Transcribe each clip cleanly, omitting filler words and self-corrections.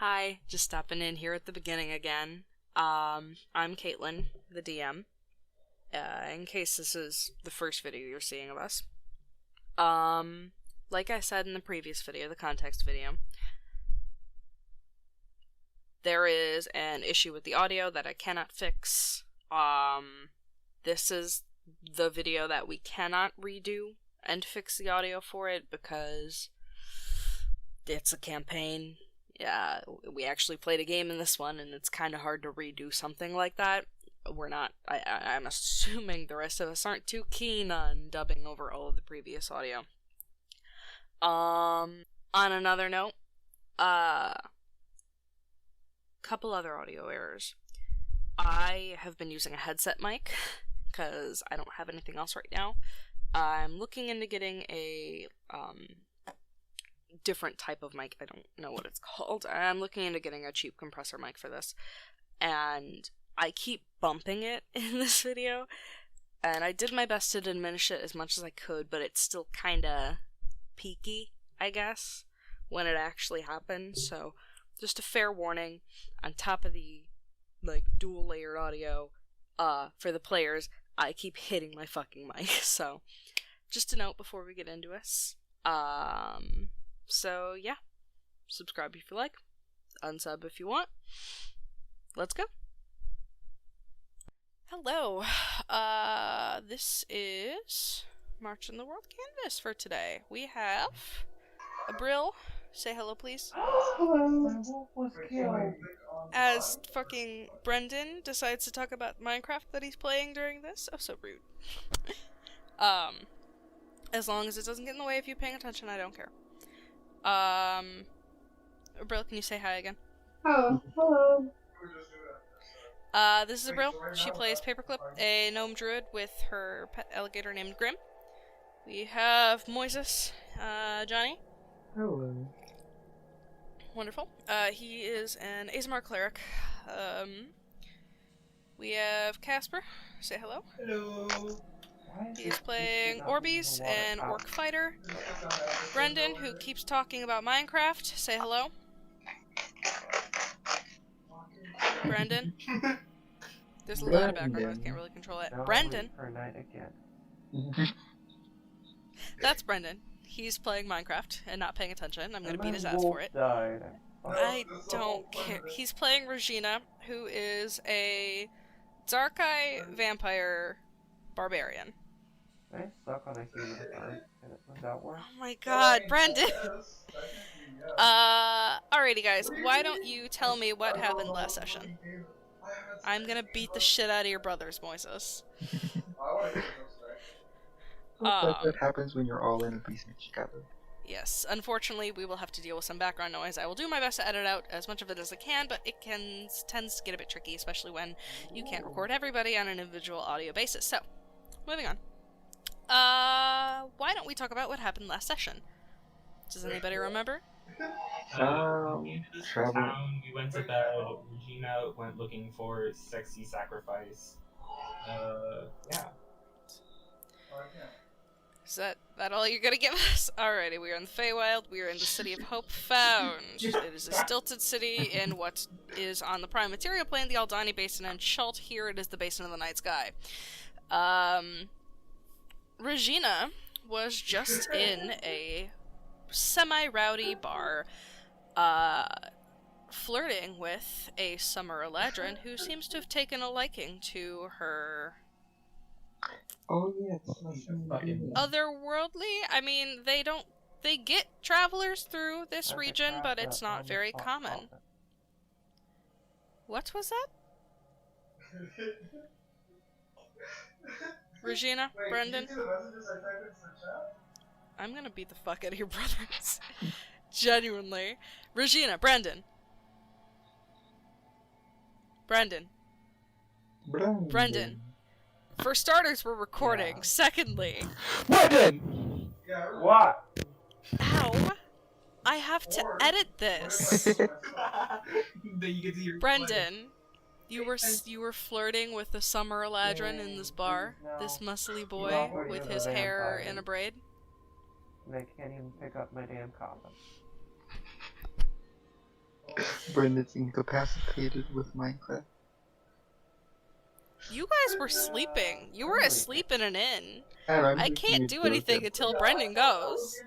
Hi, just stopping in here at the beginning again. I'm Caitlin, the DM. In case this is the first video you're seeing of us. Like I said in the previous video, the context video, there is an issue with the audio that I cannot fix. This is the video that we cannot redo and fix the audio for it because it's a campaign. Yeah, we actually played a game in this one, and it's kind of hard to redo something like that. I'm assuming the rest of us aren't too keen on dubbing over all of the previous audio. On another note, couple other audio errors. I have been using a headset mic, because I don't have anything else right now. I'm looking into getting a, different type of mic. I don't know what it's called. I'm looking into getting a cheap compressor mic for this, and I keep bumping it in this video, and I did my best to diminish it as much as I could, but it's still kinda peaky, I guess, when it actually happens. So just a fair warning on top of the dual layered audio for the players. I keep hitting my fucking mic. So just a note before we get into this. So yeah, subscribe if you like, unsub if you want. Let's go. Hello, this is March in the World Canvas for today. We have Abril. Say hello, please. Hello. My wolf was killed. As fucking Brendon decides to talk about Minecraft that he's playing during this. Oh, so rude. As long as it doesn't get in the way of you paying attention, I don't care. Abril, can you say hi again? Oh, hello. This is Abril. She plays Paperclip, a gnome druid with her pet alligator named Grum. We have Moises, Johny. Hello. Wonderful. He is an ASMR cleric. We have Kacper. Say hello. Hello. He's playing Orbies, an orc fighter. Brendon, who keeps talking about Minecraft. Say hello. Brendon. There's a lot of background noise, can't really control it. Brendon. That's Brendon. He's playing Minecraft and not paying attention. I'm gonna beat his ass for it. I don't care. He's playing Regina, who is a Dark-Eye vampire barbarian. I suck on a human heart, and it was that one. Oh my god, Brendon! Alrighty guys, why don't you tell me what happened last session? I'm gonna beat the shit out of your brothers, Moises. That's what happens when you're all in a basement together. Yes, unfortunately we will have to deal with some background noise. I will do my best to edit out as much of it as I can, but it tends to get a bit tricky, especially when you can't record everybody on an individual audio basis. So, moving on. Why don't we talk about what happened last session? Does anybody remember? Travel. We went to bed. Regina went looking for sexy sacrifice. Yeah. Is that all you're gonna give us? Alrighty, we are in the Feywild. We are in the city of Hope Found. It is a stilted city in what is on the prime material plane, the Aldani Basin, and Schult. Here it is the Basin of the Night Sky. Regina was just in a semi-rowdy bar, flirting with a summer Eladrin who seems to have taken a liking to her Oh yes. otherworldly. I mean, they get travelers through this region, but it's not very common. What was that? Regina? Brendon? I'm gonna beat the fuck out of your brothers. Genuinely. Regina, Brendon. Brendon. Brendon. For starters, we're recording. Yeah. Secondly... Brendon! What? Ow! I have to edit this. Brendon, you were flirting with the summer Eladrin in this bar? No. This muscly boy with his hair in a braid? And I can't even pick up my damn coffin. Brendon's incapacitated with Minecraft. You guys were sleeping. You were asleep in an inn. And I can't do anything until Brendon goes.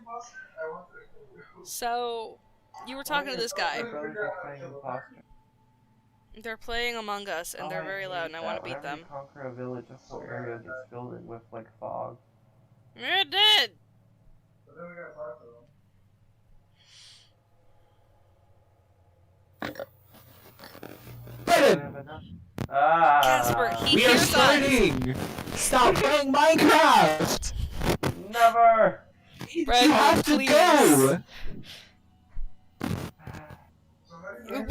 So, you were talking to this guy. My brothers are playing imposter. They're playing Among Us, and they're very loud, and I want to beat them. Whenever you conquer a village, a whole area gets filled in with, like, fog. It did! Kacper, he We are hears us! starting! Stop playing Minecraft! Never! Brendon, You have to please. go!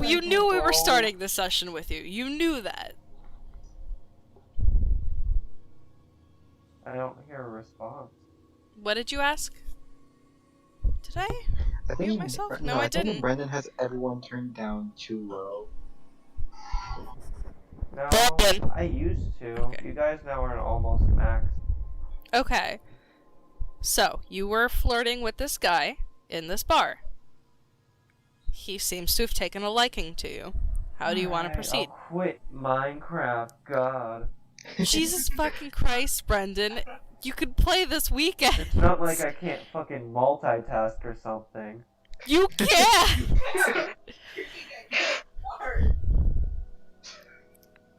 You knew we were starting this session with you. You knew that. I don't hear a response. What did you ask? Did I? I think Mute myself? No, I I think didn't. Brendon has everyone turned down too low. No, Brendon. I used to. Okay. You guys now are almost max. Okay. So, you were flirting with this guy in this bar. He seems to have taken a liking to you. How do you want to proceed? I'll quit Minecraft, God. Jesus fucking Christ, Brendon. You could play this weekend. It's not like I can't fucking multitask or something. You can!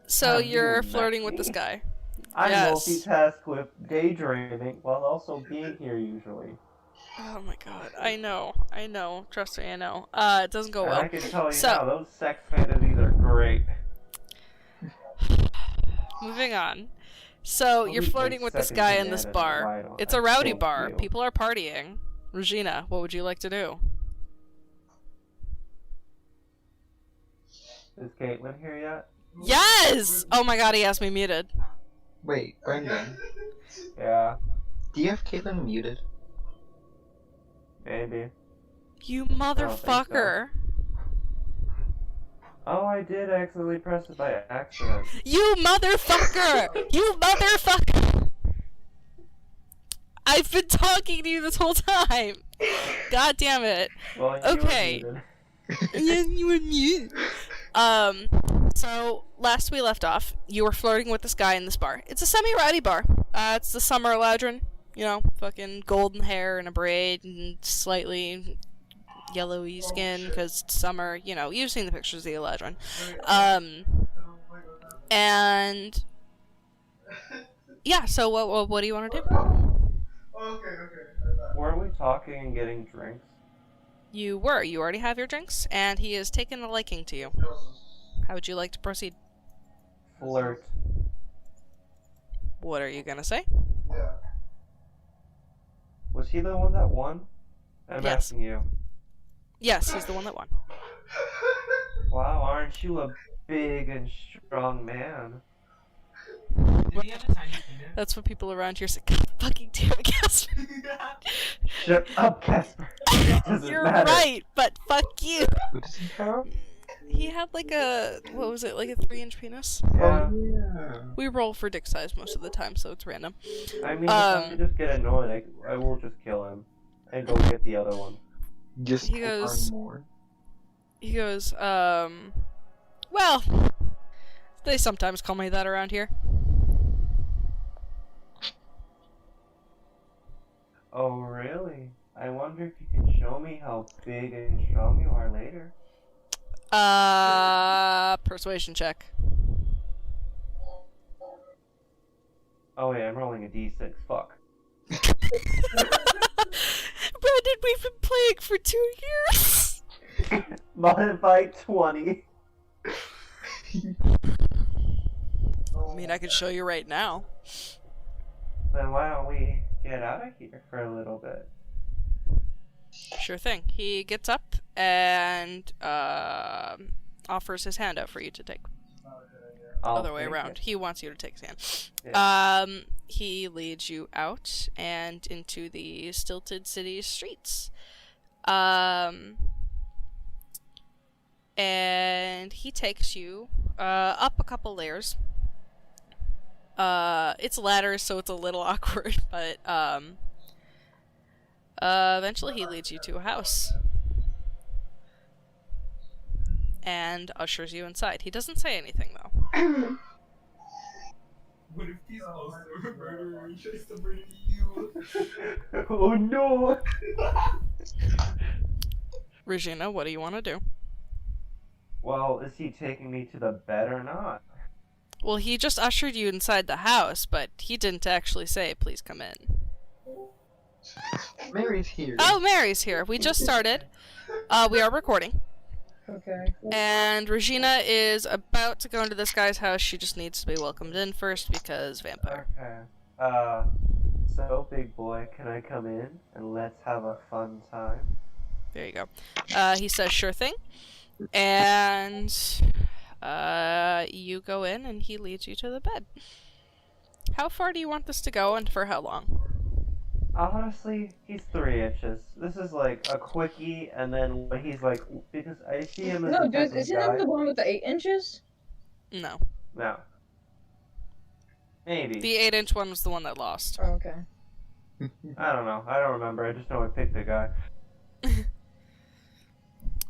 So Have you're you flirting met with this me? guy. I Yes. multitask with daydreaming while also being here usually. Oh my god, I know. Trust me, I know. It doesn't go And well. I can tell you So- now, those sex fantasies are great. Moving on. So, Let you're me flirting take with this second guy to in this manage bar. why I don't- It's a rowdy thank bar. you. People are partying. Regina, what would you like to do? Is Caitlin here yet? Yes! Oh my god, he has me muted. Wait, Brendon, Yeah, do you have Caitlin muted? maybe. You think so. motherfucker. Oh, I did accidentally press it by accident. You motherfucker! You motherfucker! I've been talking to you this whole time! God damn it. Well, you Okay. were muted. Yeah, you were mute. So, last we left off, you were flirting with this guy in this bar. It's a semi-rowdy bar. It's the summer Eladrin. You know, fucking golden hair and a braid and slightly yellowy skin, because it's summer, you know, you've seen the pictures of the Eladrin. And... yeah, so what do you want to do? Weren't we talking and getting drinks? You already have your drinks, and he has taken a liking to you. How would you like to proceed? Flirt. What are you gonna say? Was he the one that won? I'm Yes. asking you. Yes, he's the one that won. Wow, aren't you a big and strong man? Did he have a tiny penis? That's what people around here say. God fucking damn it, Casper. Shut up, Kacper. Doesn't You're matter. right, but fuck you. What does he have? He had like a, what was it, like a 3-inch penis? Yeah. Oh, yeah. We roll for dick size most of the time, so it's random. I mean, if I just get annoyed, I will just kill him. And go get the other one. Just He take goes- on more. He goes, well, they sometimes call me that around here. Oh, really? I wonder if you can show me how big and strong you are later. Persuasion check. Oh wait, I'm rolling a d6. Fuck. Brendon, we've been playing for 2 years. Multiplied by 20. I mean, I could show you right now. Then why don't we get out of here for a little bit? Sure thing. He gets up and offers his hand out for you to take. I'll Other way take around. it. He wants you to take his hand. Yeah. He leads you out and into the stilted city streets. And he takes you up a couple layers. It's ladders, so it's a little awkward, but eventually he leads you to a house. and ushers you inside. He doesn't say anything, though. What if he's also a murderer and tries to murder you? Oh no! Regina, what do you want to do? Well, is he taking me to the bed or not? Well, he just ushered you inside the house, but he didn't actually say, please come in. Mary's here. Oh, Mary's here. We just started. We are recording. Okay. And Regina is about to go into this guy's house. She just needs to be welcomed in first because vampire. Okay. So big boy, can I come in and let's have a fun time? There you go. He says, sure thing. And you go in and he leads you to the bed. How far do you want this to go and for how long? Honestly, he's 3 inches. This is like a quickie, and then when he's like, because I see him as No, the dude, type of isn't guy. that the one with the 8 inches? No. No. Maybe. The 8-inch one was the one that lost. Oh, okay. I don't know. I don't remember. I just know I picked the guy.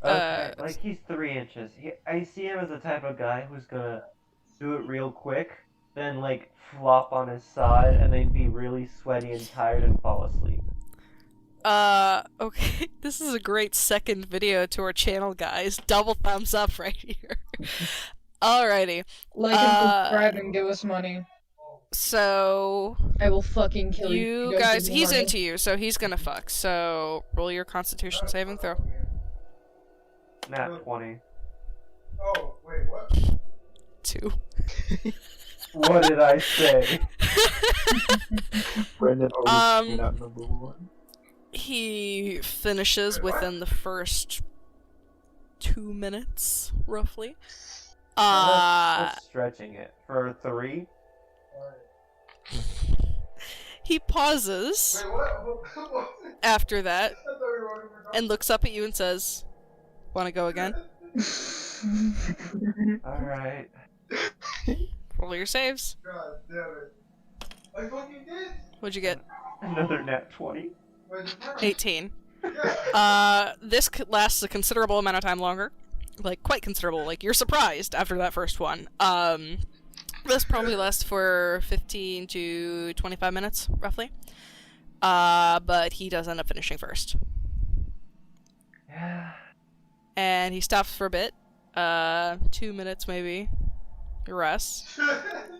Okay, like he's 3 inches. I see him as the type of guy who's gonna do it real quick, then like flop on his side, and then be really sweaty and tired and fall asleep. Okay. This is a great second video to our channel, guys. Double thumbs up right here. Alrighty. Like and subscribe and give us money. So I will fucking kill you. you if don't guys, give he's money. into you, so he's gonna fuck. So roll your Constitution saving throw. Nat 20. Oh, wait, what? 2. What did I say? Brendon always came Um, out number 1. He finishes within the first 2 minutes, roughly. That's stretching it. For 3? He pauses Wait, what? after that I thought we were and looks up at you and says, "Wanna go again?" Alright. Roll your saves. God damn it. I fucking did! What'd you get? Another nat 20. Wait, just happened? 18. Yeah. This lasts a considerable amount of time longer. Like, quite considerable. Like, you're surprised after that first one. This probably lasts for 15 to 25 minutes, roughly. But he does end up finishing first. Yeah. And he stops for a bit. 2 minutes, maybe. He rests.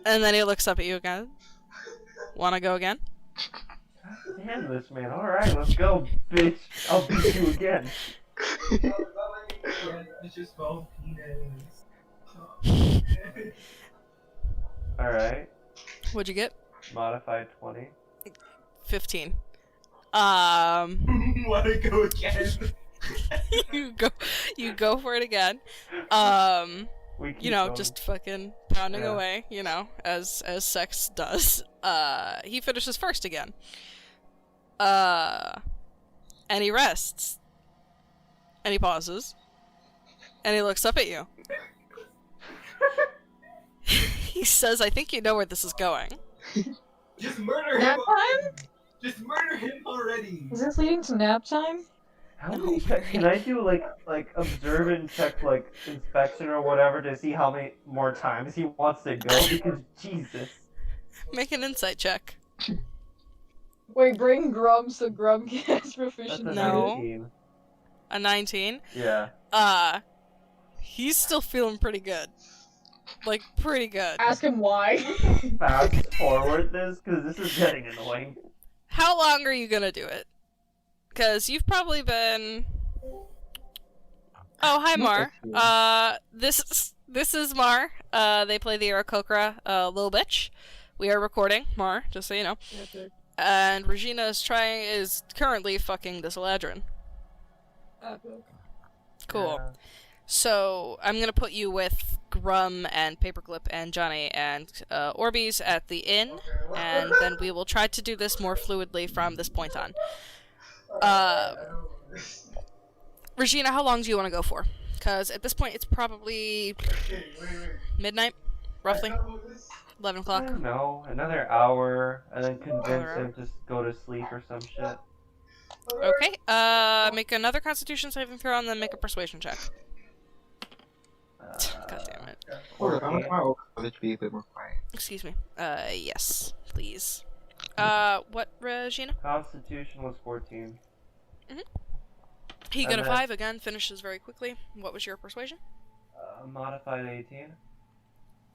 And then he looks up at you again. Wanna go again? Damn this man. Alright, let's go, bitch. I'll beat you again. Yeah, it's just called penis. Alright. What'd you get? Modified 20. 15. Wanna go again? you go for it again. We keep You know, going. just fucking pounding Yeah. away, you know, as sex does. He finishes first again. And he rests. And he pauses. And he looks up at you. He says, "I think you know where this is going." Just murder him! Nap time? Just murder him already! Is this leading to nap time? How many checks can I do? Like observant check, like inspection or whatever, to see how many more times he wants to go? Because Jesus. Make an insight check. Wait, bring Grum so Grum gets That's a proficient. No. 19. A 19. Yeah. He's still feeling pretty good. Like, pretty good. Ask him why. Fast forward this, because this is getting annoying. How long are you gonna do it? Because you've probably been... Oh, hi, Mar. This is Mar. They play the Aarakocra, little bitch. We are recording, Mar, just so you know. And Regina is currently fucking this Eladrin. Cool. Yeah. So, I'm gonna put you with Grum and Paperclip and Johny and Orbies at the inn, and then we will try to do this more fluidly from this point on. Regina, how long do you want to go for? Because at this point it's probably midnight, roughly. 11 I o'clock. don't know, another hour, and then convince Hour. him to go to sleep or some shit. Okay, make another Constitution saving throw and then make a Persuasion check. Hold up, I want 14. my old college to be a bit more quiet. Excuse me. Yes, please. What, Regina? Constitution was 14. He got And a then- 5 again, finishes very quickly. What was your persuasion? Modified 18.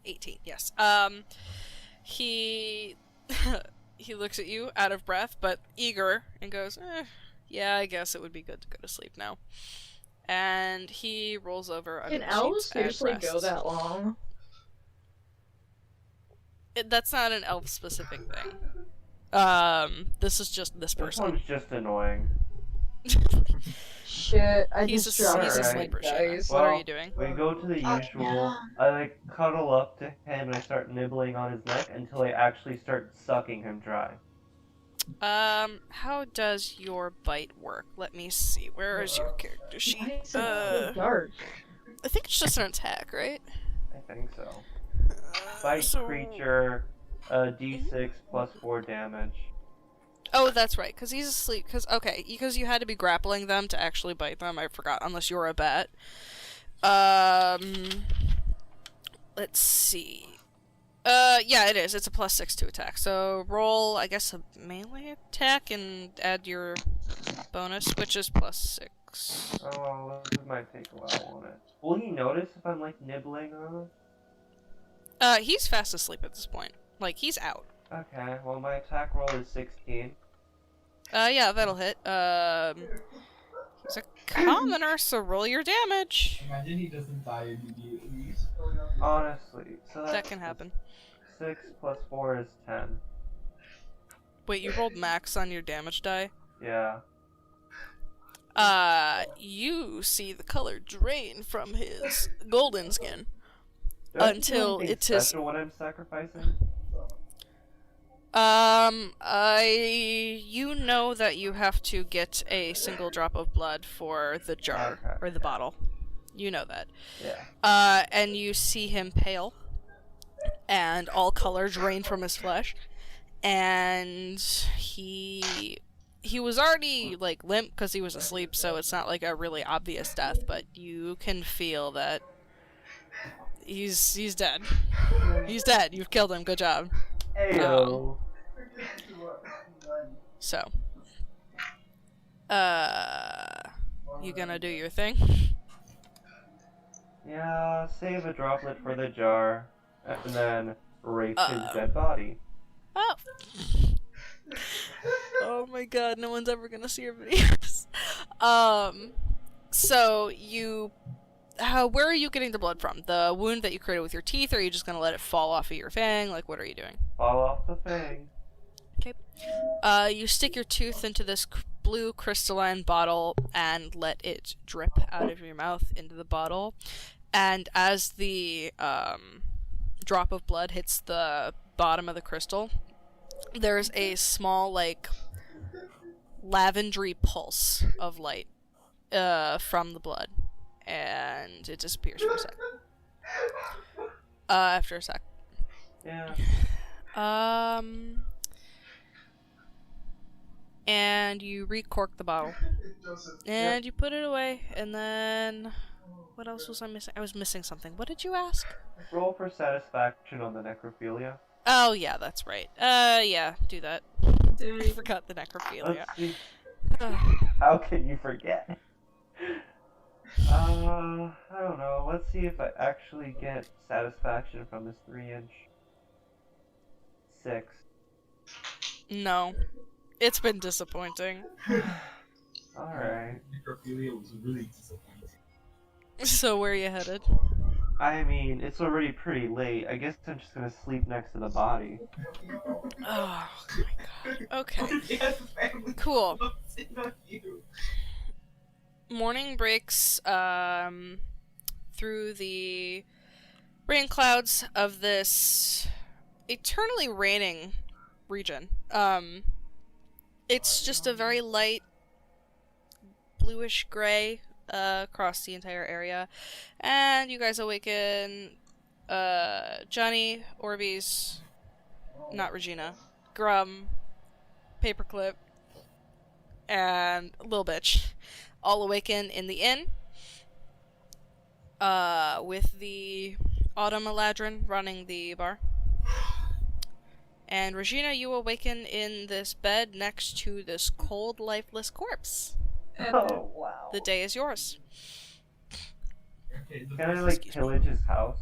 18, yes. He he looks at you out of breath but eager and goes, yeah, I guess it would be good to go to sleep now. And he rolls over under Can the elves sheets and seriously go rests. that long? That's not an elf specific thing. This is just this This person. one's just annoying. Shit, I He's just a dropped Alright. sleeper, Shana. guys. What are Well, you doing? We go to the usual. I like cuddle up to him and I start nibbling on his neck until I actually start sucking him dry. How does your bite work? Let me see. Where is your character Why sheet? is it so dark? I think it's just an attack, right? I think so. Bite So- creature, d6 plus 4 damage. Oh, that's right, because he's asleep. Because you had to be grappling them to actually bite them. I forgot, unless you're a bat. Let's see. Yeah, it is. It's a +6 to attack. So roll, I guess, a melee attack and add your bonus, which is +6. Oh, well, this might take a while, won't it? Will he notice if I'm, like, nibbling on him? He's fast asleep at this point. Like, he's out. Okay, well, my attack roll is 16. Yeah, that'll hit. He's a commoner, so roll your damage. Imagine he doesn't die immediately. Honestly, so That that's can happen. 6 plus 4 is 10. Wait, you rolled max on your damage die? Yeah. You see the color drain from his golden skin. Do I have to do Until anything it is- special when I'm sacrificing? You know that you have to get a single drop of blood for the jar, Okay. or the bottle. You know that. Yeah. And you see him pale, and all color drain from his flesh, and he was already, like, limp because he was asleep, so it's not, like, a really obvious death, but you can feel that he's dead. He's dead. You've killed him. Good job. Ayo. So, you gonna do your thing? Yeah, save a droplet for the jar, and then rape his Uh. dead body. Oh. Oh my god, no one's ever gonna see your videos. So where are you getting the blood from? The wound that you created with your teeth, or are you just gonna let it fall off of your fang? Like, what are you doing? Fall off the thing. You stick your tooth into this blue crystalline bottle and let it drip out of your mouth into the bottle. And as the drop of blood hits the bottom of the crystal, there's a small, like, lavendery pulse of light from the blood. And it disappears for a sec. After a sec. Yeah. And you recork the bottle. And you put it away, and then... What else was I missing? I was missing something. What did you ask? Roll for satisfaction on the necrophilia. Oh, yeah, that's right. Yeah, do that. I forgot the necrophilia. Let's see. How can you forget? I don't know. Let's see if I actually get satisfaction from this 3-inch. 6. No. It's been disappointing. Alright. Necrophilia was really disappointing. So where are you headed? I mean, it's already pretty late. I guess I'm just gonna sleep next to the body. Oh, my god. Okay. Yes, family. Cool. Focusing on you. Morning breaks through the rain clouds of this eternally raining region. It's just a very light bluish gray across the entire area, and you guys awaken Johny, Orbies, not Regina, Grum, Paperclip, and Lil Bitch, all awaken in the inn, with the Autumn Eladrin running the bar. And Regina, you awaken in this bed next to this cold, lifeless corpse. Oh, wow. The day is yours. Okay, Can I, like, pillage his house?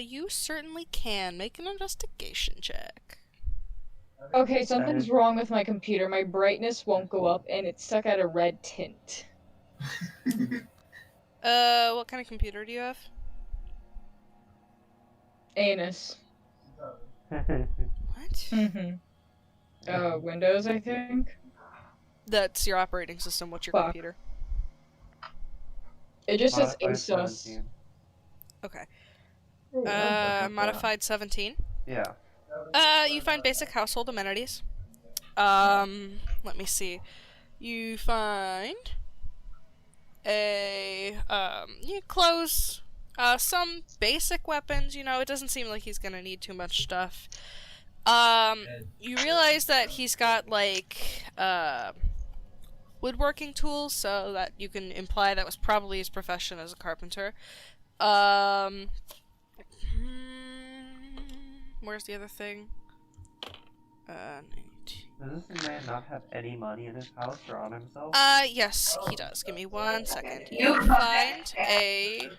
You certainly can. Make an investigation check. Okay, something's wrong with my computer. My brightness won't go up, and it's stuck at a red tint. What kind of computer do you have? Anus. What? Mm-hmm. Windows, I think? That's your operating system. What's your Fuck. computer? It just says Modified ASUS. 17. Okay. Ooh, Modified 17. Yeah. You find basic household amenities. Let me see. You find clothes, some basic weapons, you know, it doesn't seem like he's gonna need too much stuff. You realize that he's got, like, woodworking tools, so that you can imply that was probably his profession as a carpenter. Where's the other thing? 19. Does this man not have any money in his house or on himself? Yes, he does. Give me 1 second. You find a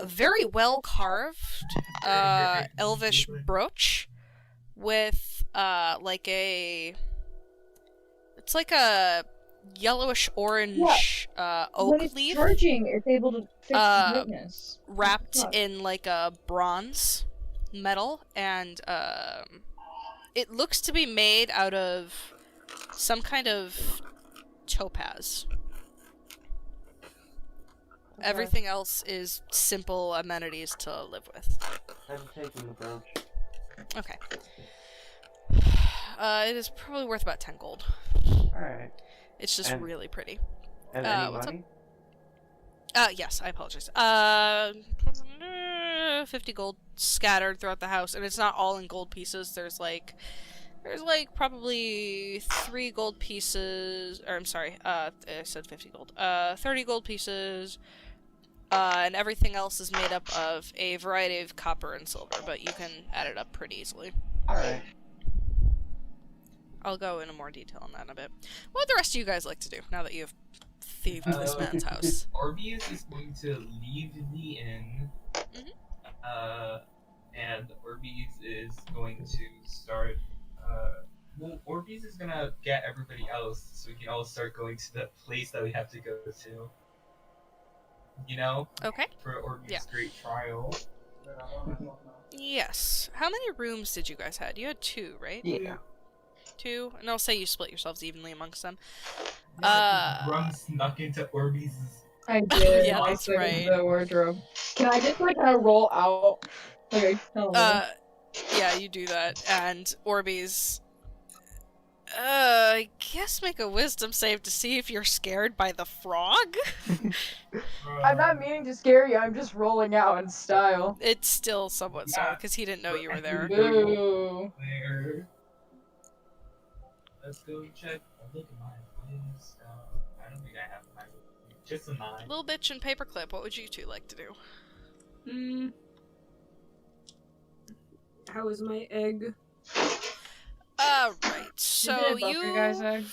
very well carved elvish brooch with like it's like a yellowish orange oak when it's leaf charging, it's able to fix the brightness. wrapped Fuck. in like a bronze metal, and it looks to be made out of some kind of topaz. Everything else is simple amenities to live with. I'm taking the brooch. Okay. It is probably worth about 10 gold. Alright. It's just And- really pretty. And any what's money? Yes, I apologize. 50 gold scattered throughout the house, and it's not all in gold pieces. There's like probably 3 gold pieces, or I'm sorry, I said 50 gold. 30 gold pieces, and everything else is made up of a variety of copper and silver, but you can add it up pretty easily. Alright. I'll go into more detail on that in a bit. What would the rest of you guys like to do now that you've thieved this man's house? Orbies is going to leave the inn. And Orbies is going to start. Well, Orbies is gonna get everybody else so we can all start going to the place that we have to go to. You know? Okay. For Orbies' Yeah. great trial. Yes. How many rooms did you guys have? You had 2, right? Yeah. 2? And I'll say you split yourselves evenly amongst them. Grum snuck into Orbies'. I did. Yeah, I that's took right. The wardrobe. Can I just like kind of roll out? Okay. Yeah, you do that, and Orbies. I guess make a wisdom save to see if you're scared by the frog. I'm not meaning to scare you. I'm just rolling out in style. It's still somewhat so, because he didn't know you were there. Boo. There. Let's go check. Look at my wins. I don't think I have my. Just a 9. Little bitch and Paperclip, what would you two like to do? How is my egg? Right. So Is it a Bucker guy's egg?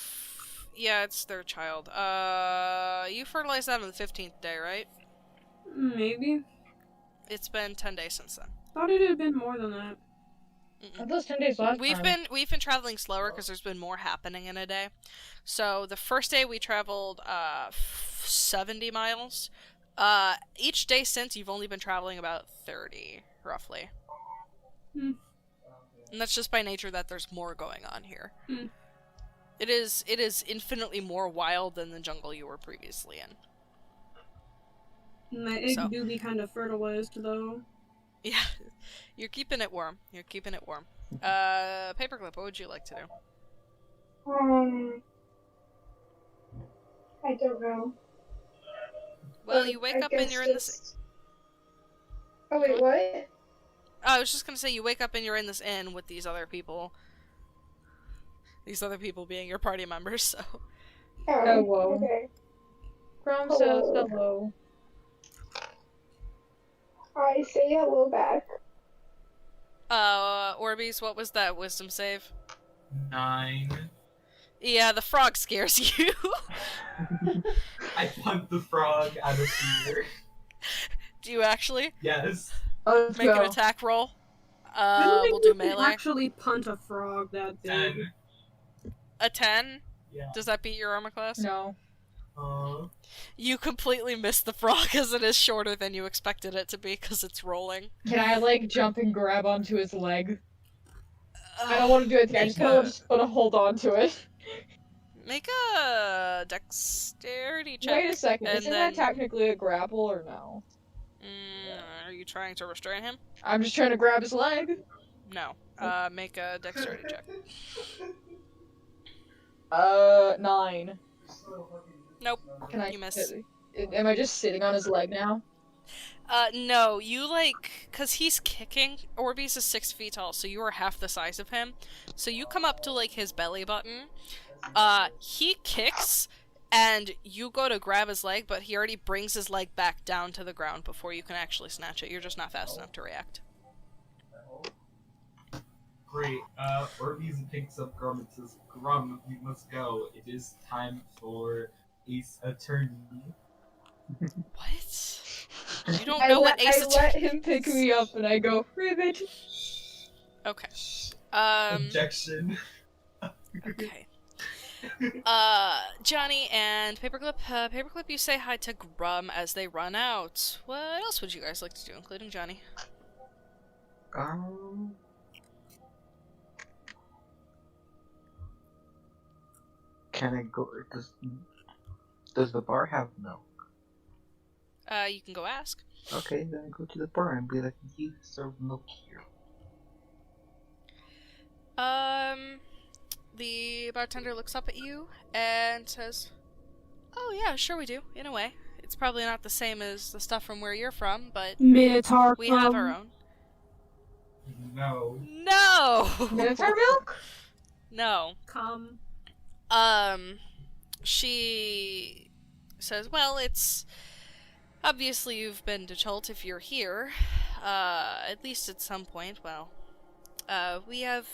Yeah, it's their child. You fertilized that on the 15th day, right? Maybe. It's been 10 days since then. Thought it had been more than that. I thought 10 days last We've time. been traveling slower because there's been more happening in a day. So the first day we traveled 70 miles. Each day since you've only been traveling about 30, roughly. Hmm. And that's just by nature that there's more going on here. Hmm. It is infinitely more wild than the jungle you were previously in. My egg So- do be kind of fertilized though. Yeah, you're keeping it warm. You're keeping it warm. Paperclip, what would you like to do? I don't know. Well, you wake I up and guess you're in the. just- Oh wait, what? I was just gonna say, you wake up and you're in this inn with these other people. These other people being your party members, so. Oh, whoa. Okay. Grum says hello. I say hello back. Orbies, what was that wisdom save? 9. Yeah, the frog scares you. I punt the frog out of fear. Do you actually? Yes. Let's Make an go. attack roll. I don't think We'll do you can melee. actually punt a frog that big. 10. A 10? Yeah. Does that beat your armor class? No. You completely missed the frog because it is shorter than you expected it to be because it's rolling. Can I, like, jump and grab onto his leg? I don't want to do anything, I just want to hold on to it. Make a dexterity check. Wait a second, and isn't then... that technically a grapple or no? Are you trying to restrain him? I'm just trying to grab his leg. No. Make a dexterity check. 9. Nope. Can I You miss. Am I just sitting on his leg now? No, you cause he's kicking. Orbeez is 6 feet tall, so you are half the size of him. So you come up to, like, his belly button. He kicks, and you go to grab his leg, but he already brings his leg back down to the ground before you can actually snatch it. You're just not fast enough to react. Great. Orbeez picks up Grum and says, Grum, you must go. It is time for Ace Attorney. What? You don't know what Ace I let Attorney him pick me up, and I go, ribbit. Okay. Objection. Okay. Johny and Paperclip. Paperclip, you say hi to Grum as they run out. What else would you guys like to do, including Johny? Can I go? Does the bar have milk? You can go ask. Okay, then I go to the bar and be like, you serve milk here. The bartender looks up at you and says, "Oh yeah, sure we do, in a way. It's probably not the same as the stuff from where you're from, but Minotaur. we have our own." No. No! Minotaur milk? No. Come. She says, well, it's... Obviously you've been to Chult if you're here. At least at some point, well... we have,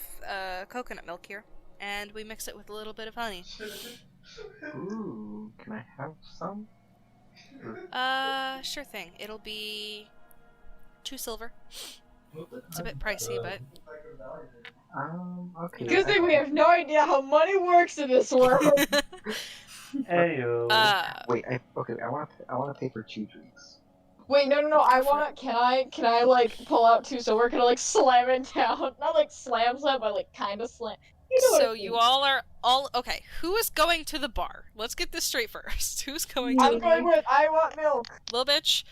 coconut milk here, and we mix it with a little bit of honey. Ooh, can I have some? Sure thing. It'll be 2 silver. It's a bit pricey, but... Okay. Good thing we have no idea how money works in this world. Heyo. Wait, I want to pay for 2 drinks. Wait, no, can I, like, pull out 2 silver? Can I, like, slam it down? Not, like, slam, but, like, kinda slam. You know what So I mean. you all are okay. Who is going to the bar? Let's get this straight first. Who's going to I'm going with, I want milk. little bitch?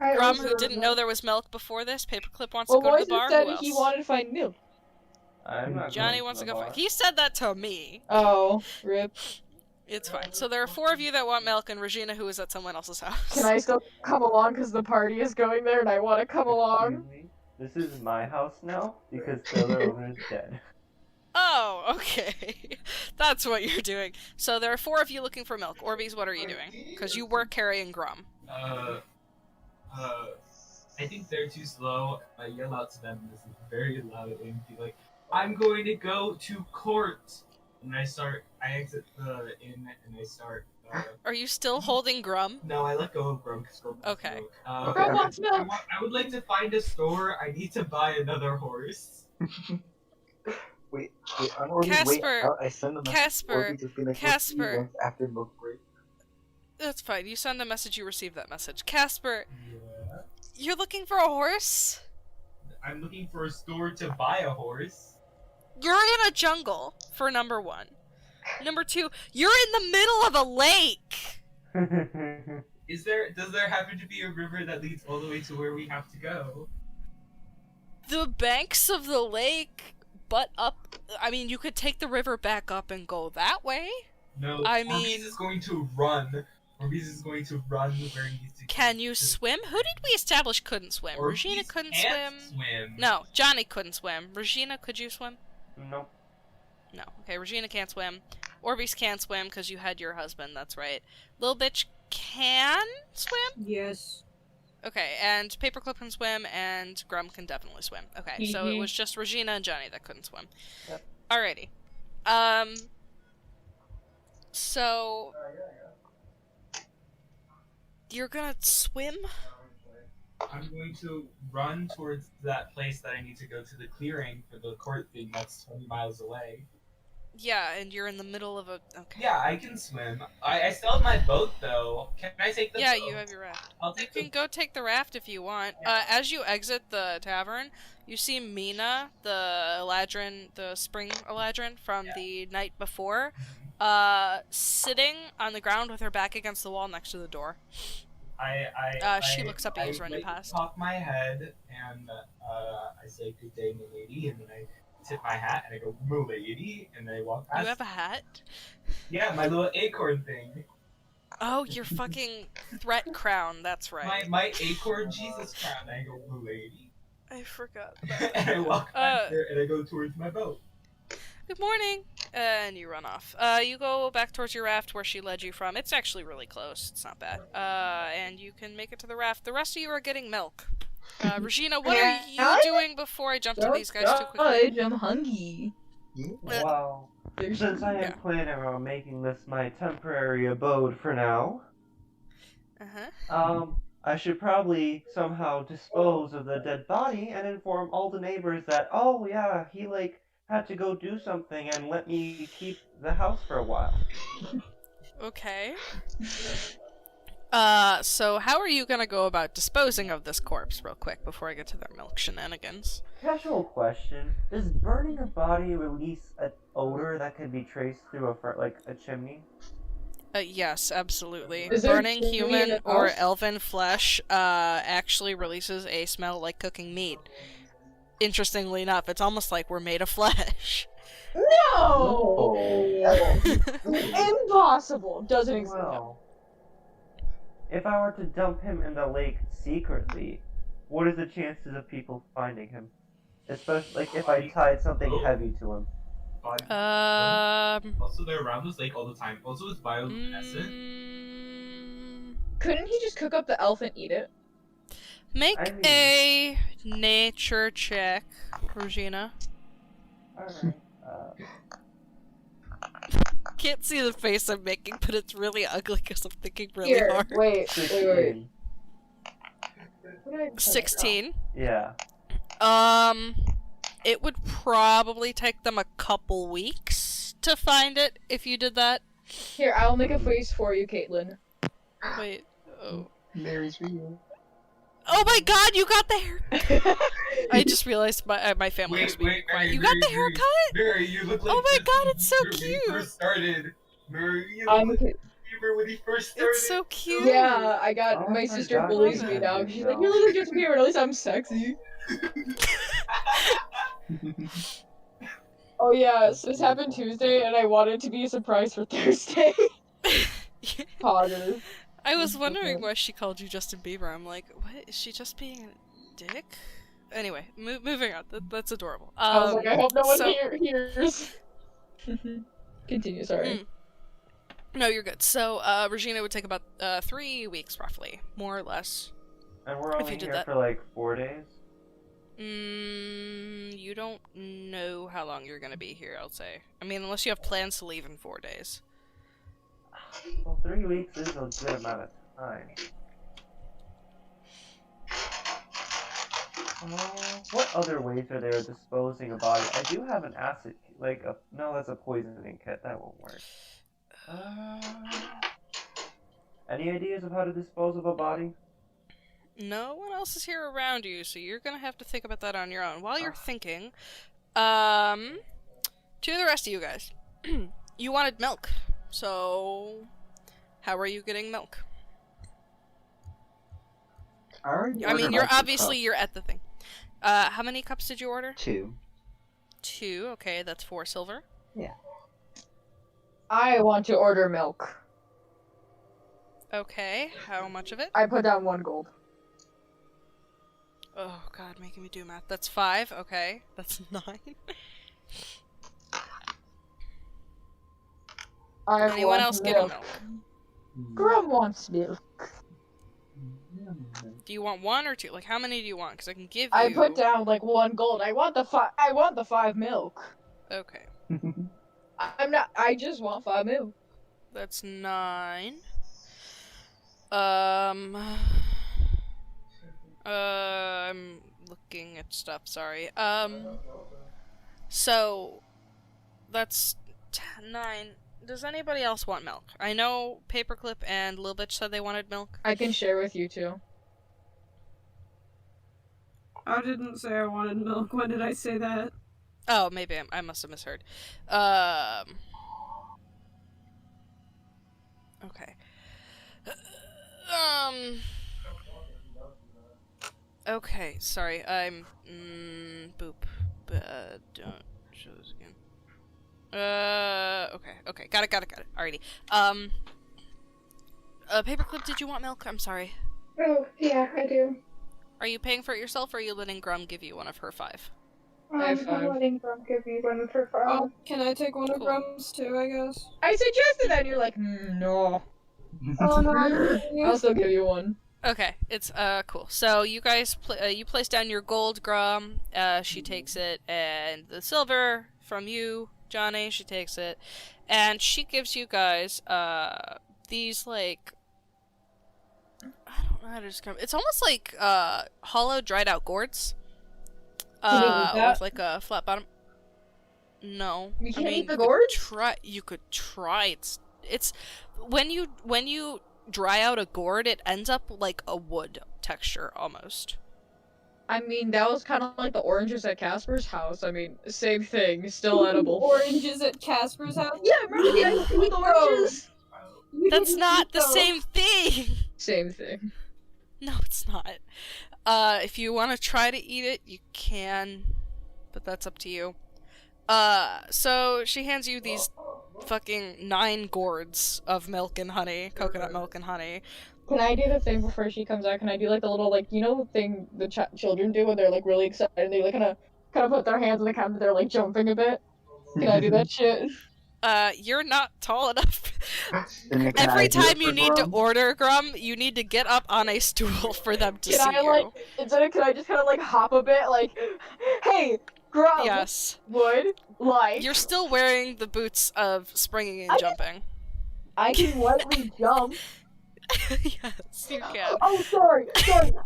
I Grum, also who didn't want know there was milk before this. Paperclip wants Well, to go to Moises the bar. said Who else? he wanted to find milk. I'm not Johnny going wants to the go. bar. He said that to me. Oh, rip. It's fine. So there are 4 of you that want milk, and Regina, who is at someone else's house. Can I still come along because the party is going there and I want to come along? Excuse me? This is my house now because the other owner is dead. Oh, okay. That's what you're doing. So there are 4 of you looking for milk. Orbeez, what are you doing? Because you were carrying Grum. I think they're too slow. I yell out to them this is very loud and be like, I'm going to go to court! And I exit the inn and I start, Are you still holding Grum? no, I let go of Grum because Grum wants Okay. milk. Grum wants milk. I would like to find a store. I need to buy another horse. Wait, on Orbeez, wait, Casper, I send a message Casper, to Orbeez just be like, Casper. once after milk break. That's fine. You send a message, you receive that message. Casper, Yeah. you're looking for a horse? I'm looking for a store to buy a horse. You're in a jungle, for number 1. Number 2, you're in the middle of a lake! Does there happen to be a river that leads all the way to where we have to go? The banks of the lake butt up. I mean, you could take the river back up and go that way. No, I Orbeez mean- is going to run. Orbeez is going to run where he needs to. Can you swim? Who did we establish couldn't swim? Orbeez Regina couldn't can't swim. swim. No, Johnny couldn't swim. Regina, could you swim? Nope. No. Okay, Regina can't swim. Orbeez can't swim because you had your husband, that's right. Little bitch can swim? Yes. Okay, and Paperclip can swim, and Grum can definitely swim. Okay, so it was just Regina and Johny that couldn't swim. Yep. Alrighty. So... You're gonna swim? I'm going to run towards that place that I need to go to the clearing for the court thing that's 20 miles away. Yeah, and you're in the middle of a... Okay. Yeah, I can swim. I still have my boat, though. Can I take the boat? Yeah, you have your raft. You can go take the raft if you want. As you exit the tavern, you see Mina, the Eladrin, the spring Eladrin from the night before, sitting on the ground with her back against the wall next to the door. She looks up at you as running past. I pop my head, and I say, "Good day, milady," and then I tip my hat, and I go, "Milady," and then I walk past. You have a hat? Yeah, my little acorn thing. Oh, your fucking threat crown, that's right. My acorn Jesus crown, and I go, "Milady." I forgot that. And I walk back there, and I go towards my boat. Good morning! And you run off. You go back towards your raft where she led you from. It's actually really close. It's not bad. And you can make it to the raft. The rest of you are getting milk. Regina, what are you doing before I jump to these guys too quickly? I'm hungry. Well, since I am planning on making this my temporary abode for now, I should probably somehow dispose of the dead body and inform all the neighbors that, oh yeah, he had to go do something and let me keep the house for a while. Okay. So how are you gonna go about disposing of this corpse real quick before I get to their milk shenanigans? Casual question. Does burning a body release an odor that can be traced through a chimney? Yes, absolutely. Is there Burning chimney in human the or house? elven flesh, actually releases a smell like cooking meat. Interestingly enough, it's almost like we're made of flesh. No! Impossible! Doesn't exist. Well, if I were to dump him in the lake secretly, what are the chances of people finding him? Especially if I tied something heavy to him. Also, they're around this lake all the time. Also, it's bioluminescent. Couldn't he just cook up the elf and eat it? Make a nature check, Regina. Alright. Can't see the face I'm making, but it's really ugly because I'm thinking really hard. Wait. 16. Yeah. It would probably take them a couple weeks to find it if you did that. Here, I'll make a face for you, Caitlin. Wait. Oh. Mary's real. Oh my god, you got the hair! I just realized my family was being quiet. You got the haircut? Mary, you look like oh my god, it's so when cute! he first started. Mary, you look like Bieber when he first started. It's so cute! Yeah, I got my sister bullies me now. She's like, you look like Justin Bieber, at least I'm sexy. Oh yeah, so this happened Tuesday, and I wanted it to be a surprise for Thursday. Poggers. I was wondering why she called you Justin Bieber. I'm like, what? Is she just being a dick? Anyway, moving on. That's adorable. I was like, I hope no one hears. Continue, sorry. No, you're good. So, Regina would take about 3 weeks, roughly. More or less. And we're only here for 4 days? You don't know how long you're gonna be here, I'll say. I mean, unless you have plans to leave in 4 days. Well, 3 weeks is a good amount of time. What other ways are there of disposing of bodies? I do have an acid, no, that's a poisoning kit. That won't work. Any ideas of how to dispose of a body? No one else is here around you, so you're gonna have to think about that on your own. While you're thinking, to the rest of you guys, you wanted milk. So, how are you getting milk? I mean, you're at the thing. How many cups did you order? 2. 2, okay, that's 4 silver. Yeah. I want to order milk. Okay, how much of it? I put down 1 gold. Oh god, making me do math. That's 5, okay. That's 9. Anyone else getting milk? Grum wants milk. Do you want 1 or 2? Like, how many do you want? Because I can give you... I put down like 1 gold. I want the 5 milk. Okay. I just want 5 milk. That's 9. I'm looking at stuff, sorry. So, that's 9. Does anybody else want milk? I know Paperclip and Lil Bitch said they wanted milk. I can share with you too. I didn't say I wanted milk. When did I say that? Oh, maybe I must have misheard. Okay. Okay, sorry, I'm... boop. Don't show this again. Okay, got it. Alrighty. Paperclip, did you want milk? I'm sorry. Oh, yeah, I do. Are you paying for it yourself, or are you letting Grum give you one of her 5? I have 5. I'm letting Grum give you one of her 5. Oh, can I take one of Cool. Grum's too, I guess? I suggested that and you're like, no. Oh no, I'll still give you one. Okay, it's, cool. So, you guys, you place down your gold, Grum, she takes it, and the silver from you, Johny, she takes it, and she gives you guys, these, like, I don't know how to describe it. It's almost like, hollow, dried out gourds. Can we eat that? With, like, a flat bottom. No. We can't eat the you could gourds? You could try. It's, when you dry out a gourd, it ends up like a wood texture, almost. I mean, that was kind of like the oranges at Casper's house. I mean, same thing, still edible. Oranges at Casper's house? Yeah, remember the ice cream with oranges? That's not the same thing! Same thing. No, it's not. If you want to try to eat it, you can, but that's up to you. So she hands you these fucking 9 gourds of milk and honey, coconut milk and honey. Can I do the thing before she comes out? Can I do like the little, like, you know the thing the children do when they're like really excited and they like kind of put their hands on the counter, they're like jumping a bit? Can I do that shit? You're not tall enough. Can I Every do it time you for need to Grum? order, Grum, you need to get up on a stool for them to Can see I you. like, instead of, can I just kind of like hop a bit, like, hey, Grum, Yes. would, like... You're still wearing the boots of springing and jumping. I can lightly jump. Yes, you can. Oh, sorry,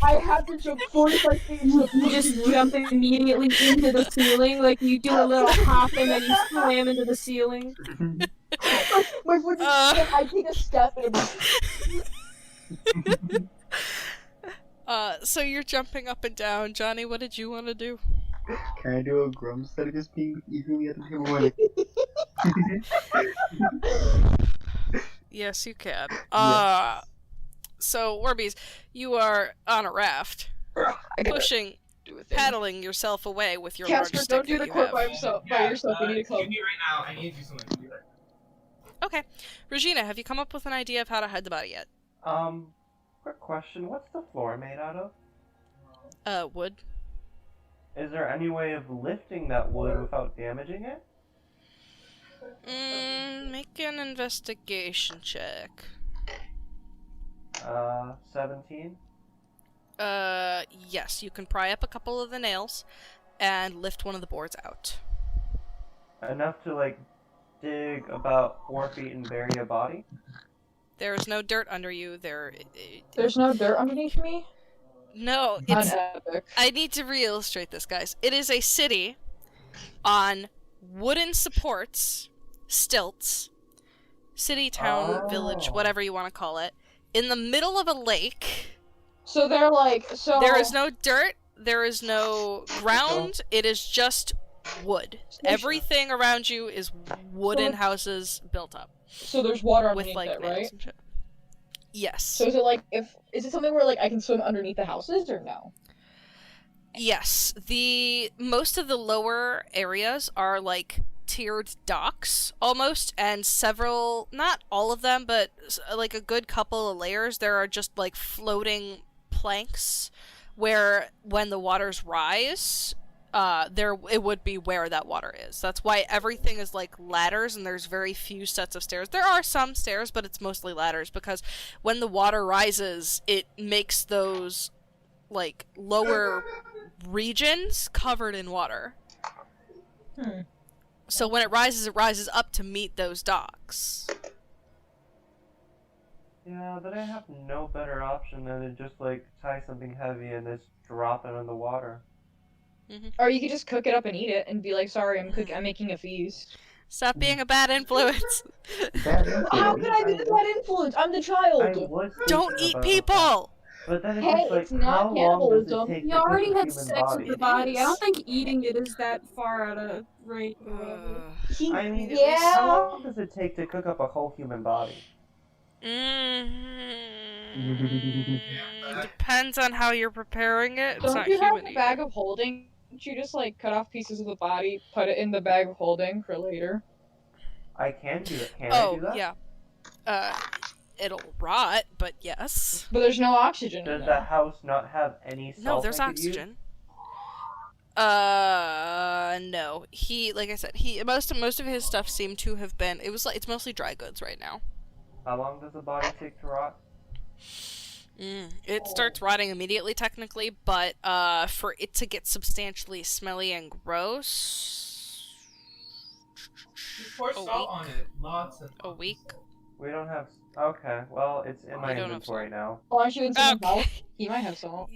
I have to jump 45 feet. You just jump immediately into the ceiling, like you do a little hop and then you slam into the ceiling. My foot just, I take a step and So you're jumping up and down. Johny, what did you want to do? Can I do a Grum instead of just being eagerly at the table? Like... Yes, you can. So, Orbies, you are on a raft, pushing, paddling yourself away with your large Casper, stick don't do that the you quirk have. by yourself. You need to come. Excuse me right now. I need to do something. Okay. Regina, have you come up with an idea of how to hide the body yet? Quick question. What's the floor made out of? Wood. Is there any way of lifting that wood without damaging it? Make an investigation check. 17? Yes, you can pry up a couple of the nails and lift one of the boards out. Enough to, like, dig about 4 feet and bury a body? There is no dirt under you. There's no dirt underneath me? No, it's... Epic. I need to re-illustrate this, guys. It is a city on wooden supports, stilts, city, town, village, whatever you want to call it, in the middle of a lake. So they're like, so... There is no dirt, there is no ground, it is just wood. Everything around you is wooden houses built up. So there's water With, underneath like, it, nails right? and shit. Yes. So is it like, is it something where like I can swim underneath the houses or no? Yes. Most of the lower areas are, like, tiered docks, almost, and several, not all of them, but, like, a good couple of layers, there are just, like, floating planks where, when the waters rise, it would be where that water is. That's why everything is like ladders, and there's very few sets of stairs. There are some stairs, but it's mostly ladders, because when the water rises, it makes those like lower regions covered in water. So when it rises up to meet those docks. Yeah, but I have no better option than to just like tie something heavy and just drop it in the water. Or you could just cook it up and eat it and be like, sorry, I'm making a feast. Stop being a bad influence. Bad How influence. could I be the bad influence? I'm the child. I was Don't thinking eat about people! But then it's Hey, just like, it's not how long does it cannibalism. take You to cook already a had human sex body? with the body. I don't is. think eating it is that far out of range. or whatever. I mean, Yeah. how long does it take to cook up a whole human body? Depends on how you're preparing it. It's Don't not you have human a bag of holding? Don't you just like cut off pieces of the body, put it in the bag of holding for later? I can do it. Can I do that? Yeah. It'll rot, but yes. But there's no oxygen in Does the there. house not have any salt? No, there's I could use? oxygen. No. Like I said, most of his stuff seemed to have been. It's mostly dry goods right now. How long does the body take to rot? It starts rotting immediately, technically, but for it to get substantially smelly and gross, You pour salt on it. Lots of a week. We don't have. Okay, well, it's in my We don't have inventory now. Well, aren't you in someone's Okay. house? He might have salt.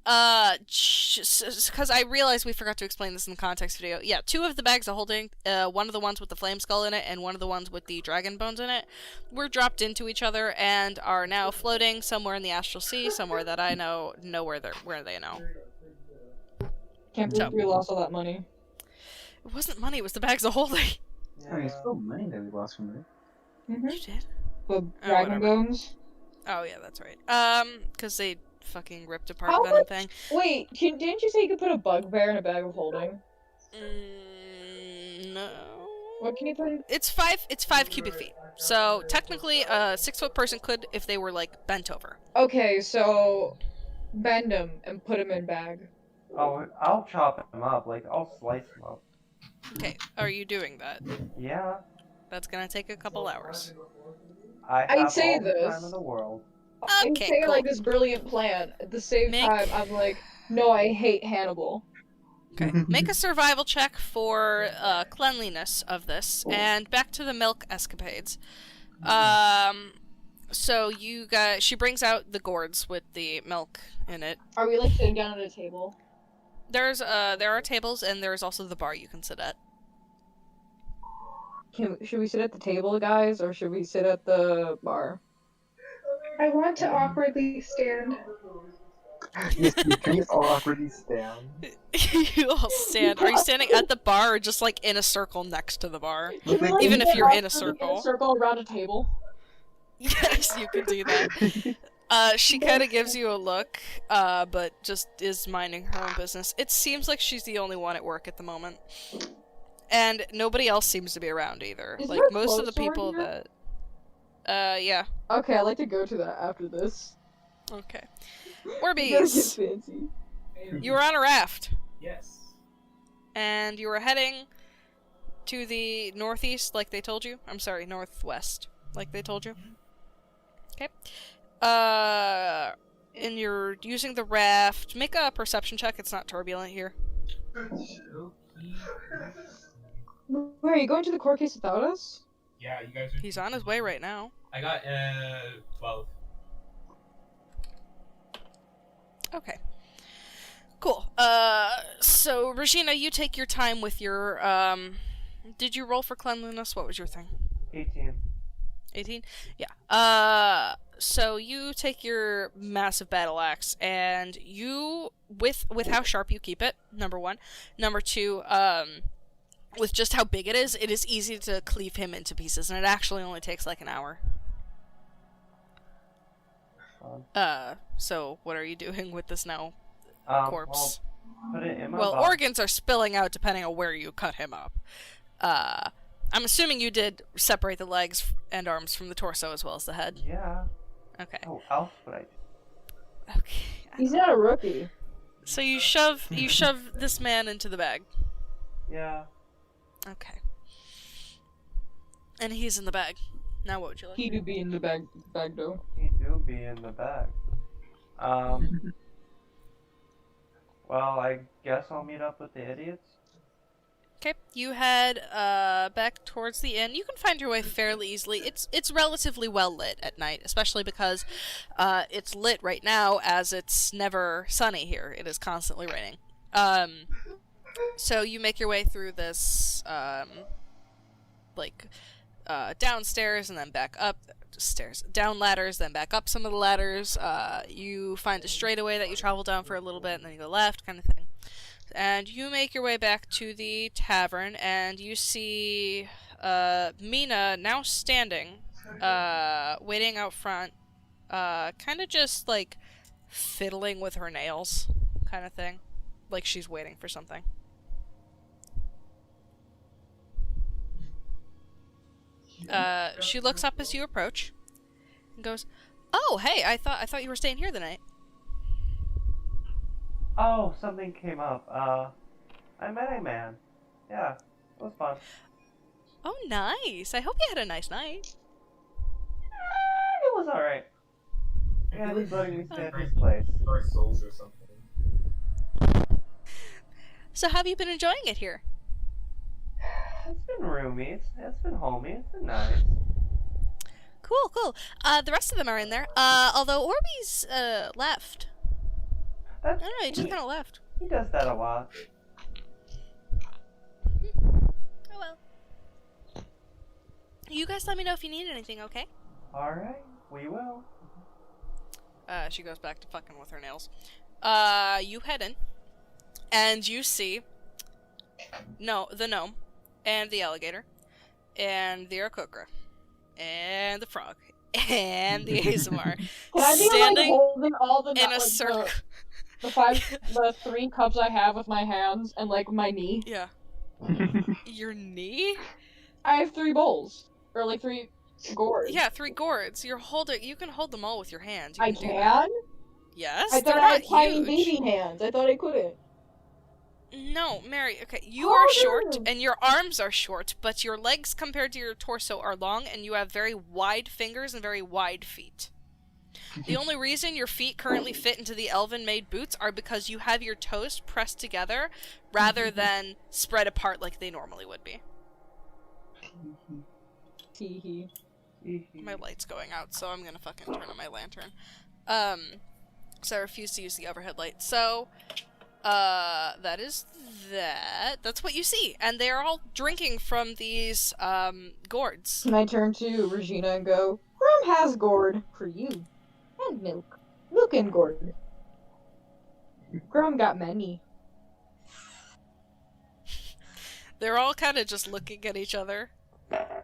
Because I realized we forgot to explain this in the context video. Yeah, 2 of the bags of holding, one of the ones with the flame skull in it, and one of the ones with the dragon bones in it, were dropped into each other and are now floating somewhere in the astral sea, somewhere that I know where they know. Can't believe we lost all that money. It wasn't money; it was the bags of holding. Oh, it's still money that we lost from it. Mm-hmm. You did? The dragon whatever. bones. Oh yeah, that's right. Because they fucking ripped apart How Venom much- thing. Wait, didn't you say you could put a bugbear in a bag of holding? No. What can you put in? It's 5 cubic feet. So technically, a 6-foot person could if they were like bent over. Okay, so bend them and put them in bag. Oh, I'll chop them up. Like, I'll slice them up. Okay, are you doing that? Yeah. That's gonna take a couple hours. I I'd have say all the this. time in the world. I Okay, say cool. like this brilliant plan. At the same time, I'm like, no, I hate Hannibal. Okay, make a survival check for cleanliness of this, and back to the milk escapades. So she brings out the gourds with the milk in it. Are we like sitting down at a table? There are tables, and there's also the bar you can sit at. Should we sit at the table, guys, or should we sit at the bar? I want to awkwardly stand. Yes, can you all awkwardly stand? You all stand. Are you standing at the bar or just like in a circle next to the bar? Look like Even if you're in a In circle. a circle around a table. Yes, you can do that. She kind of gives you a look, but just is minding her own business. It seems like she's the only one at work at the moment. And nobody else seems to be around either. Is Like, there a most of the clothes people store here? that... yeah. Okay, I'd like to go to that after this. Okay. You gotta get Orbies, fancy. you were on a raft, Yes. and you were heading to the northeast like they told you. I'm sorry, northwest like they told you. Okay. And you're using the raft. Make a perception check. It's not turbulent here. Where are you going to the court case without us? Yeah, you guys are. He's on his way right now. I got 12. Okay. Cool. So Regina, you take your time with your did you roll for cleanliness? What was your thing? 18. 18? Yeah. So you take your massive battle axe and you with how sharp you keep it, number 1. Number 2, with just how big it is easy to cleave him into pieces, and it actually only takes like an hour. So what are you doing with this now corpse? Well, put it in my Well, box. organs are spilling out depending on where you cut him up. I'm assuming you did separate the legs and arms from the torso as well as the head. Yeah. Okay. Oh, else would I? Okay. He's not a rookie. So you shove this man into the bag. Yeah. Okay. And he's in the bag. Now what would you like? He do be in the bag though. He do be in the bag. Well, I guess I'll meet up with the idiots. Okay, you head back towards the inn. You can find your way fairly easily. It's relatively well lit at night, especially because it's lit right now as it's never sunny here. It is constantly raining. So you make your way through this downstairs and then back up stairs, down ladders, then back up some of the ladders. You find a straightaway that you travel down for a little bit and then you go left, kind of thing. And you make your way back to the tavern, and you see Mina now standing, waiting out front, kind of just like fiddling with her nails, kind of thing, like she's waiting for something. She looks up as you approach, and goes, "Oh, hey, I thought you were staying here the night." Oh, something came up. I met a man. Yeah, it was fun. Oh, nice. I hope you had a nice night. It was alright. Yeah, he's letting me stay at his place. Or souls or something. So have you been enjoying it here? It's been roomy. It's been homey. It's been nice. Cool, cool. The rest of them are in there. Although Orbies, left. I don't know, he just kind of left. He does that a lot. Oh well. You guys let me know if you need anything, okay? Alright, we will. She goes back to fucking with her nails. You head in, and you see the gnome, and the alligator, and the Arkokra, and the frog, and the ASMR, Can I be standing like holding all the in a circle. the 3 cups I have with my hands and like my knee? Yeah. Your knee? I have 3 bowls. Or like 3 gourds. Yeah, 3 gourds. You can hold them all with your hands. I can? Yes. I thought I had tiny baby hands. I thought I couldn't. No, Mary, okay, you are short, and your arms are short, but your legs compared to your torso are long, and you have very wide fingers and very wide feet. The only reason your feet currently fit into the elven-made boots are because you have your toes pressed together, rather than spread apart like they normally would be. Tee My light's going out, so I'm gonna fucking turn on my lantern. So I refuse to use the overhead light. So, that is that. That's what you see. And they're all drinking from these, gourds. Can I turn to Regina and go, Grum has gourd for you. And milk. Milk and gourd. Grum got many. They're all kind of just looking at each other.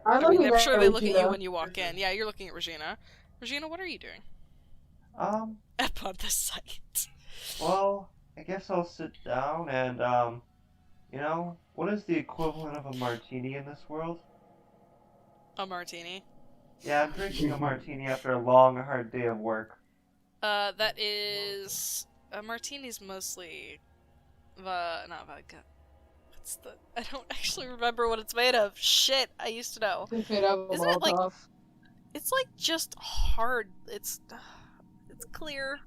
I'm sure they look at you Regina. when you walk in. Yeah, you're looking at Regina. Regina, what are you doing? Upon the site. Well, I guess I'll sit down and, what is the equivalent of a martini in this world? A martini. Yeah, I'm drinking a martini after a long, hard day of work. That is... A martini's mostly... not vodka. I don't actually remember what it's made of. Shit, I used to know. It's made of Isn't it like... Molotov. It's like just hard. It's clear.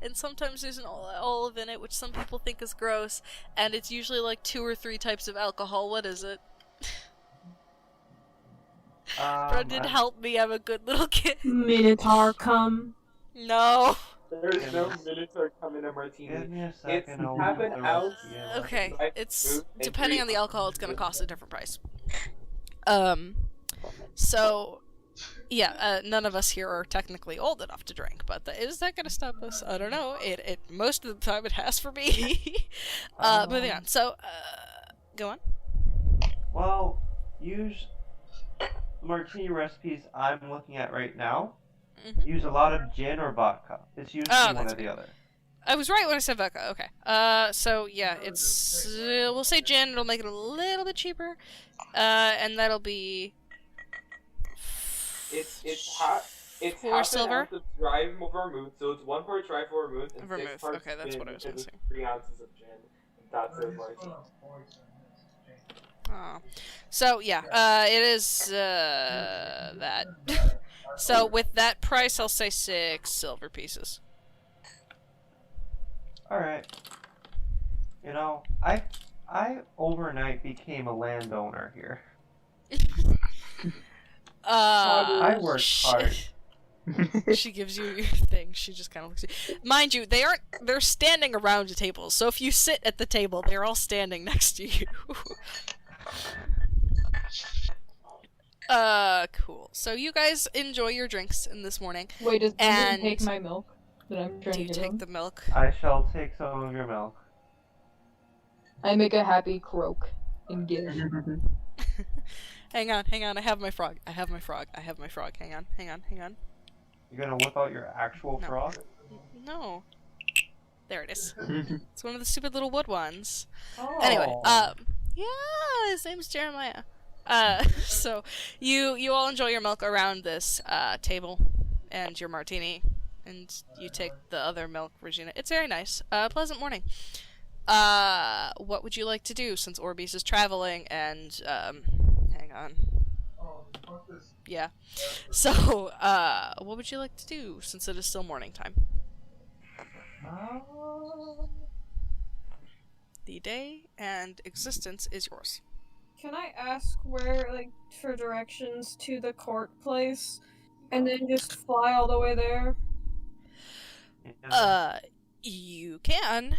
And sometimes there's an olive in it, which some people think is gross. And it's usually like 2 or 3 types of alcohol. What is it? Brendon, help me, I'm a good little kid. Minotaur come. No. There is no Minotaur come in a martini. Give me a It's second, I'll half look an the ounce. recipe up. Okay, it's depending on the alcohol, it's gonna cost a different price. So, yeah, none of us here are technically old enough to drink, but is that gonna stop us? I don't know. It most of the time it has for me. Moving on. So, go on. Well, martini recipes I'm looking at right now use a lot of gin or vodka. It's usually one or the other. I was right when I said vodka. Okay. So yeah, it's we'll say gin. It'll make it a little bit cheaper, and that'll be. It's hot. It's 4 half silver? an ounce of dry vermouth, so it's 1 part dry vermouth and 6 Vermouth. parts Okay, that's gin, what I was because it's missing. 3 ounces of gin. And that's a martini. Oh. So, yeah, it is, that. So, with that price, I'll say 6 silver pieces. Alright. You know, I overnight became a landowner here. I worked hard. She gives you your thing. She just kind of looks at you. Mind you, they're standing around a table. So if you sit at the table, they're all standing next to you. Cool. So you guys enjoy your drinks in this morning. Wait, does Brendon And take my milk that I'm trying do you to give take him? the milk? I shall take some of your milk. I make a happy croak and give. Hang on. I have my frog. Hang on. You're gonna whip out your actual No. frog? No. There it is. It's one of the stupid little wood ones. Oh. Anyway, yeah, his name's Jeremiah. So you all enjoy your milk around this table and your martini, and you take the other milk, Regina. It's very nice. Pleasant morning. What would you like to do since Orbies is traveling and hang on. Yeah. So, what would you like to do since it is still morning time? The day and existence is yours. Can I ask where, like, for directions to the court place, and then just fly all the way there? You can.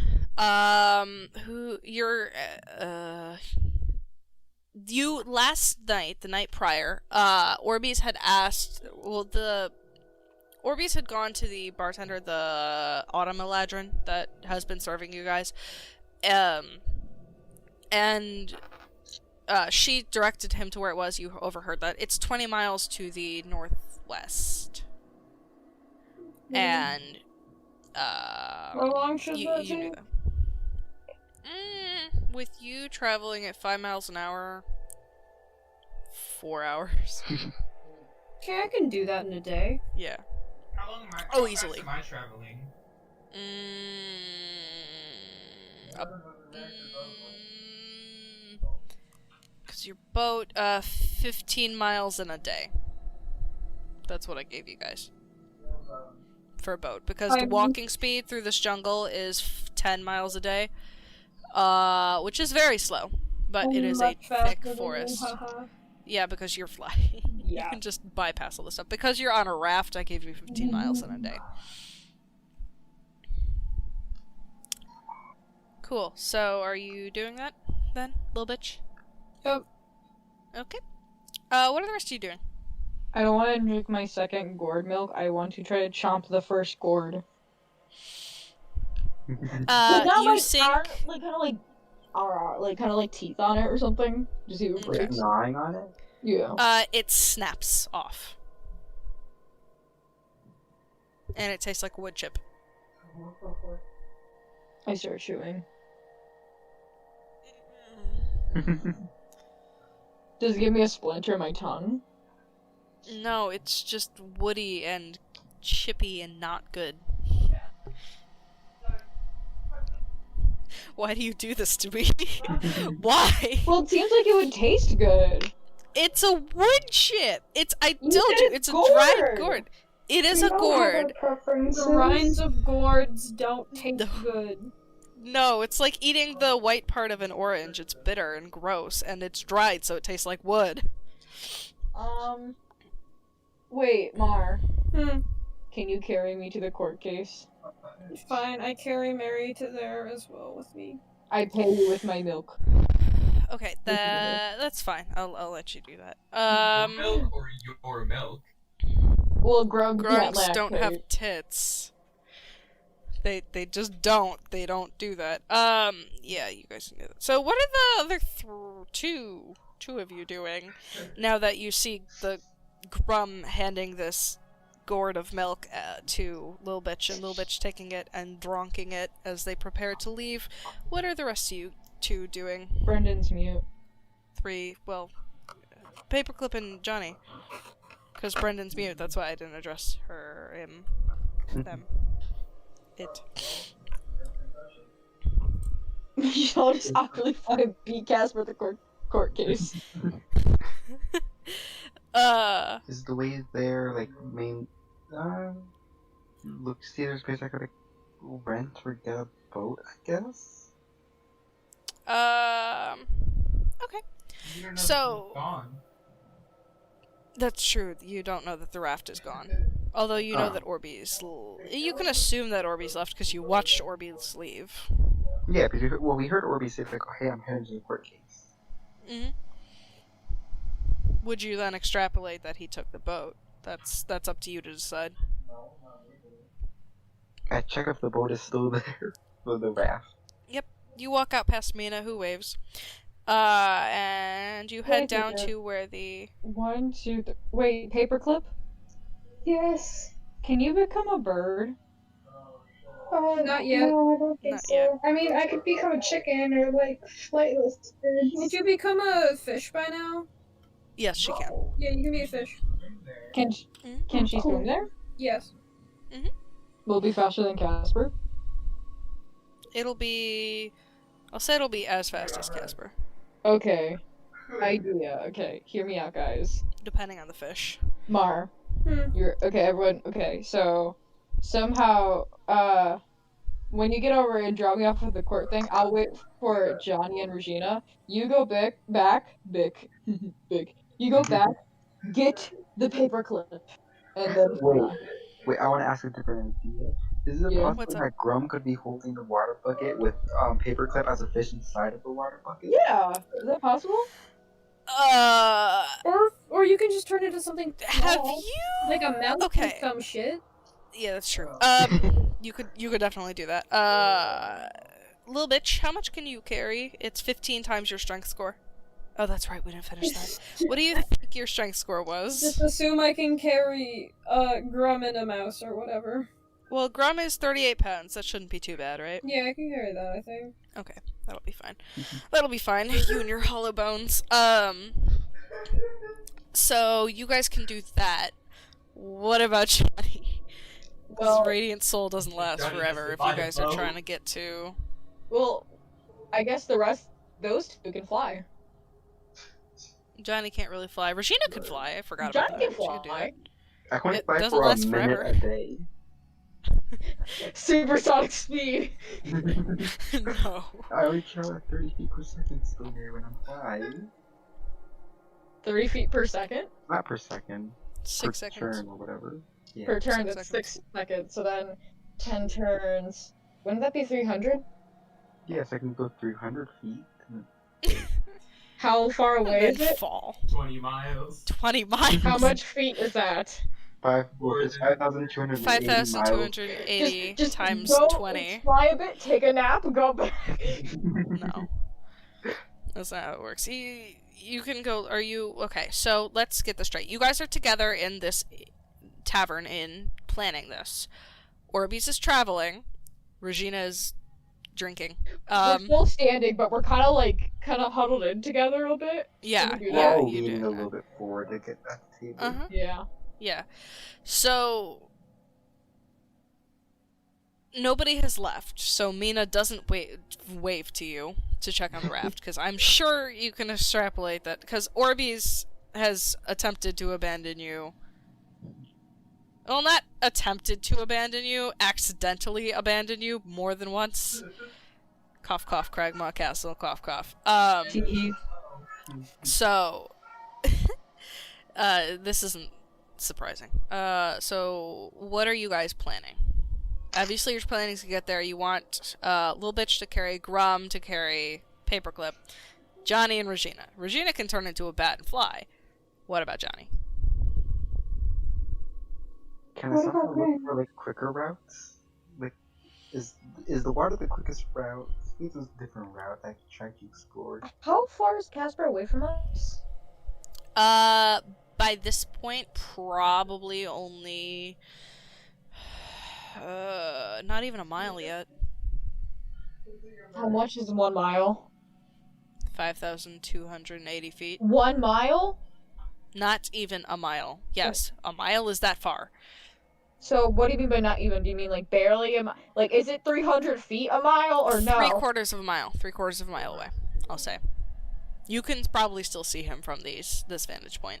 You last night, the night prior, Orbies had asked, Orbies had gone to the bartender, the Autumn Eladrin, that has been serving you guys, and she directed him to where it was. You overheard that. It's 20 miles to the northwest. And, how long should that you knew take? that. With you traveling at 5 miles an hour, 4 hours. Okay, I can do that in a day. Yeah. How long am I? Oh, how easily. fast am I traveling? Because your boat, 15 miles in a day. That's what I gave you guys. For a boat. Because the walking speed through this jungle is 10 miles a day. Which is very slow. But it is a thick forest. Yeah, because you're flying. Yeah. You can just bypass all this stuff. Because you're on a raft, I gave you 15 miles in a day. Cool. So, are you doing that, then, little bitch? Yep. Okay. What are the rest of you doing? I don't want to drink my second gourd milk. I want to try to chomp the first gourd. You like, sink... like kind of like teeth on it or something. Just see if it breaks. Gnawing on it? Yeah. It snaps off. And it tastes like wood chip. I start chewing. Does it give me a splinter in my tongue? No, it's just woody and chippy and not good. Why do you do this to me? Why? Well, it seems like it would taste good. It's a wood chip! I You told said you, it's it's a dried gourd! gourd. It is We a don't gourd. have our preferences. The rinds of gourds don't taste good. No, it's like eating the white part of an orange. It's bitter and gross, and it's dried, so it tastes like wood. Wait, Mar. Hmm. Can you carry me to the court case? Fine, I carry Mary to there as well with me. I pay you with my milk. Okay, that's fine. I'll let you do that. Milk or your milk? Well, grunts Grunts don't have tits. They just don't. They don't do that. Yeah, you guys can do that. So what are the other two of you doing now that you see the Grum handing this gourd of milk to Lil Bitch, and Lil Bitch taking it and dronking it as they prepare to leave? What are the rest of you two doing? Brendon's mute. Paperclip and Johny. Because Brendon's mute, that's why I didn't address her, him, them, it. Y'all just awkwardly beat Kacper the court case. Is the way there like main? Look, see, there's a place I could like, rent or get a boat, I guess. Okay. You don't know So- if it's gone. That's true. You don't know that the raft is gone. Although you know that Orbies... You can assume that Orbies left because you watched Orbies leave. Yeah, because we heard Orby say like, oh, "Hey, I'm heading to the court case." Mm-hmm. Would you then extrapolate that he took the boat? That's up to you to decide. I check if the boat is still there for the raft. Yep. You walk out past Mina, who waves. And you head Wait a down minute. to where the... 1, 2, wait, Paperclip? Yes. Can you become a bird? Not yet. No, I don't think Not so. yet. I mean, I could become a chicken or like flightless Did birds. you become a fish by now? Yes, she can. Yeah, you can be a fish. Can she swim there? Yes. Will it be faster than Kacper? It'll be... I'll say it'll be as fast as Kacper. Okay. Idea. Okay, hear me out, guys. Depending on the fish. Mar. Hmm. You're okay, everyone. Okay, so somehow, when you get over and drop me off at the court thing, I'll wait for Johny and Regina. You go back. You go back, get the paperclip, and then Wait, I want to ask a different idea. Is it Yeah. possible What's up? that Grum could be holding the water bucket with Paperclip as a fish inside of the water bucket? Yeah, is that possible? Or you can just turn it into something Have small, you... like a mouse Okay. or some shit. Yeah, that's true. You could definitely do that. Little bitch, how much can you carry? It's 15 times your strength score. Oh, that's right, we didn't finish that. What do you think your strength score was? Just assume I can carry Grum and a mouse or whatever. Well, Grum is 38 pounds. That shouldn't be too bad, right? Yeah, I can carry that, I think. Okay, that'll be fine. That'll be fine. You and your hollow bones. So you guys can do that. What about Johnny? Well- Radiant Soul doesn't last Johnny has forever to if buy you a guys are boat. trying to get to... Well, I guess those two can fly. Johnny can't really fly. Regina could fly. I forgot about Johnny that. can She could do fly. I can It fly doesn't for a last minute forever. a day. Supersonic speed. that. No. I only travel at 30 feet per second still here when I'm flying. 3 feet per second? Not per second. 6 per seconds. turn or whatever. Yeah. Per turn, 6 that's seconds. 6 seconds. So then 10 turns. Wouldn't that be 300? Yes, I can go 300 feet. How far away And is then it? fall. 20 miles. 20 miles. How much feet is that? 5,280 miles. 5,280 Just times go 20. Fly a bit, take a nap, go back. No. That's not how it works. You can go... Are you... Okay, so let's get this straight. You guys are together in this tavern inn planning this. Orbies is traveling. Regina is drinking. We're still standing, but we're kind of huddled in together a bit. Yeah, Can we do yeah, that? Whoa, you leaning do. a little bit forward to get that table. Uh-huh. Yeah. Yeah. So... Nobody has left, so Mina doesn't wave to you to check on the raft, because I'm sure you can extrapolate that, because Orbies has attempted to abandon you. Well, not attempted to abandon you, accidentally abandon you more than once. Cough, cough, Cragmaw Castle, cough, cough. So, this isn't surprising. So, what are you guys planning? Obviously, you're planning to get there. You want Little Bitch to carry Grum, to carry Paperclip, Johnny and Regina. Regina can turn into a bat and fly. What about Johnny? Can I What somehow about look Grum? for like quicker routes? Like, is the water the quickest route? I think there's a different route I could try to explore. How far is Kacper away from us? By this point, probably only... not even a mile yet. How much is 1 mile? 5,280 feet. 1 mile? Not even a mile. Yes, a mile is that far. So what do you mean by not even? Do you mean like barely a mile? Like, is it 300 feet a mile or no? 3/4 of a mile. 3/4 of a mile away, I'll say. You can probably still see him from this vantage point.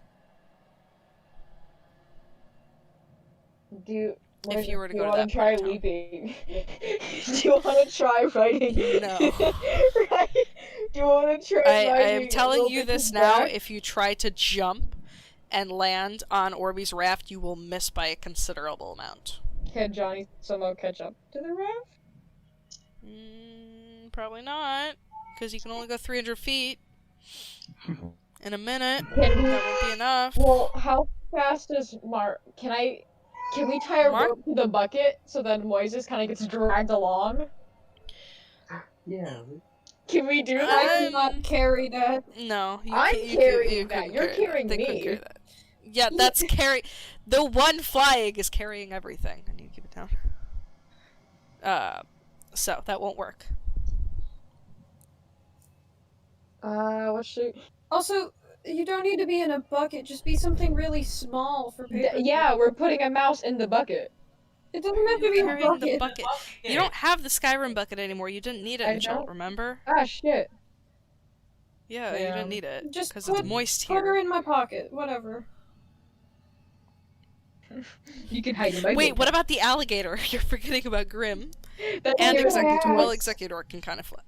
If you were to go to that try part of town. leaping? Do you want to try riding? No. Right? Do you want to try I riding? am telling you this now, back? if you try to jump and land on Orbeez' raft, you will miss by a considerable amount. Can Johnny somehow catch up to the raft? Probably not, because you can only go 300 feet in a minute. Can That won't be enough. Well, how fast is Mark? Can we tie a rope to the bucket so then Moises kind of gets dragged along? Yeah. Can we do that? I cannot carry that. No, I'm carrying that. You're carrying They couldn't me. carry that. Yeah, that's carry. The one flying is carrying everything. I need to keep it down. So that won't work. What should? Also, you don't need to be in a bucket. Just be something really small for paper. Yeah, we're putting a mouse in the bucket. It doesn't have to be a Carrying the bucket. bucket. You don't have the Skyrim bucket anymore. You didn't need it I in Jolt, don't. remember? Ah, shit. Yeah, you Yeah. didn't need it. Just Because it's put- moist Put her here. in my pocket. Whatever. You can hide in my Wait, book. what about the alligator? You're forgetting about Grim. That's And your Executor. ass. Well, Executor can kind of fly.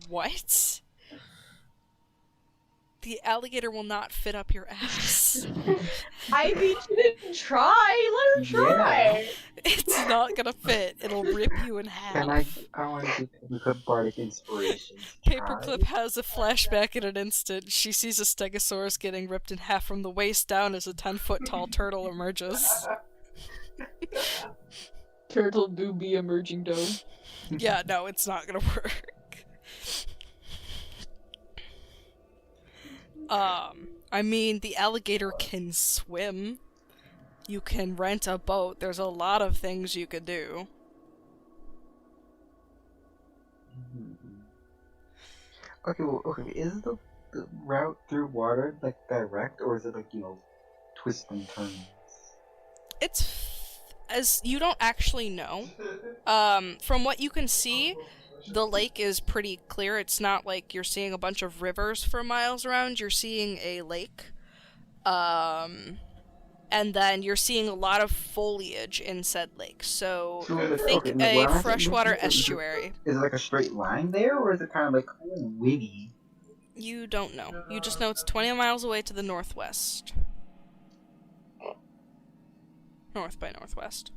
What? The alligator will not fit up your ass. I mean, you didn't try. Let her try. It's not gonna fit. It'll rip you in half. And I want to give Paperclip bardic inspiration. Paperclip has a flashback in an instant. She sees a stegosaurus getting ripped in half from the waist down as a 10-foot tall turtle emerges. Turtle do be emerging though. Yeah, no, it's not gonna work. I mean, the alligator can swim. You can rent a boat. There's a lot of things you could do. Okay, well, okay. Is the route through water like direct, or is it like twists and turns? As you don't actually know. From what you can see, the lake is pretty clear. It's not like you're seeing a bunch of rivers for miles around. You're seeing a lake. And then you're seeing a lot of foliage in said lake. So think a freshwater estuary. Is it like a straight line there, or is it kind of like wavy? You don't know. You just know it's 20 miles away to the northwest. North by northwest.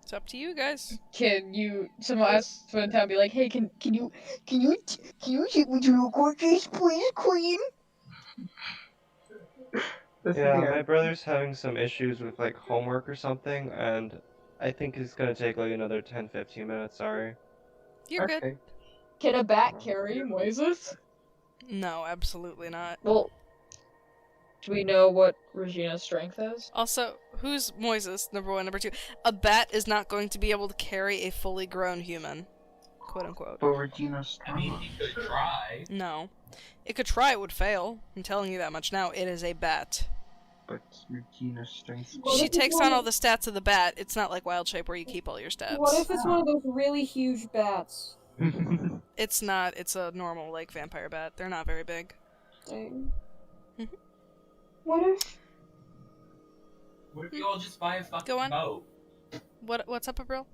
It's up to you guys. Can you? Someone asked for the town, be like, hey, can you take me to a court case, please, Queen? Yeah, my brother's having some issues with like homework or something, and I think it's gonna take like another 10-15 minutes. Sorry. You're good. Can a bat carry Moises? No, absolutely not. Well, do we know what Regina's strength is? Also, who's Moises? Number one. Number two. A bat is not going to be able to carry a fully grown human. Quote unquote. But Regina's I mean, you could try. No. It could try, it would fail. I'm telling you that much now. It is a bat. But Regina's strength. She takes on all the stats of the bat. It's not like Wild Shape where you keep all your stats. What if it's one of those really huge bats? It's not. It's a normal, like, vampire bat. They're not very big. Dang. What if? What if you all just buy a fucking Go on. boat? What's up, Abril?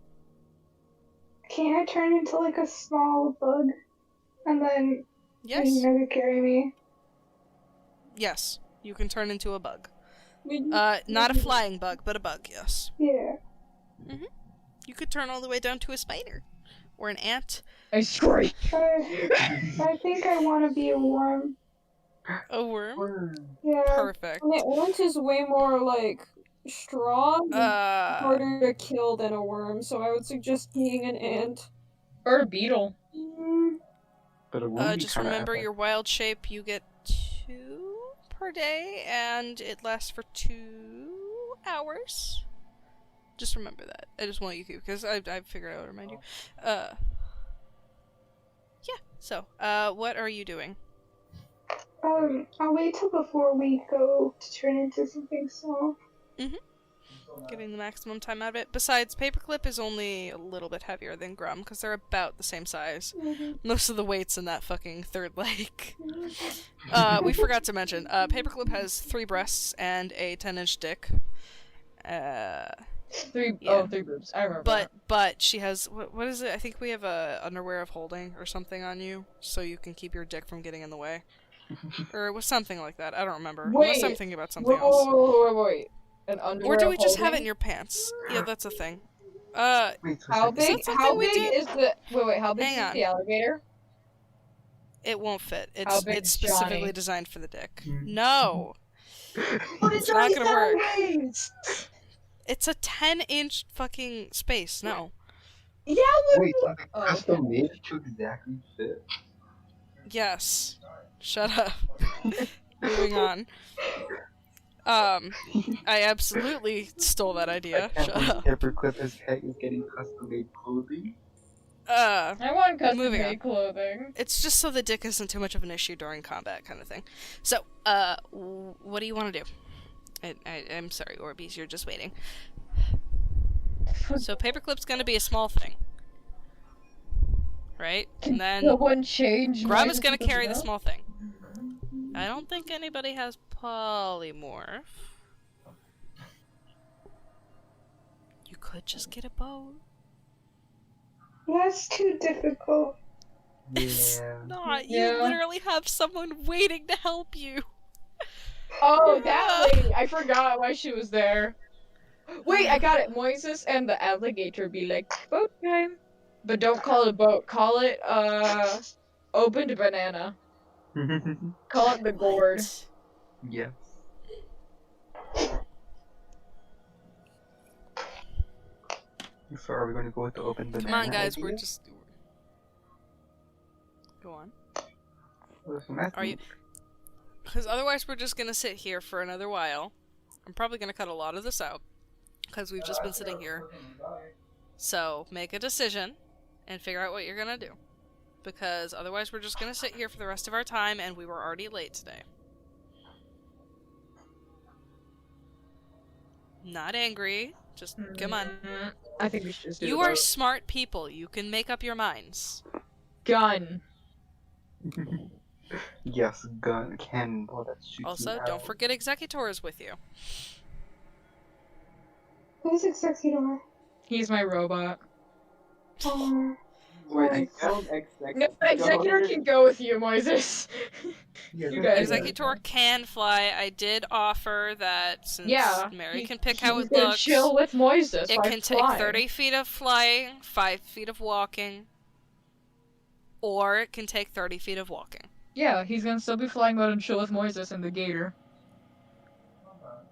Can't I turn into like a small bug, and then Yes. you never carry me? Yes. You can turn into a bug. We- Not a flying bug, but a bug, yes. Yeah. You could turn all the way down to a spider. Or an ant. I scream. I think I want to be a worm. A worm? Yeah. Perfect. And the ant is way more, like, strong and harder to kill than a worm, so I would suggest being an ant. Or a beetle. But it would be Just kinda remember epic. your wild shape, you get 2 per day, and it lasts for 2 hours. Just remember that. I just want you to, because I figured I would remind you. Yeah, so, what are you doing? I'll wait till before we go to turn into something small. Getting the maximum time out of it. Besides, Paperclip is only a little bit heavier than Grum, because they're about the same size. Most of the weight's in that fucking third leg. We forgot to mention, Paperclip has 3 breasts and a 10-inch dick. Three boobs. I remember. But she has, what is it? I think we have a underwear of holding or something on you, so you can keep your dick from getting in the way. Or it was something like that. I don't remember. Unless I'm thinking about something else. Wait. An underwear Or do we just have it holding? in your pants? Yeah, that's a thing. Wait, so How second- big? How big is the? Wait. How big Hang is on. the alligator? It won't fit. How big It's is specifically Johnny? designed for the dick. Hmm. No! What It's not gonna work. Waist? It's a 10-inch fucking space. No. Yeah. Wait, so the Oh, custom made to exactly fit? Yes. Shut up. Moving on. I absolutely stole that idea. I Shut can't up. believe Paperclip is getting custom made clothing. I want custom Moving made clothing. It's just so the dick isn't too much of an issue during combat, kind of thing. So, what do you want to do? I'm sorry, Orbies, you're just waiting. So, Paperclip's gonna be a small thing. Right? And then Someone change. Grum is Moises gonna to carry the no? small thing. I don't think anybody has polymorph. You could just get a boat. That's too difficult. It's Yeah. not. Yeah. You literally have someone waiting to help you. Oh, that lady! I forgot why she was there. Wait, I got it. Moises and the alligator be like, boat time. But don't call it a boat. Call it, opened banana. Call it the gourd. Yes. So are we going to go with the open banana? Come on, guys. idea? We're just. Go on. Listen, Are you? Because otherwise, we're just gonna sit here for another while. I'm probably gonna cut a lot of this out because we've just been sitting here. So make a decision and figure out what you're gonna do. Because otherwise, we're just gonna sit here for the rest of our time, and we were already late today. Not angry. Just come on. I think we should just do You the are boat. smart people. You can make up your minds. Gun. Yes, gun, cannonball that shoots Also, you don't out. forget Executor is with you. Who's Executor? He's my robot. Wait, I Nice. killed No, Executor can go with you, Moises. Yeah, You that's guys- good. Executor can fly. I did offer that since Yeah, Mary he- can pick how he's it gonna looks. chill with Moises. It by can take flying. 30 feet of flying, 5 feet of walking, or it can take 30 feet of walking. Yeah, he's gonna still be flying out and chill with Moises and the gator.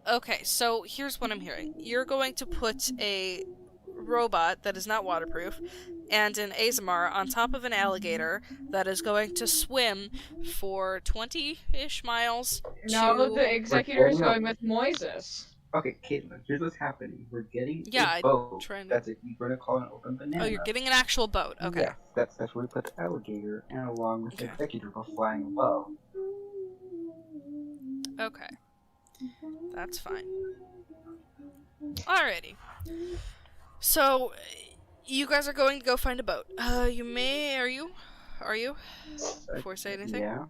Okay, so here's what I'm hearing. You're going to put a robot that is not waterproof and an Azamar on top of an alligator that is going to swim for 20-ish miles No, to... the Executor is We're going with Moises. Okay, Caitlin, here's what's happening. We're getting Yeah, a I'm boat. trying to- That's it. We're gonna call it an open banana. Oh, you're getting an actual boat. Okay. Yes, that's where we put the alligator and along with the Okay. executor while flying above. Okay. That's fine. Alrighty. So, you guys are going to go find a boat. Are you? Before I say anything? Yeah.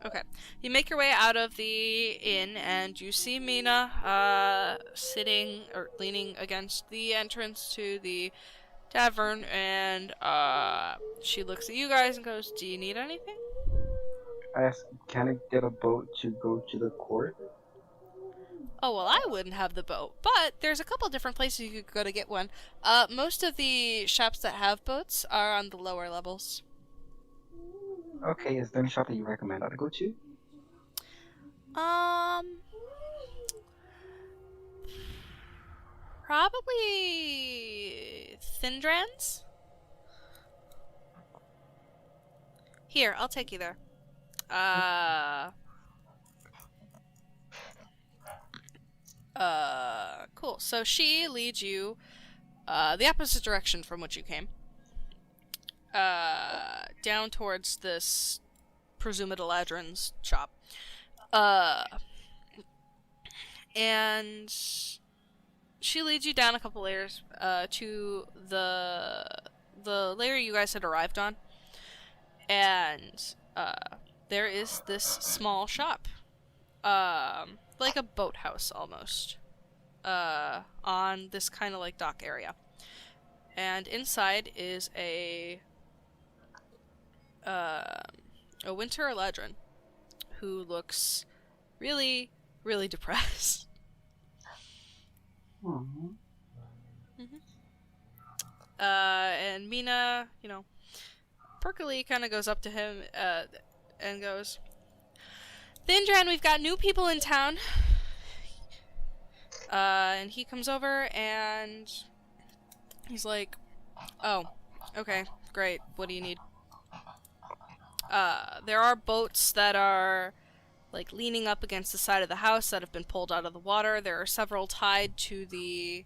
Okay. You make your way out of the inn, and you see Mina, sitting, or leaning against the entrance to the tavern, and, she looks at you guys and goes, "Do you need anything?" I asked, can I get a boat to go to the court? Oh, well, I wouldn't have the boat, but there's a couple different places you could go to get one. Most of the shops that have boats are on the lower levels. Okay, is there any shop that you recommend I go to? Probably Thindrans? Here, I'll take you there. Cool. cool. So she leads you the opposite direction from which you came. Down towards this presumed Eladrin's shop. And she leads you down a couple layers to the layer you guys had arrived on. And there is this small shop. Like a boathouse almost. On this kind of like dock area. And inside is a winter Eladrin who looks really, really depressed. Aww. And Mina, you know, perkily kind of goes up to him and goes, Thindran, we've got new people in town. And he comes over and he's like, oh, okay, great, what do you need? There are boats that are, like, leaning up against the side of the house that have been pulled out of the water. There are several tied to the,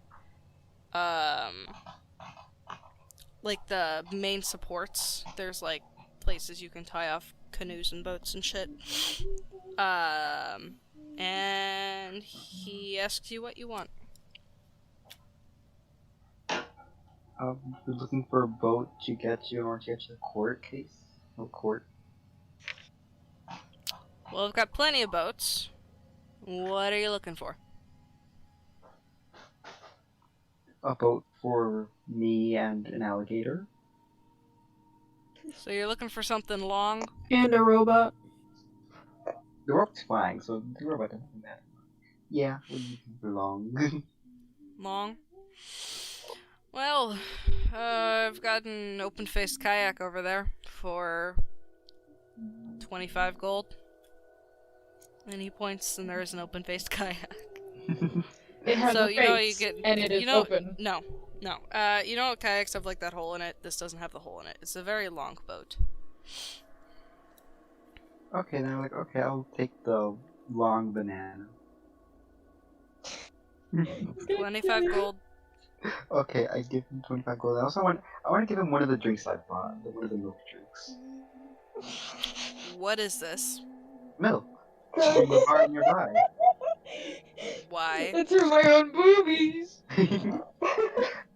like, the main supports. There's, like, places you can tie off canoes and boats and shit. And he asks you what you want. We're looking for a boat to get you in order to get to the court case. No court. Well, I've got plenty of boats. What are you looking for? A boat for me and an alligator. So you're looking for something long? And a robot. The rope's flying, so the robot doesn't matter. Yeah, we're looking for long. Long? Well, I've got an open-faced kayak over there for 25 gold. And he points, and there is an open-faced kayak. It has So a you know face, you get, and it is you know, open. No. You know kayaks have like that hole in it? This doesn't have the hole in it. It's a very long boat. Okay, then I'm like, okay, I'll take the long banana. 25 gold. Okay, I give him 25 gold. I also want to give him one of the drinks I bought, one of the milk drinks. What is this? Milk. From the bar nearby. Why? It's through my own boobies.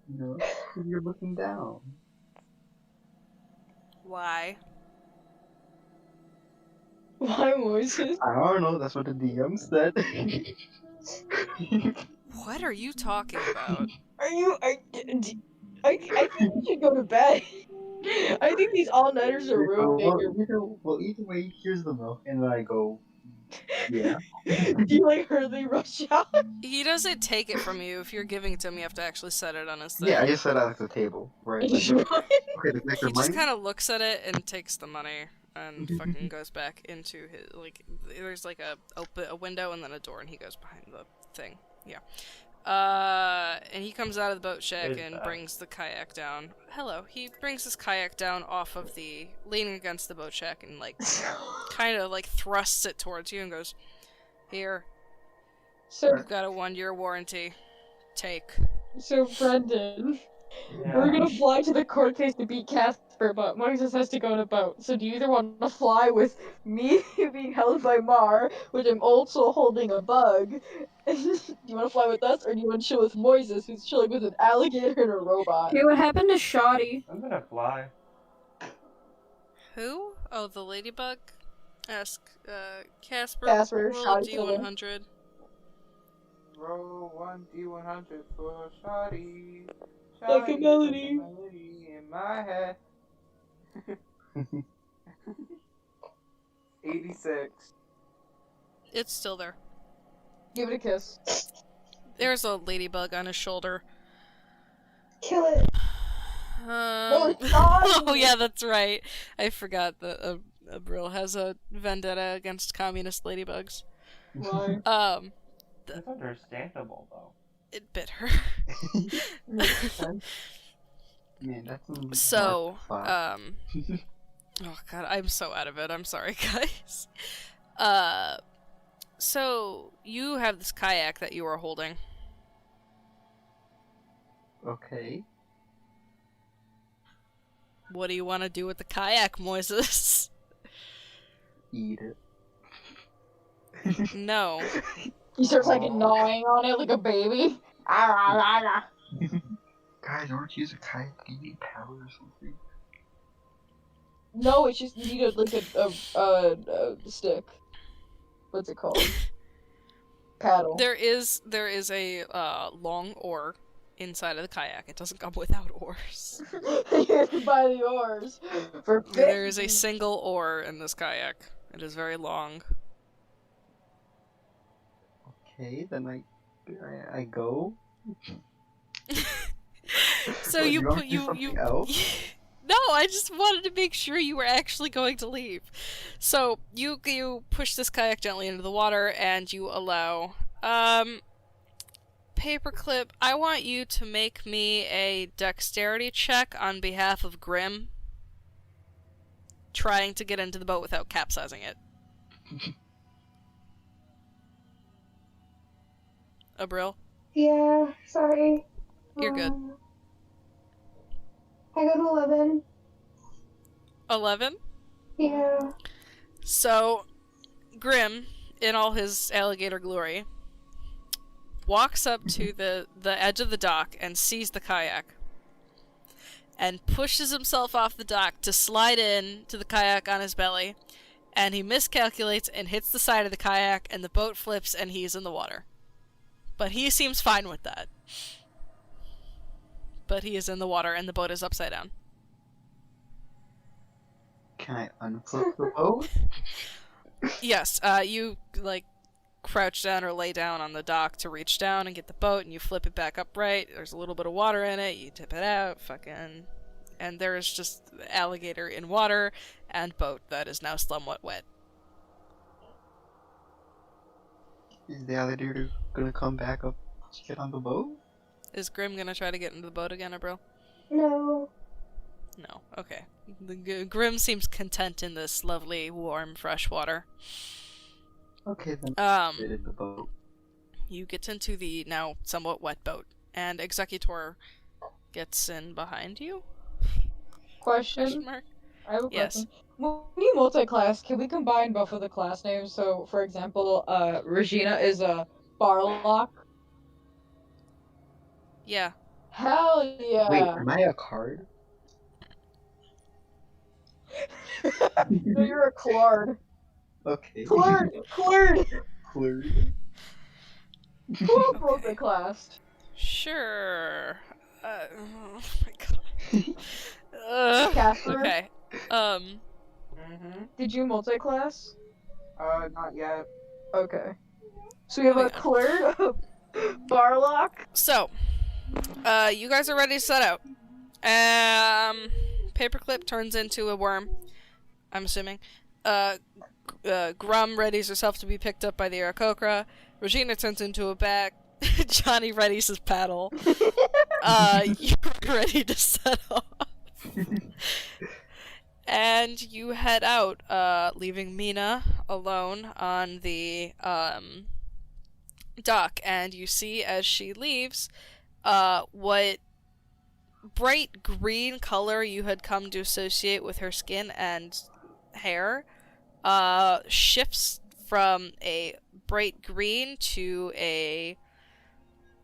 No, you're looking down. Why? Why, Moises? I don't know. That's what the DM said. What are you talking about? Are you? I think you should go to bed. I think these all-nighters are ruining your... Well, either way, here's the milk, and then I go, yeah. Do you like hurriedly rush out? He doesn't take it from you. If you're giving it to him, you have to actually set it on his thing. Yeah, I just set it at the table, right? Like, Sure. okay, the He just kind of looks at it and takes the money and fucking goes back into his, like, there's like a window and then a door, and he goes behind the thing. Yeah. And he comes out of the boat shack and brings the kayak down. Hello. He brings his kayak down off of the, leaning against the boat shack and, like, kind of, like, thrusts it towards you and goes, here. So, You've got a 1-year warranty. Take. so Brendon, we're gonna fly to the court case to beat Kacper, but Moises has to go in a boat. So do you either want to fly with me being held by Mar, which I'm also holding a bug? Do you want to fly with us, or do you want to chill with Moises, who's chilling with an alligator and a robot? Okay, what happened to Shoddy? I'm gonna fly. Who? Oh, the ladybug? Ask, Kacper. Kacper, Roll a Shoddy D100. Roll 1D100 for Shoddy. Like a melody. Melody in my head. 86. It's still there. Give it a kiss. There's a ladybug on his shoulder. Kill it. it's not! Oh yeah, that's right. I forgot that Abril has a vendetta against communist ladybugs. Why? That's understandable, though. It bit her. Makes sense. Man, that's a So, dark thought. oh god, I'm so out of it. I'm sorry, guys. So you have this kayak that you are holding. Okay. What do you want to do with the kayak, Moises? Eat it. No. He starts like gnawing on it like a baby. Guys, aren't you use a kayak? Do you need power or something? No, it's just you need like a stick. What's it called? Paddle. There is a long oar inside of the kayak. It doesn't come without oars. You have to buy the oars. For There is a single oar in this kayak. It is very long. Okay, then I go. So What, you want put to do something else? No, I just wanted to make sure you were actually going to leave. So you push this kayak gently into the water and you allow Paperclip, I want you to make me a dexterity check on behalf of Grum, trying to get into the boat without capsizing it. Abril? Yeah, sorry. You're good. I got 11. 11? Yeah. So, Grum, in all his alligator glory, walks up to the edge of the dock and sees the kayak. And pushes himself off the dock to slide in to the kayak on his belly. And he miscalculates and hits the side of the kayak and the boat flips and he's in the water. But he seems fine with that. But he is in the water and the boat is upside down. Can I unflip the boat? Yes, you, like, crouch down or lay down on the dock to reach down and get the boat, and you flip it back upright. There's a little bit of water in it, you tip it out, fucking... And there's just alligator in water and boat that is now somewhat wet. Is the alligator gonna come back up to get on the boat? Is Grum gonna try to get into the boat again, Abril? No. No. Okay. Grum seems content in this lovely, warm, fresh water. Okay, then get in the boat. You get into the now somewhat wet boat, and Executor gets in behind you? Question? Mark? I have a Yes. question. When you multi-class, can we combine both of the class names? So, for example, Regina is a Barlock. Yeah. Hell yeah! Wait, am I a card? No, you're a Clart. Okay. Clart! Clart! Clart. Who else multi-classed? Sure. Oh my god. Kacper? Okay. Did you multi-class? Not yet. Okay. So we have a Clart, a Barlock. So, you guys are ready to set out. Paperclip turns into a worm, I'm assuming. Grum readies herself to be picked up by the Aarakocra. Regina turns into a bat. Johny readies his paddle. You're ready to set off. And you head out, leaving Mina alone on the dock. And you see as she leaves, what bright green color you had come to associate with her skin and hair shifts from a bright green to a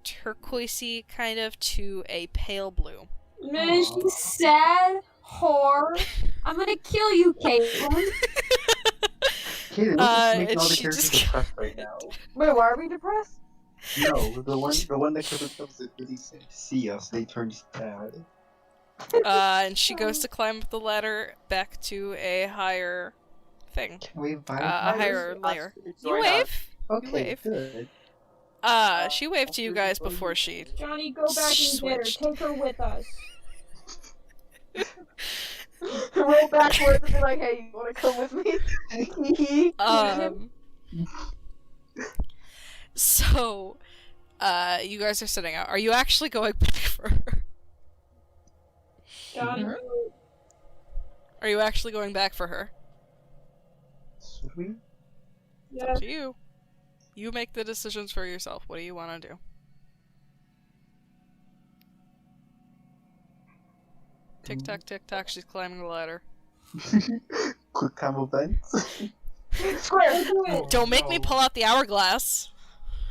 turquoisey kind of to a pale blue. Man, she's sad, whore. I'm gonna kill you, Caitlin. Caitlin, what's making and all the she characters just- depressed right now? Wait, why are we depressed? No, the one that comes up that really sad to see us, they turn sad. And she goes to climb up the ladder back to a higher thing. Can we buy A higher layer. You wave? Okay, You wave. good. She waved to you guys before she... Johnny, go back and get her. Switched. Take her with us. Roll backwards and be like, hey, you wanna come with me? So, you guys are sitting out. Are you actually going back for her? Johnny, Are you actually going back for her? Should we? It's up to you. You make the decisions for yourself. What do you want to do? Tick tock, tick tock. She's climbing the ladder. Quick time events. Square! Don't make me pull out the hourglass.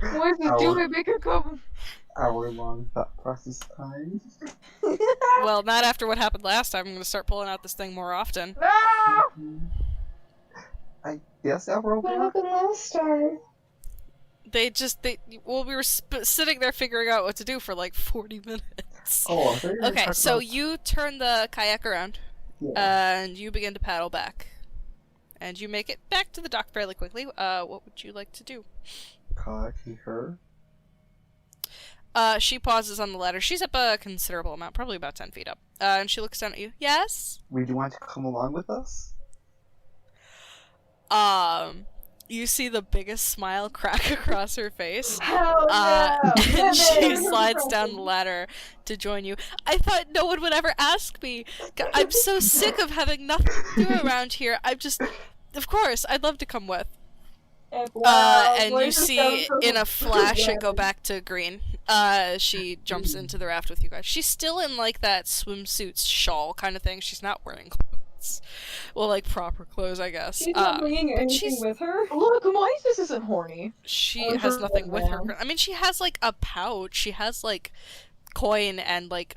Moises, do it, make her come! Hour-long thought process time. Well, not after what happened last time. I'm gonna start pulling out this thing more often. No! I guess Abril. What happened last time? Well, we were sitting there figuring out what to do for like 40 minutes. Oh, I thought you were Okay, talking so about- you turn the kayak around, Yeah. and you begin to paddle back. And you make it back to the dock fairly quickly. What would you like to do? Copy her. She pauses on the ladder. She's up a considerable amount, probably about 10 feet up. And she looks down at you. Yes? Would you want to come along with us? You see the biggest smile crack across her face. Hell no! And she slides down the ladder to join you. I thought no one would ever ask me. I'm so sick of having nothing to do around here. Of course, I'd love to come with. And you see in a flash it go back to green. She jumps into the raft with you guys. She's still in like that swimsuit shawl kind of thing. She's not wearing clothes. Well, like proper clothes, I guess. She's not bringing anything with her. Look, Moises isn't horny. She has nothing with her. I mean, she has like a pouch. She has like coin and like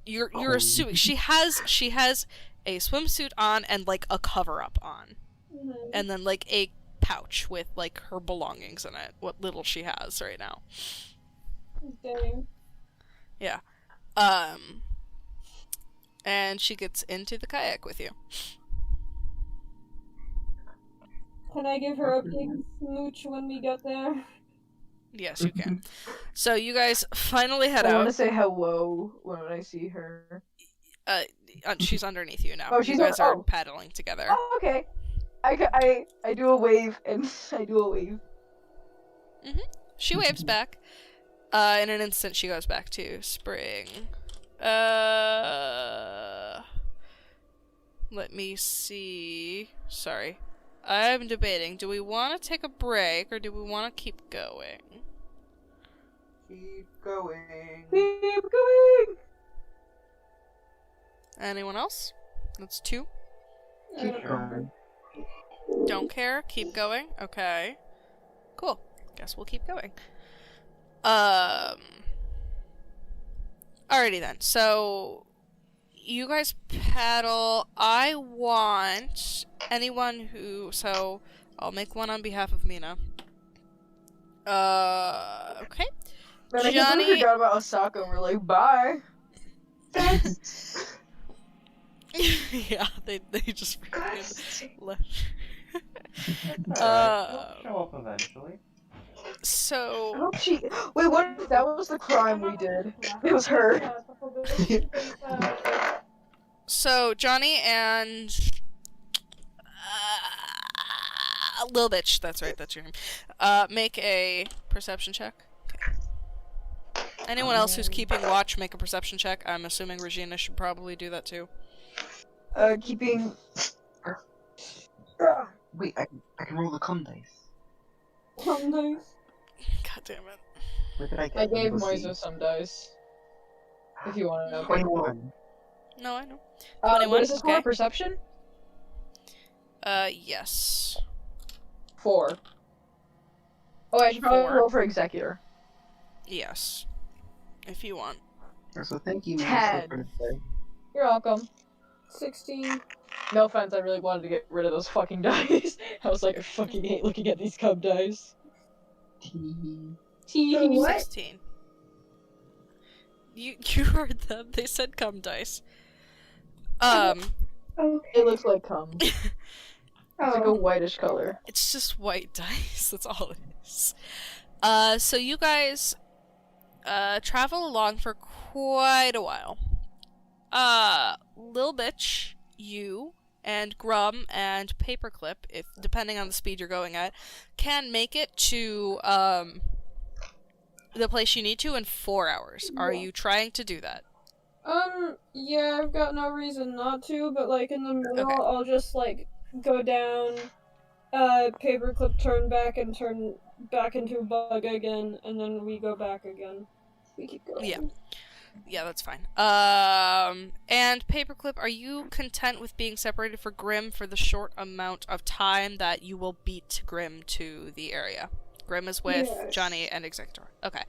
you're assuming she has a swimsuit on and like a cover up on, and then like a pouch with like her belongings in it. What little she has right now. Dang. Yeah. And she gets into the kayak with you. Can I give her a big smooch when we get there? Yes, you can. So you guys finally head I out. want to say hello when I see her. She's underneath you now. Oh, she's you guys are oh. paddling together. Oh, okay. I do a wave and I do a wave. She waves back. In an instant, she goes back to spring. Let me see. Sorry. I'm debating. Do we want to take a break or do we want to keep going? Keep going. Keep going. Anyone else? That's 2. Keep going. Don't care? Keep going? Okay. Cool. Guess we'll keep going. Alrighty then. So, you guys paddle. I want anyone who... So, I'll make one on behalf of Mina. Okay. Man, I Johny... completely forgot about Osaka and we're like, bye. Yeah, they just freaking left. Alright, she'll show up eventually. So... I hope she... Wait, what if that was the crime we did? It was her. So, Johny and... Lil Bitch, that's right, that's your name. Make a perception check. Okay. Anyone else who's keeping watch, make a perception check. I'm assuming Regina should probably do that too. Keeping... Wait, I can roll the cum dice. Some days. God damn it. Where did I get I gave them? Moises some dice. If you want to know. 21. No, I know. What 21, is this for? okay. Perception? Yes. 4. Oh, I should probably 4. roll for Executor. Yes. If you want. So thank you, 10. for today. You're welcome. 16. No offense, I really wanted to get rid of those fucking dice. I was like, I fucking hate looking at these cum dice. T. 16. You heard them. They said cum dice. Okay. It looks like cum. It's like a Oh. whitish color. It's just white dice. That's all it is. So you guys travel along for quite a while. Lil Bitch, you, and Grum and Paperclip, if depending on the speed you're going at, can make it to the place you need to in 4 hours. Are you trying to do that? Yeah, I've got no reason not to, but like in the middle, Okay. I'll just like go down, Paperclip turn back and turn back into a bug again, and then we go back again. We keep going. Yeah. Yeah, that's fine. And Paperclip, are you content with being separated for Grim for the short amount of time that you will beat Grim to the area? Grim is with Yes. Johny and Executor. Okay.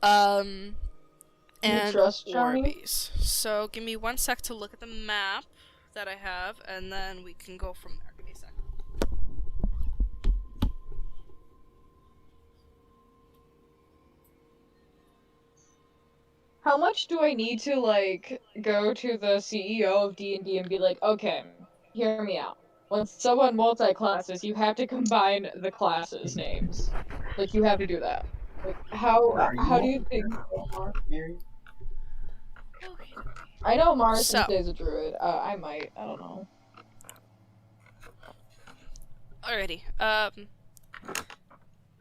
You And trust Johny? Orbies. So give me 1 sec to look at the map that I have, and then we can go from there. Give me a sec. How much do I need to, like, go to the CEO of D&D and be like, okay, hear me out. When someone multi-classes, you have to combine the classes' names. Like, you have to do that. Like, how do you think... I know Morrison stays a druid. I might. I don't know. Alrighty.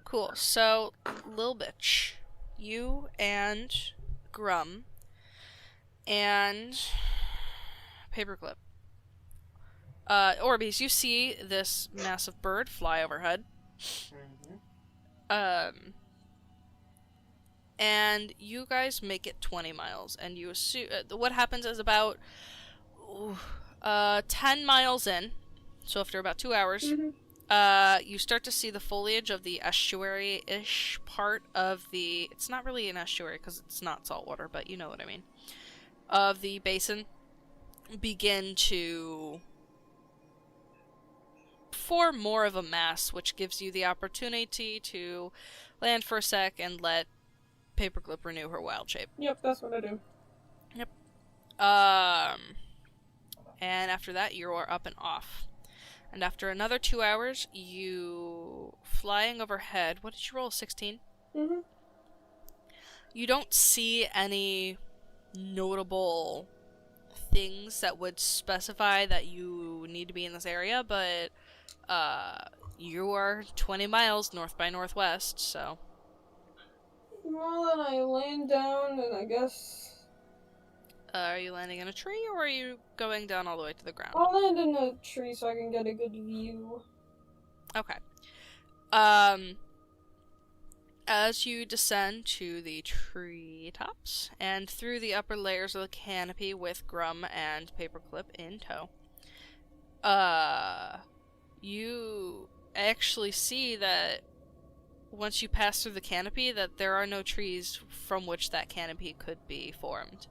Cool. So, Lil Bitch, you and Grum and Paperclip. Orbies, you see this massive bird fly overhead. And you guys make it 20 miles, and you assume what happens is about 10 miles in, so after about 2 hours, you start to see the foliage of the estuary-ish part of the, it's not really an estuary because it's not saltwater, but you know what I mean, of the basin begin to form more of a mass, which gives you the opportunity to land for a sec and let Paperclip renew her wild shape. Yep, that's what I do. Yep. And after that, you are up and off. And after another 2 hours, you flying overhead. What did you roll? 16? Mm-hmm. You don't see any notable things that would specify that you need to be in this area, but you are 20 miles north by northwest, so. Well, then I land down, and I guess... Are you landing in a tree, or are you going down all the way to the ground? I'll land in a tree so I can get a good view. Okay. As you descend to the treetops, and through the upper layers of the canopy with Grum and Paperclip in tow, you actually see that once you pass through the canopy, that there are no trees from which that canopy could be formed.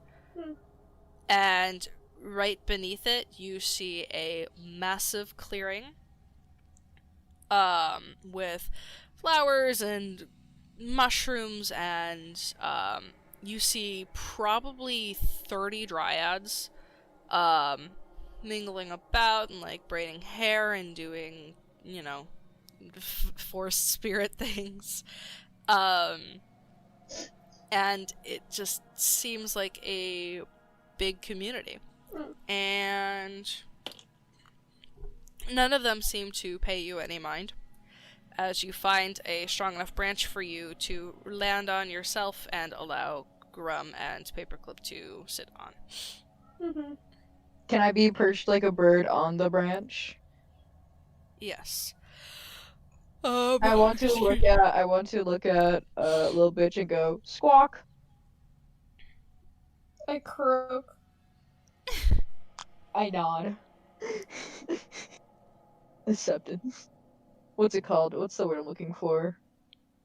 And right beneath it, you see a massive clearing, with flowers and mushrooms, and you see probably 30 dryads mingling about and like braiding hair and doing, you know, forest spirit things. And it just seems like a big community. And none of them seem to pay you any mind, as you find a strong enough branch for you to land on yourself and allow Grum and Paperclip to sit on. Can I be perched like a bird on the branch? Yes. I want to look at Little Bitch and go, squawk. I croak. I nod. Accepted. What's it called? What's the word I'm looking for?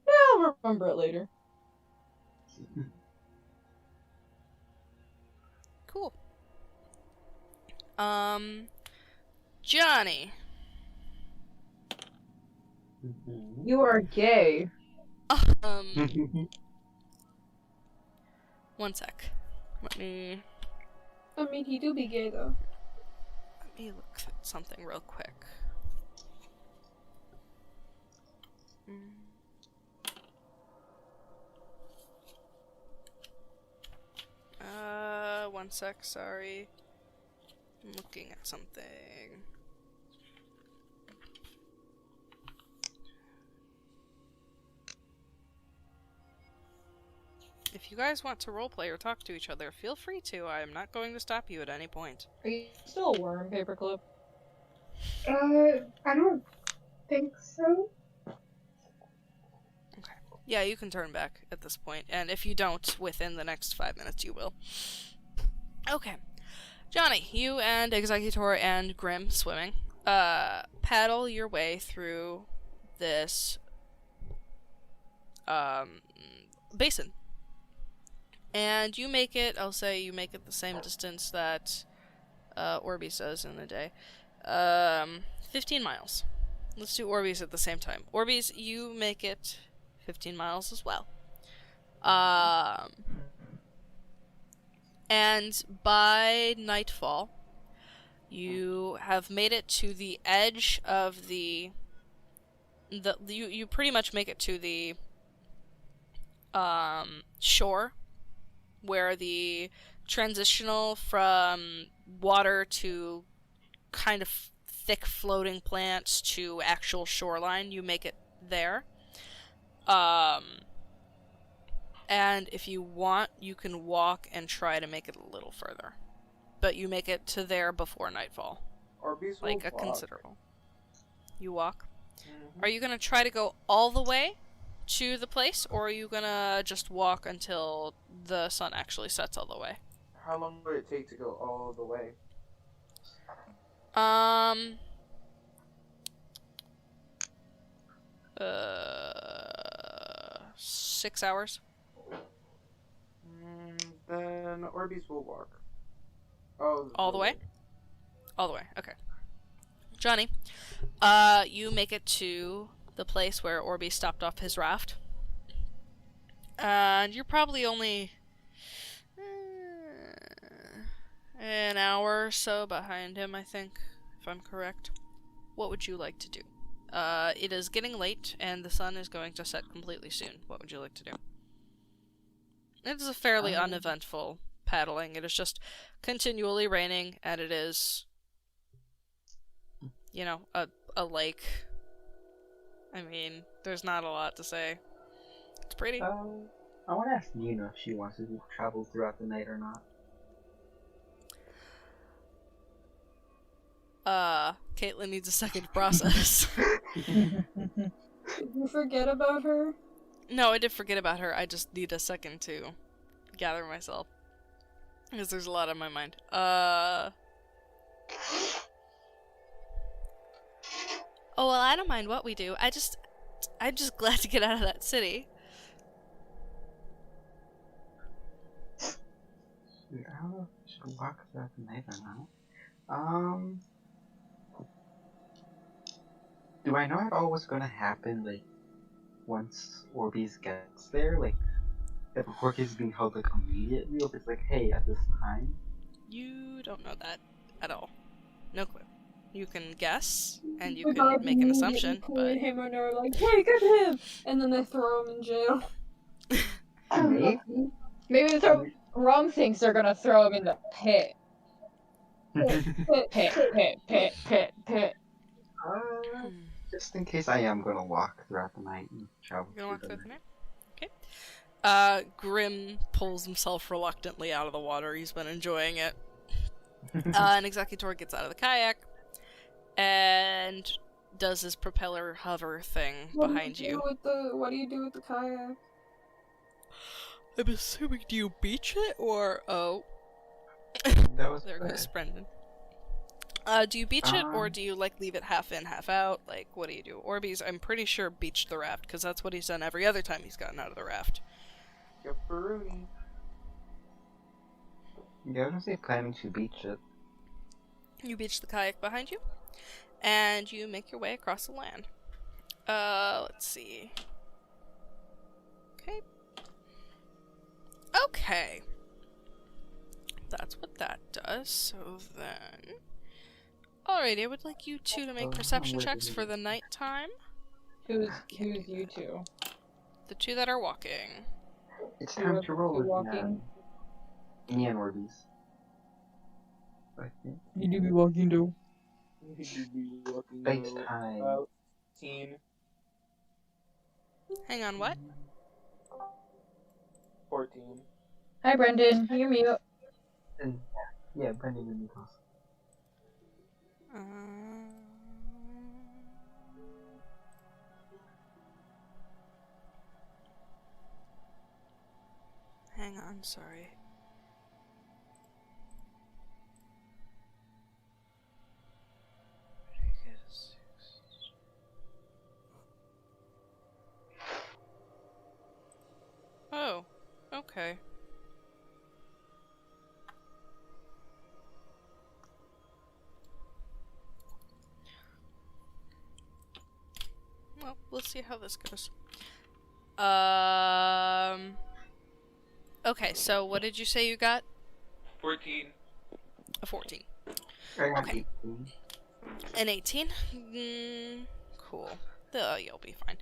Yeah, I'll remember it later. Cool. Johny. You are gay. 1 sec. Let me he do be gay, though. look at something real quick. 1 sec, sorry. I'm looking at something. If you guys want to roleplay or talk to each other, feel free to. I am not going to stop you at any point. Are you still a worm, Paperclip? I don't think so. Okay. Yeah, you can turn back at this point, and if you don't within the next 5 minutes, you will. Okay. Johny, you and Executor and Grim swimming, paddle your way through this, basin. And you make it, I'll say you make it the same distance that, Orbies does in the day. 15 miles. Let's do Orbies at the same time. Orbies, you make it 15 miles as well. And by nightfall, you have made it to the edge of you pretty much make it to the shore, where the transitional from water to kind of thick floating plants to actual shoreline, you make it there. And if you want, you can walk and try to make it a little further. But you make it to there before nightfall. Orbeez will Like a walk. considerable. You walk? Mhm. Are you gonna try to go all the way to the place, or are you gonna just walk until the sun actually sets all the way? How long would it take to go all the way? 6 hours. Then Orbeez will walk. Oh, All the way? All the way, okay. Johny, you make it to the place where Orby stopped off his raft. And you're probably only an hour or so behind him, I think, if I'm correct. What would you like to do? It is getting late, and the sun is going to set completely soon. What would you like to do? It is a fairly uneventful paddling. It is just continually raining, and it is, you know, a lake. I mean, there's not a lot to say. It's pretty. I want to ask Nina if she wants to travel throughout the night or not. Caitlin needs a second to process. Did you forget about her? No, I did forget about her. I just need a second to gather myself. Because there's a lot on my mind. Oh, well, I don't mind what we do. I'm just glad to get out of that city. Dude, I don't know if we should walk throughout the night or not. Do I know at all what's gonna happen, like, once Orbeez gets there? Like, if a court case is being held, like, immediately, or if it's like, hey, at this time? You don't know that at all. No clue. You can guess, and you We can probably make an immediately assumption, point but... him and are like, hey, get him! And then they throw him in jail. Maybe? Maybe they throw wrong things. They're gonna throw him in the pit. Pit. Just in case I am gonna walk throughout the night and travel You gonna walk through through the the night. night? Okay. Grim pulls himself reluctantly out of the water. He's been enjoying it. An Executor gets out of the kayak and does his propeller hover thing behind you. What do you do with the kayak? I'm assuming, do you beach it, or... Oh. That was There goes Brendon. Do you beach it, or do you, like, leave it half in, half out? Like, what do you do? Orbeez, I'm pretty sure, beached the raft, because that's what he's done every other time he's gotten out of the raft. Yepperoonie. Yeah, I was gonna say planning to beach it. You beach the kayak behind you, and you make your way across the land. Let's see. Okay. Okay. That's what that does, so then... Alrighty, I would like you two to make perception checks for the nighttime. Who's you two? The two that are walking. It's time to roll with walking. Beanie and Orbeez. I think. You do be walking though. Nighttime. 15. Hang on, what? 14. Hi, Brendon. You're mute. And yeah, Brendon and Nicholas. hang on, sorry. Oh, okay. Well, we'll see how this goes. Okay, so what did you say you got? 14. A 14. I got Okay. 18. An 18? Cool. You'll be fine.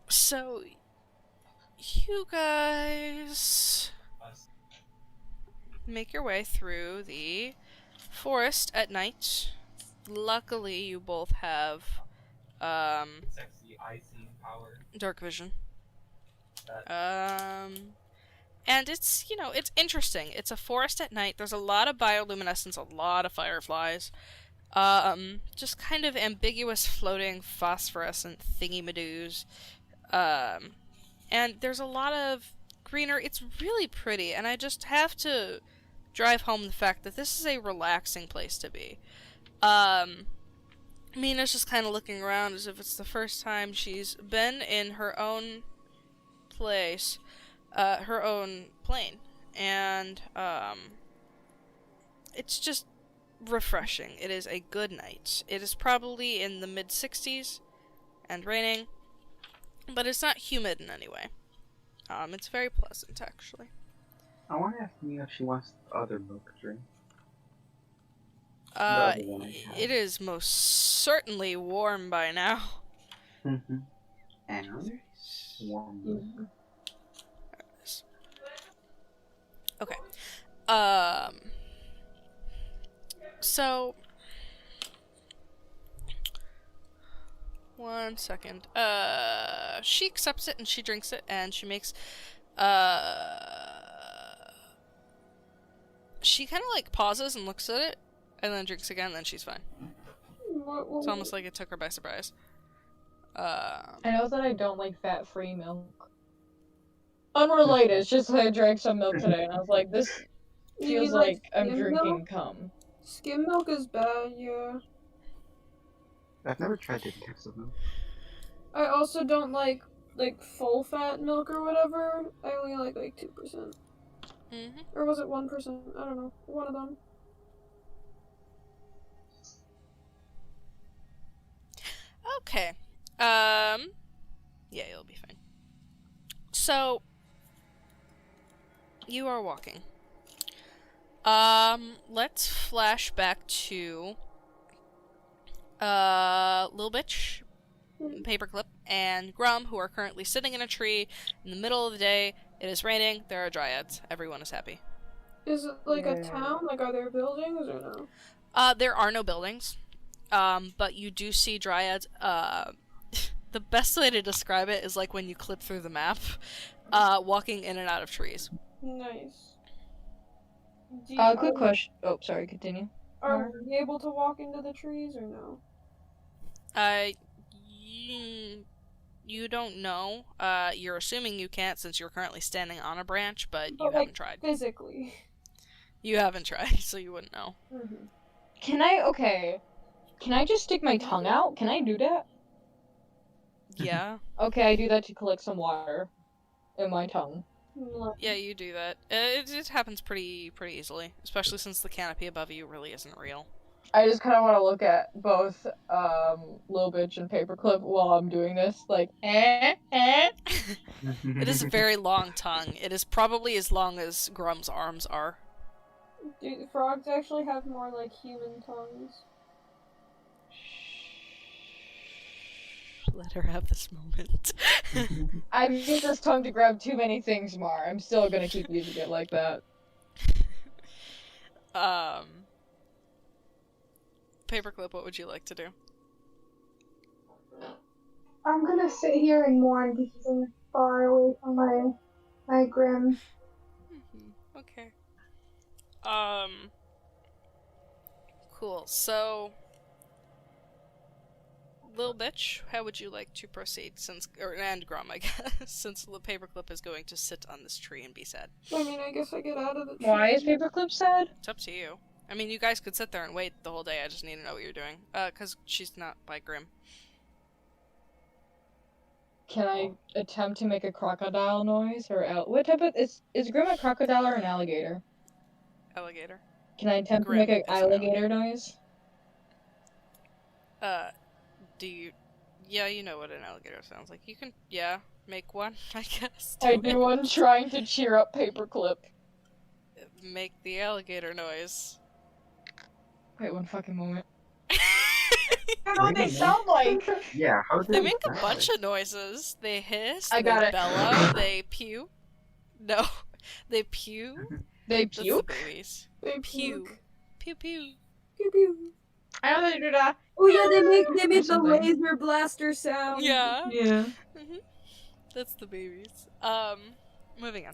So you guys make your way through the forest at night. Luckily, you both have, Sexy eye-seeing power. dark vision. And it's, you know, it's interesting. It's a forest at night. There's a lot of bioluminescence, a lot of fireflies. Just kind of ambiguous floating phosphorescent thingy-madoos. And there's a lot of greenery. It's really pretty, and I just have to drive home the fact that this is a relaxing place to be. Mina's just kind of looking around as if it's the first time she's been in her own place, her own plane, and, it's just refreshing. It is a good night. It is probably in the mid-60s and raining, but it's not humid in any way. It's very pleasant, actually. I want to ask Mia if she wants the other milk drink. other one I have. It is most certainly warm by now. Mm-hmm. And warm milk. Okay. So, one second. She accepts it and she drinks it and she makes, she kind of like pauses and looks at it and then drinks again and then she's fine. It's almost like it took her by surprise. I know that I don't like fat-free milk. Unrelated, it's just that I drank some milk today and I was like, this feels like I'm drinking cum. Skim milk is bad, yeah. I've never tried different types of milk. I also don't like full fat milk or whatever. I only like 2%. Mm-hmm. Or was it 1%? I don't know. One of them. Okay. Yeah, you'll be fine. So, you are walking. Let's flash back to, Lil Bitch, Paperclip, and Grum, who are currently sitting in a tree in the middle of the day. It is raining. There are dryads. Everyone is happy. Is it like a town? Like, are there buildings or no? There are no buildings. But you do see dryads. The best way to describe it is like when you clip through the map, walking in and out of trees. Nice. Quick question. Oh, sorry, continue. Are we able to walk into the trees or no? You don't know. You're assuming you can't since you're currently standing on a branch, but you like, haven't tried. Physically. You haven't tried, so you wouldn't know. Mm-hmm. Can I just stick my tongue out? Can I do that? Yeah. Okay, I do that to collect some water in my tongue. Yeah, you do that. It happens pretty easily, especially since the canopy above you really isn't real. I just kind of want to look at both Lil Bitch and Paperclip while I'm doing this, like, It is a very long tongue. It is probably as long as Grum's arms are. Do the frogs actually have more like human tongues? Let her have this moment. I've used this tongue to grab too many things, Mar. I'm still gonna keep using it like that. Paperclip, what would you like to do? I'm gonna sit here and mourn because I'm far away from my Grim. Okay. Cool. So, little bitch, how would you like to proceed? And Grum, I guess, since the paperclip is going to sit on this tree and be sad. I mean, I guess I get out of the tree. Why is Paperclip sad? It's up to you. I mean, you guys could sit there and wait the whole day. I just need to know what you're doing. Because she's not by Grim. Can I attempt to make a crocodile noise or what type of is Grim a crocodile or an alligator? Alligator. Can I attempt Grim to make an is an alligator noise? Do you? Yeah, you know what an alligator sounds like. You can, make one, I guess. I do one trying to cheer up Paperclip. Make the alligator noise. Wait one fucking moment. I What do they sound like? Yeah, how do They make a bunch of noises. They hiss, I they got it. bellow, they pew. No, they pew. They That's the puke? babies. They Pew. puke. Pew pew. Pew pew. I know they do that. Oh yeah, they make the Something. laser blaster sound. Yeah. Yeah. That's the babies. Moving on.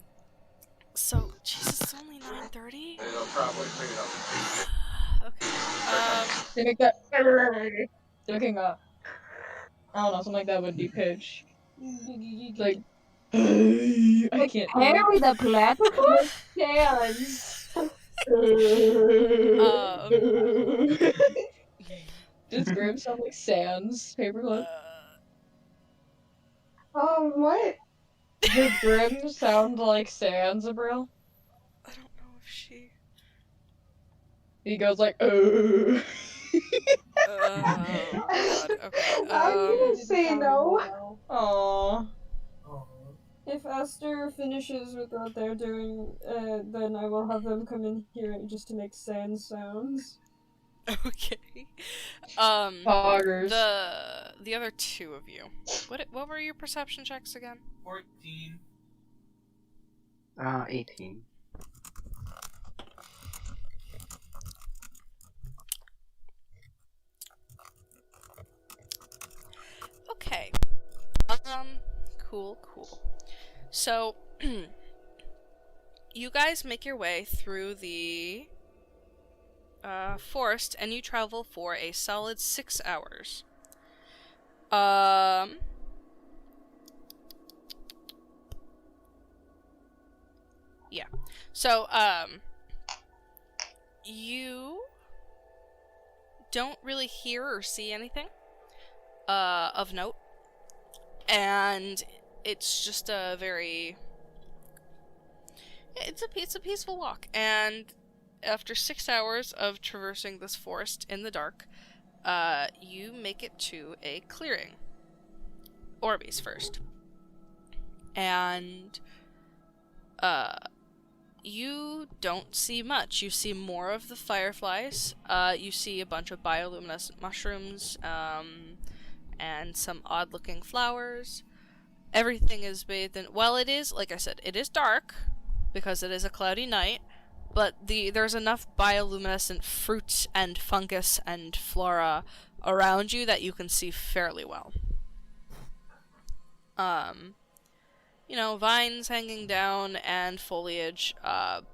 So, Jesus, it's only 9:30? They'll probably pick it up. Okay. They make that. They're making a. I don't know, something like that with deep pitch. Like. I can't. Carry the platypus Does Grim sound like Sans? Paperclip? What? Does Grim sound like Sans, Abril? I don't know if she... He goes like, God. Okay. I'm gonna say no. Aww. If Esther finishes with what they're doing, then I will have them come in here just to make sand sounds. Okay. Poggers. The other two of you. What were your perception checks again? 14. 18. Okay. Cool. So, you guys make your way through the forest, and you travel for a solid 6 hours. Yeah. So, you don't really hear or see anything of note, and it's just a very... It's a peaceful walk, and after 6 hours of traversing this forest in the dark, you make it to a clearing. Orbies first. And, you don't see much. You see more of the fireflies. You see a bunch of bioluminescent mushrooms, and some odd-looking flowers. Everything is bathed in... Well, it is, like I said, it is dark, because it is a cloudy night, but there's enough bioluminescent fruit and fungus and flora around you that you can see fairly well. You know, vines hanging down and foliage,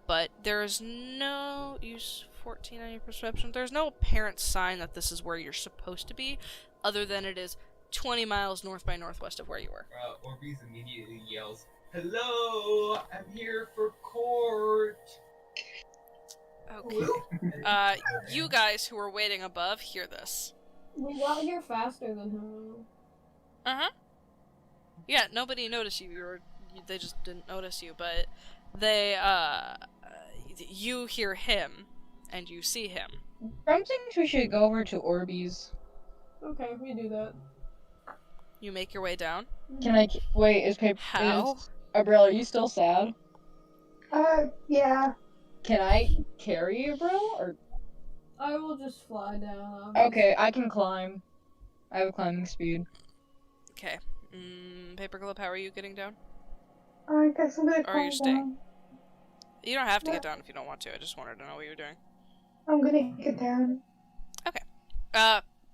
but there's no... Use 14 on your perception. There's no apparent sign that this is where you're supposed to be, other than it is 20 miles north by northwest of where you were. Orbies immediately yells, "Hello! I'm here for court!" Okay. You guys who are waiting above hear this. We got here faster than him. Uh-huh. Yeah, nobody noticed you, they just didn't notice you, but they, you hear him, and you see him. Grum thinks we should go over to Orbies. Okay, we do that. You make your way down? Can I... Wait, How? Abril, are you still sad? Yeah. Can I carry Abril, or... I will just fly down. Okay, I can climb. I have climbing speed. Okay. Paperclip, how are you getting down? I guess I'm gonna Or are you climb staying? down. You don't have to get down if you don't want to, I just wanted to know what you were doing. I'm gonna get down. Okay.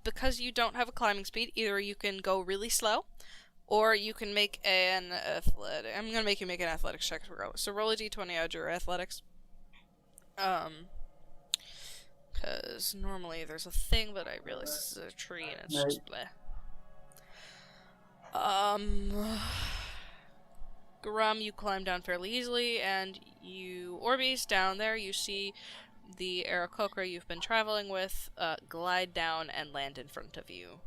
Because you don't have a climbing speed, either you can go really slow, or you can make an athletic... I'm gonna make you make an athletics check regardless. So roll a d20, add your athletics. Because normally there's a thing, but I realize this is a tree and it's just bleh. Grum, you climb down fairly easily, and you, Orbies, down there, you see the Aarakocra you've been traveling with glide down and land in front of you.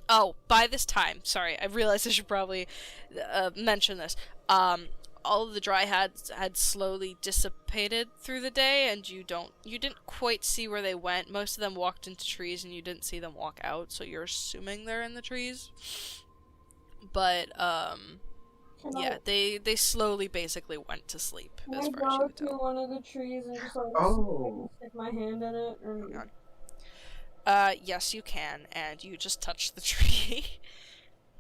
Oh, by this time, sorry, I realized I should probably mention this. All of the dryads had slowly dissipated through the day, and you didn't quite see where they went. Most of them walked into trees, and you didn't see them walk out, so you're assuming they're in the trees. But, yeah, they slowly basically went to sleep, as far as you could to tell. one of the trees and just like stick my hand in it? Or... Yes, you can, and you just touch the tree.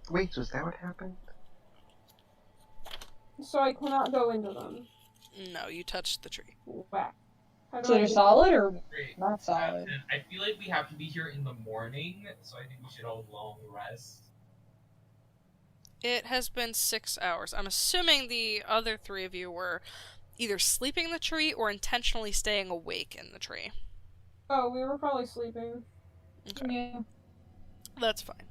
Wait, was that what happened? So I cannot go into them. No, you touched the tree. Whack. So they're solid or Great. not solid? And I feel like we have to be here in the morning, so I think we should all long rest. It has been 6 hours. I'm assuming the other 3 of you were either sleeping in the tree or intentionally staying awake in the tree. Oh, we were probably sleeping. Okay. Yeah. That's fine.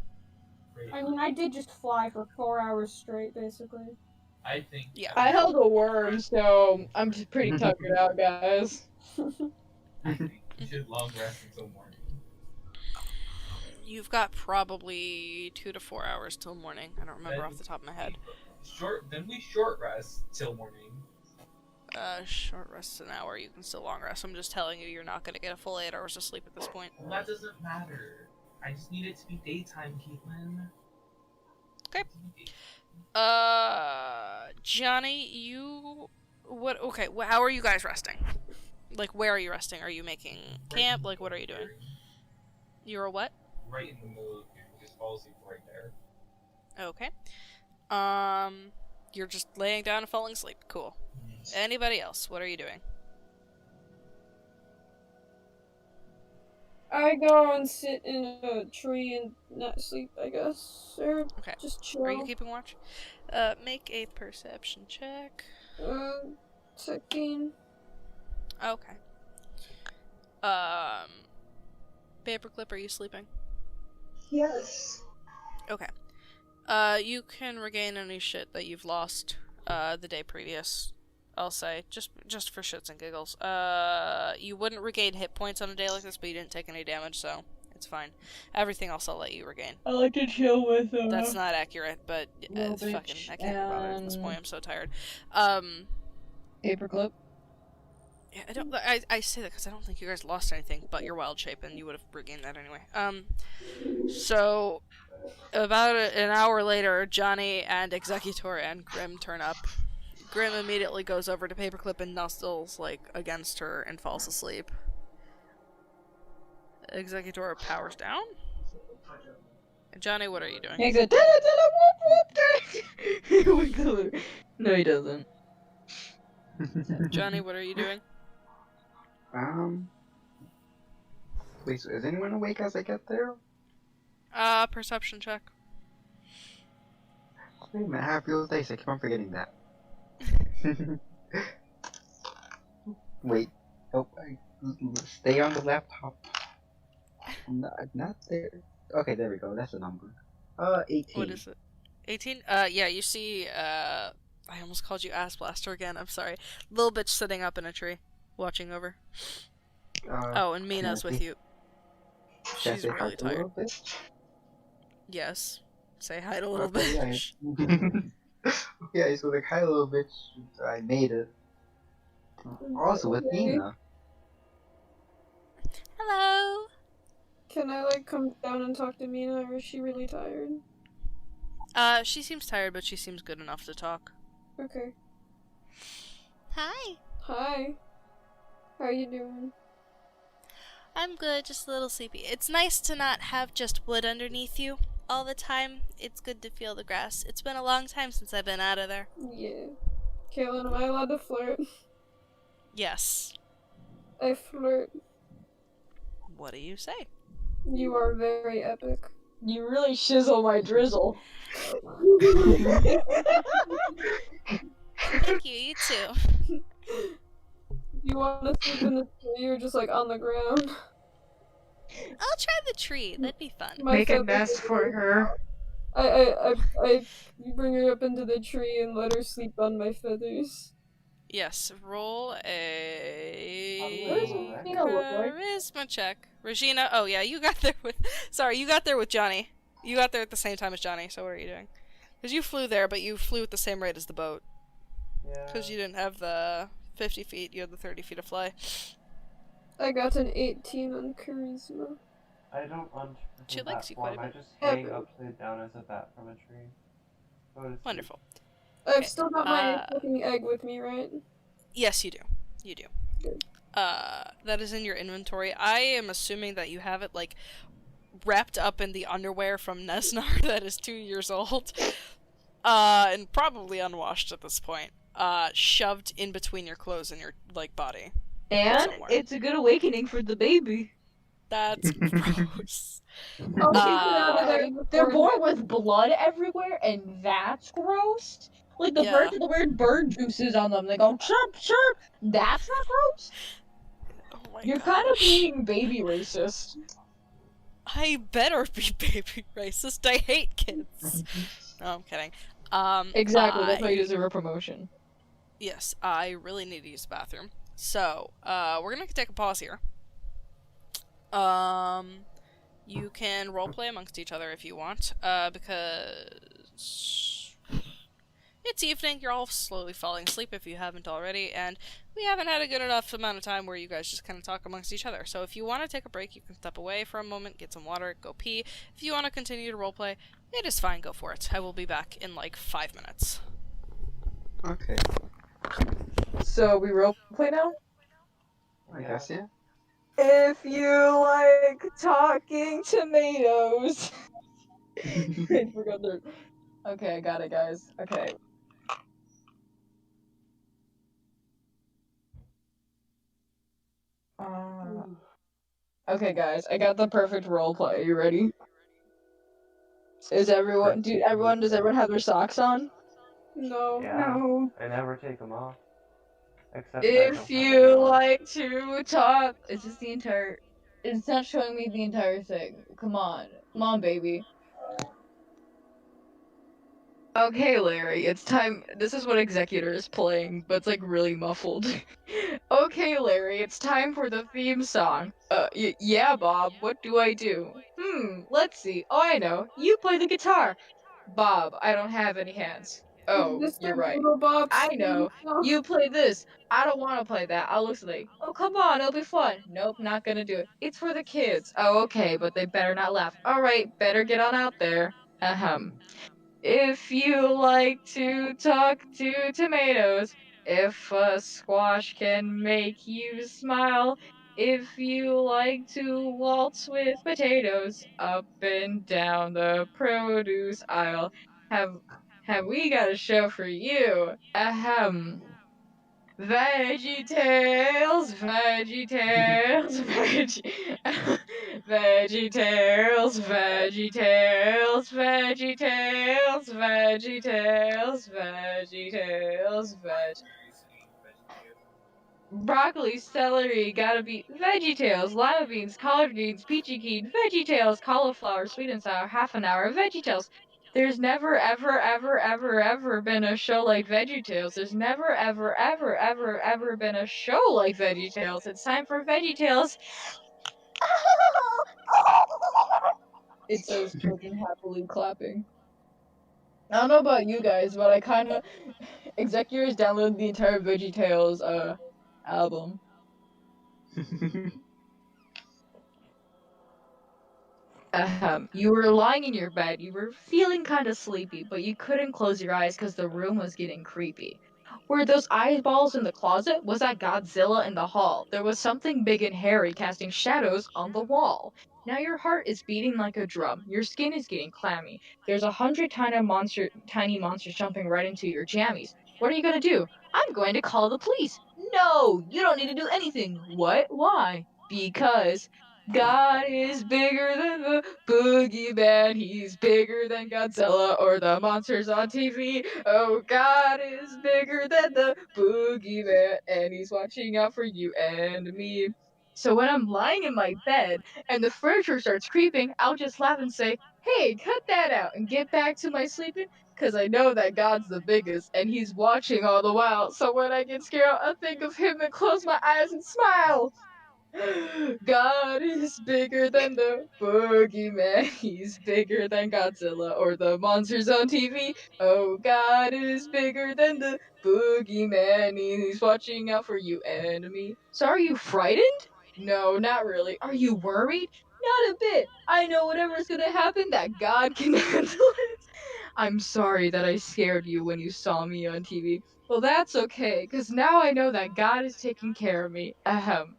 Great. I mean, I did just fly for 4 hours straight, basically. I think. Yeah. I held a worm, so I'm just pretty tuckered out, guys. I think we should long rest until morning. You've got probably 2 to 4 hours till morning. I don't remember off the top of my head. Then we short rest till morning. Short rest's an hour. You can still long rest. I'm just telling you, you're not gonna get a full 8 hours of sleep at this point. Well, that doesn't matter. I just need it to be daytime, Caitlin. Okay. Johny, you... What? Okay, how are you guys resting? Like, where are you resting? Are you making camp? Like, what are you doing? You're a what? Right in the middle of you. Just fall asleep right there. Okay. You're just laying down and falling asleep. Cool. Anybody else? What are you doing? I go and sit in a tree and not sleep, I guess. Or Okay. just chill. Are you keeping watch? Make a perception check. 16. Okay. Paperclip, are you sleeping? Yes. Okay. You can regain any shit that you've lost, the day previous. I'll say, just for shits and giggles. You wouldn't regain hit points on a day like this, but you didn't take any damage, so it's fine. Everything else I'll let you regain. I like to chill with That's not accurate, but it's fucking, I can't be bothered at this point, I'm so tired. Paperclip. Yeah, I say that because I don't think you guys lost anything but your wild shape, and you would have regained that anyway. So, about an hour later, Johny and Executor and Grim turn up. Grim immediately goes over to Paperclip and nuzzles, like, against her and falls asleep. Executor powers down. Johny, what are you doing? He goes, no, he doesn't. Johny, what are you doing? Wait, so is anyone awake as I get there? Perception check. Wait a minute, I have real dice, I keep on forgetting that. Wait. Oh, stay on the laptop. Not there. Okay, there we go. That's the number. 18. What is it? 18? Yeah, you see, I almost called you Ass Blaster again. I'm sorry. Little bitch sitting up in a tree, watching over. Oh, and Mina's with you. She's really tired. Yes. Say hi to little bitch. Yeah, so like, hi little bitch. I made it. Also with Mina. Hello. Can I, like, come down and talk to Mina, or is she really tired? She seems tired, but she seems good enough to talk. Okay. Hi. Hi. How you doing? I'm good, just a little sleepy. It's nice to not have just wood underneath you all the time. It's good to feel the grass. It's been a long time since I've been out of there. Yeah. Kaylin, am I allowed to flirt? Yes. I flirt. What do you say? You are very epic. You really shizzle my drizzle. Thank you, you too. You want to sleep in the tree or just, like, on the ground? I'll try the tree. That'd be fun. Make a nest for her. I bring her up into the tree and let her sleep on my feathers. Yes, roll a What does Regina look like? charisma check. Regina, oh yeah, you got there with. Sorry, you got there with Johny. You got there at the same time as Johny. So what are you doing? Because you flew there, but you flew at the same rate as the boat. Yeah. Because you didn't have the 50 feet, you had the 30 feet to fly. I got an 18 on charisma. I don't want She that likes you quite a form. I bit. just hang upside down as a bat from a tree. Go to sleep. Wonderful. I've still got my fucking egg with me, right? Yes, you do. You do. Good. That is in your inventory. I am assuming that you have it, like, wrapped up in the underwear from Nesnar that is 2 years old. And probably unwashed at this point. Shoved in between your clothes and your, like, body. And somewhere. it's a good awakening for the baby. That's gross. They're born with blood everywhere, and that's gross. Like the birds with the weird bird juices on them. They go chirp chirp. That's not gross. Oh my You're gosh. kind of being baby racist. I better be baby racist. I hate kids. No, I'm kidding. Exactly. That's why you deserve a promotion. Yes, I really need to use the bathroom. So, we're gonna take a pause here. You can roleplay amongst each other if you want, because it's evening, you're all slowly falling asleep if you haven't already, and we haven't had a good enough amount of time where you guys just kind of talk amongst each other. So if you want to take a break, you can step away for a moment, get some water, go pee. If you want to continue to roleplay, it is fine, go for it. I will be back in like 5 minutes. Okay. So we roleplay now? I guess, yeah. If you like talking tomatoes. I forgot their... Okay, I got it, guys. Okay. Okay, guys, I got the perfect roleplay. You ready? Does everyone have their socks on? No. Yeah. No. I never take them off. Except If you like to talk, it's just the entire. It's not showing me the entire thing. Come on, baby. Okay, Larry, it's time. This is what Executor is playing, but it's like really muffled. Okay, Larry, it's time for the theme song. Yeah, Bob, what do I do? Let's see. Oh, I know. You play the guitar. Bob, I don't have any hands. Oh, you're right. I know. You play this. I don't want to play that. I'll hallucinate. Oh, come on, it'll be fun. Nope, not gonna do it. It's for the kids. Oh, okay, but they better not laugh. Alright, better get on out there. Ahem. If you like to talk to tomatoes, if a squash can make you smile, if you like to waltz with potatoes up and down the produce aisle, have we got a show for you? Ahem. Veggie Tales, Veggie Tales, Veggie Tales, Veggie Tales, Veggie Tales, Veggie Tales, Veggie Tales, Broccoli, celery, gotta be Veggie Tales, lima beans, collard greens, peachy keen, Veggie Tales, cauliflower, sweet and sour, half an hour, Veggie Tales. There's never, ever, ever, ever, ever been a show like Veggie Tales. There's never, ever, ever, ever, ever been a show like Veggie Tales. It's time for Veggie Tales. It says children happily clapping. I don't know about you guys, but I kind of Executors downloaded the entire Veggie Tales album. You were lying in your bed, you were feeling kind of sleepy, but you couldn't close your eyes because the room was getting creepy. Were those eyeballs in the closet? Was that Godzilla in the hall? There was something big and hairy casting shadows on the wall. Now your heart is beating like a drum. Your skin is getting clammy. There's 100 tiny monsters jumping right into your jammies. What are you gonna do? I'm going to call the police. No, you don't need to do anything. What? Why? Because God is bigger than the boogeyman. He's bigger than Godzilla or the monsters on TV. Oh, God is bigger than the boogeyman, and he's watching out for you and me. So when I'm lying in my bed and the furniture starts creeping, I'll just laugh and say, hey, cut that out and get back to my sleeping, because I know that God's the biggest and he's watching all the while. So when I get scared, I think of him and close my eyes and smile. God is bigger than the boogeyman. He's bigger than Godzilla or the monsters on TV. Oh, God is bigger than the boogeyman. He's watching out for you and me. So are you frightened? No, not really. Are you worried? Not a bit. I know whatever's gonna happen, that God can handle it. I'm sorry that I scared you when you saw me on TV. Well, that's okay, because now I know that God is taking care of me. Ahem.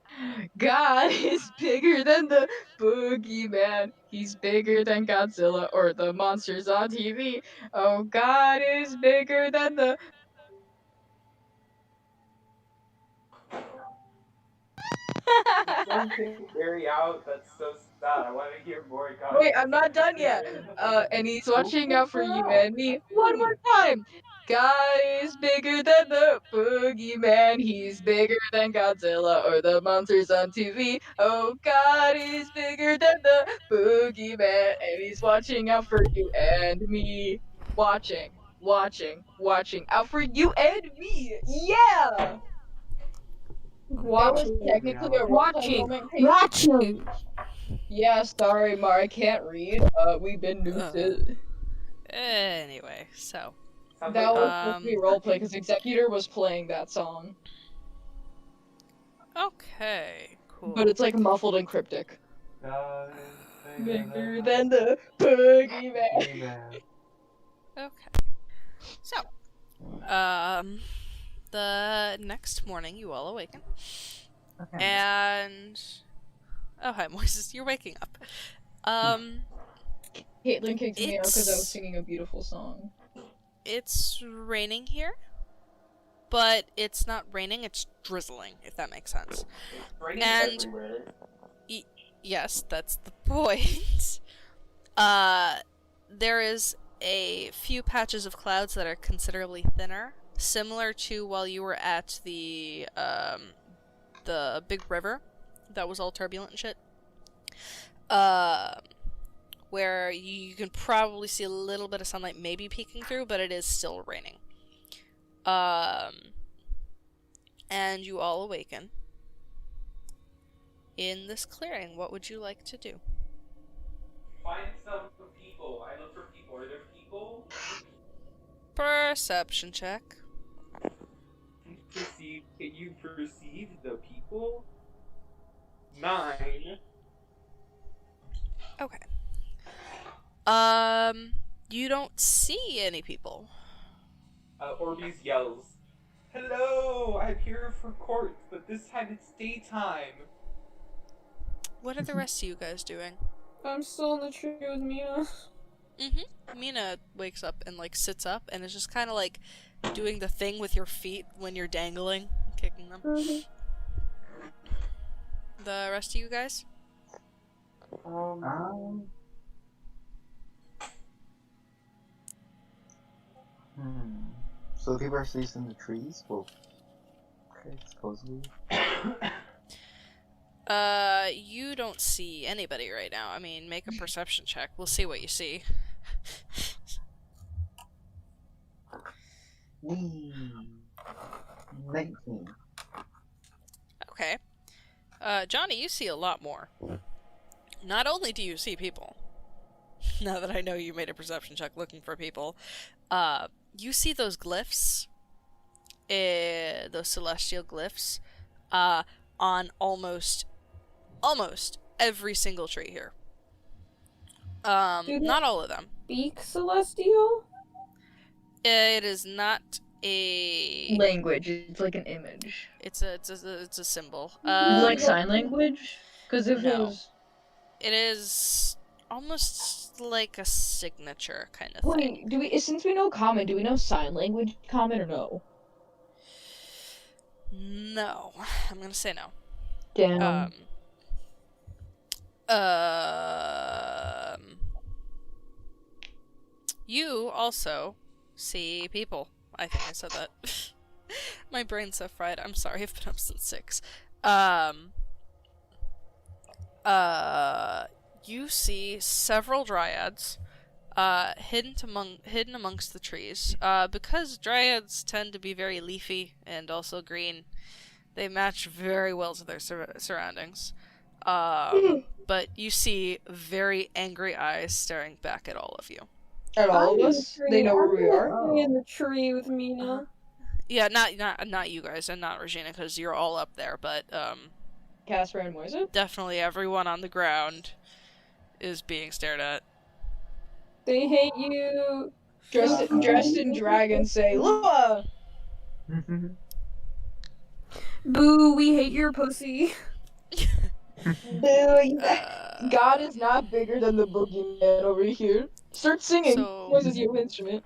God is bigger than the boogeyman. He's bigger than Godzilla or the monsters on TV. Oh, God is bigger than the. Don't take Barry out. That's so sad. I want to hear more. God. Wait, I'm not done yet. And he's watching out for you and me. One more time. God is bigger than the boogeyman. He's bigger than Godzilla or the monsters on TV. Oh, God is bigger than the boogeyman. And he's watching out for you and me. Watching out for you and me. Yeah! That was technically a roleplay moment. Hey, Watching. yeah, sorry, Mar, I can't read. We've been noosed. Anyway, so. Sounds That like was supposed to be roleplay because Executor was playing that song. Okay, cool. But it's like muffled and cryptic. God is Bigger than the boogeyman. Okay. So, the next morning you all awaken. Okay. And... Oh, hi, Moises. You're waking up. Caitlin kicked me out because I was It's- singing a beautiful song. It's raining here. But it's not raining, it's drizzling, if that makes sense. it's raining And- everywhere. Yes, that's the point. There is a few patches of clouds that are considerably thinner, similar to while you were at the big river that was all turbulent and shit. Where you can probably see a little bit of sunlight maybe peeking through, but it is still raining. And you all awaken in this clearing. What would you like to do? Find some people. I look for people. Are there people? Perception check. Perceive. Can you perceive the people? 9. Okay. You don't see any people. Orbies yells, "Hello! I'm here for court, but this time it's daytime." What are the rest of you guys doing? I'm still in the tree with Mia. Mina wakes up and, like, sits up and is just kind of, like, doing the thing with your feet when you're dangling, kicking them. The rest of you guys? So the people are still in the trees? Well, okay, supposedly. You don't see anybody right now. I mean, make a perception check. We'll see what you see. Whee! 19. Okay. Johny, you see a lot more. Not only do you see people, now that I know you made a perception check looking for people, you see those glyphs, those celestial glyphs, on almost every single tree here. Not all of them. Speak Celestial? It is not a Language. It's like an image. It's a symbol. Like sign language? Because if it no. was... It is almost like a signature kind of thing. Wait, do we? Since we know common, do we know sign language common or no? No, I'm gonna say no. Damn. You also see people. I think I said that. My brain's so fried. I'm sorry. I've been you see several dryads hidden amongst the trees. Because dryads tend to be very leafy and also green, they match very well to their surroundings. But you see very angry eyes staring back at all of you. At all I'm of in the us? tree. They know where I'm we are? gonna stay in the tree with Mina. Yeah, not you guys, and not Regina, because you're all up there, but, Kacper and Moises? definitely everyone on the ground is being stared at. They hate you. Dressed in dragon say, Lua! Boo, we hate your pussy. Boo, God is not bigger than the boogeyman over here. Start singing. So- Moises, your instrument.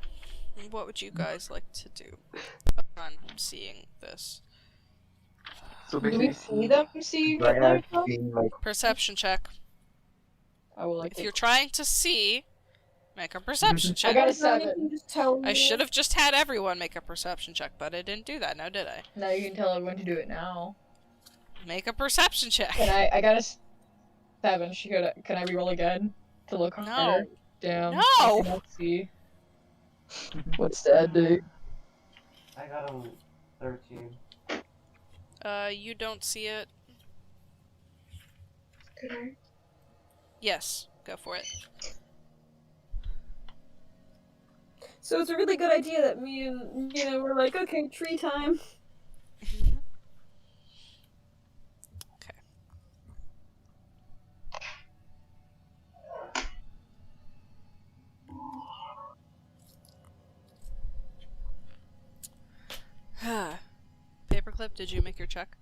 What would you guys like to do on seeing this? So Do we see them see Dryads being like, Perception check. I will like If you're trying to see, make a perception I check. got a Johnny 7. can just tell I me. should have just had everyone make a perception check, but I didn't do that, now did I? Now you can tell everyone to do it now. Make a perception check. I got a 7. Can I reroll again? To look harder? No. Damn. No! I cannot see. What's that, dude? I got a 13. You don't see it? Could I? Yes, go for it. So it's a really good idea that me and Mina were like, okay, tree time. Paperclip, did you make your check?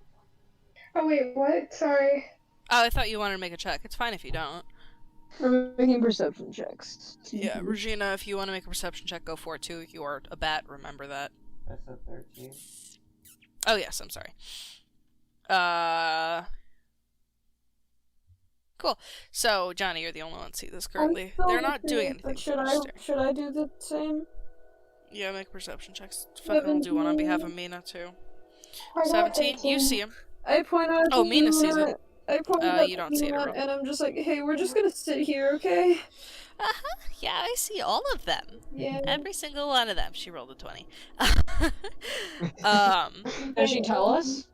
Oh wait, what? Sorry. Oh, I thought you wanted to make a check. It's fine if you don't. We're making perception checks. Yeah, Regina, if you want to make a perception check, go for it too. You are a bat, remember that. That's a 13. Oh, yes, I'm sorry. Cool. So, Johny, you're the only one to see this currently. I'm still They're not with doing you, anything. but should they're I just staring. should I do the same? Yeah, make perception checks. Fucking will do one on behalf of Mina, too. I got 17, you 18. see him. I point out. Oh, to Mina sees it. I point out You to don't see it, Mina, Abril. and I'm just like, hey, we're just gonna sit here, okay? Uh-huh, yeah, I see all of them. Yeah. Every single one of them. She rolled a 20. Does she tell us?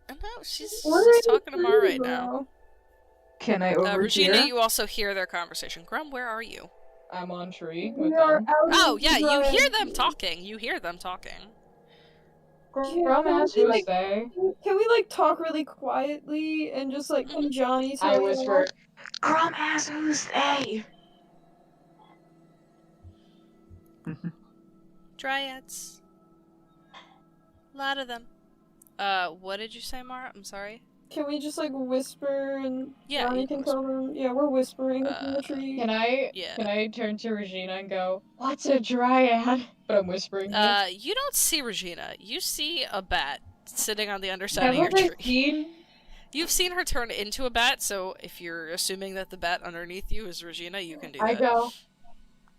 No, she's We're just in the talking to Mar tree, right now. bro. Can I overhear? Regina, you also hear their conversation. Grum, where are you? I'm on tree with We are them. out. Oh, yeah, you Right. hear them talking. You hear them talking. Grum asked we, who's like, there. Can we like talk really quietly and just like when Johnny I telling whisper, Grum asked who's they? Dryads. A lot of them. What did you say, Mara? I'm sorry. Can we just like whisper and Yeah, Johnny you can can tell them? Yeah, we're whispering in the tree. Can I turn to Regina and go, what's a dryad? But I'm whispering it. You don't see Regina. You see a bat sitting on the underside Have of your I tree. seen? You've seen her turn into a bat, so if you're assuming that the bat underneath you is Regina, you can do I that. go,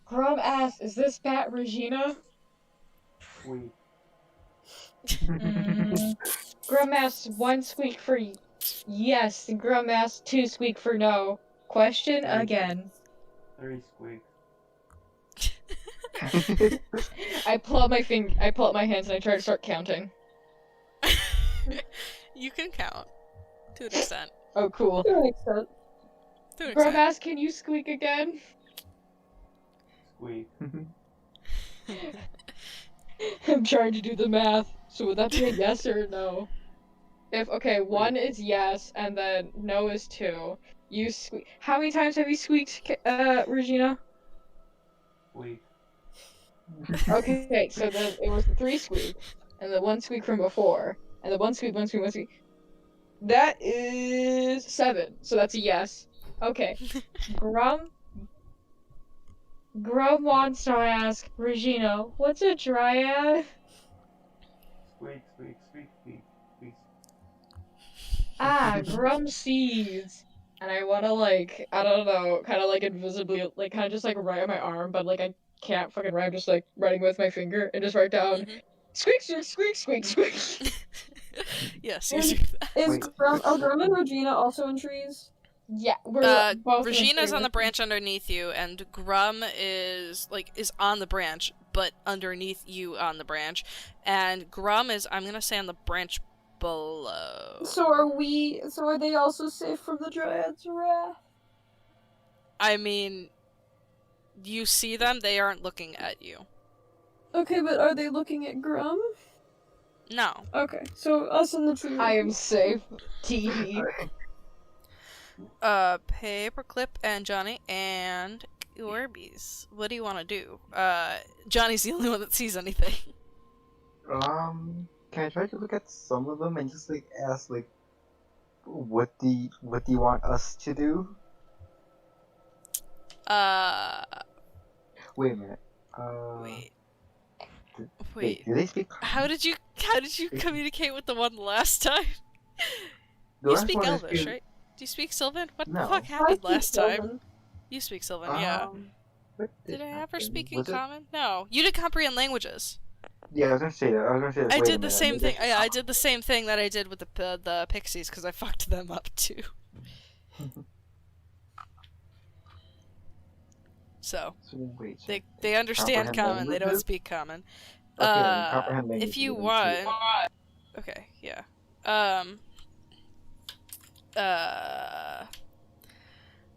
Grum asks, is this bat Regina? Sweet. Grum asks 1 squeak for yes, and Grum asks 2 squeak for no. Question again. 3 squeaks. I pull out my hands and I try to start counting. You can count. To an extent. Oh, cool. To an extent. To an Grum extent. asks, can you squeak again? Squeak. I'm trying to do the math. So would that be a yes or a no? Okay, 1 is yes, and then no is 2. You squeak. How many times have you squeaked, Regina? Squeak. Okay, so then it was 3 squeaks, and the 1 squeak from before, and the 1 squeak, 1 squeak, 1 squeak. That is 7, so that's a yes. Okay. Grum wants to ask Regina, what's a dryad? Squeak, squeak, squeak, squeak, squeak. Ah, Grum sees. And I wanna, like, I don't know, kinda like invisibly, like, kinda just like write on my arm, but like I can't fucking write, I'm just like writing with my finger and just write down squeak, squeak, squeak, squeak, squeak. Yes, Is, you do that. is Wait. Grum and Regina also in trees? Yeah, we're both in Regina's on the agreement. branch underneath you, and Grum is on the branch, but underneath you on the branch, and Grum is, I'm gonna say, on the branch below. So are they also safe from the Dryads' wrath? I mean, you see them, they aren't looking at you. Okay, but are they looking at Grum? No. Okay, so us and the tree. I am safe. Tee. Paperclip and Johny and Orbies. What do you want to do? Johnny's the only one that sees anything. Can I try to look at some of them and just like ask like, what do you want us to do? Wait a minute. Wait. Do they speak? How did you communicate with the one last time? The You last speak one is Elvish, good. right? Do you speak Sylvan? What No. the fuck I happened speak last time? Sylvan. You speak Sylvan, yeah. What Did I ever happen? speak in Was it- common? No. You did comprehend languages. Yeah, I was gonna say that. I Wait a did the minute, same maybe thing. Yeah, I did the same thing that I did with the pixies because I fucked them up too. So Wait, they understand comprehend common. They don't languages? speak common. Okay, comprehend If languages you then, want, too. okay, yeah.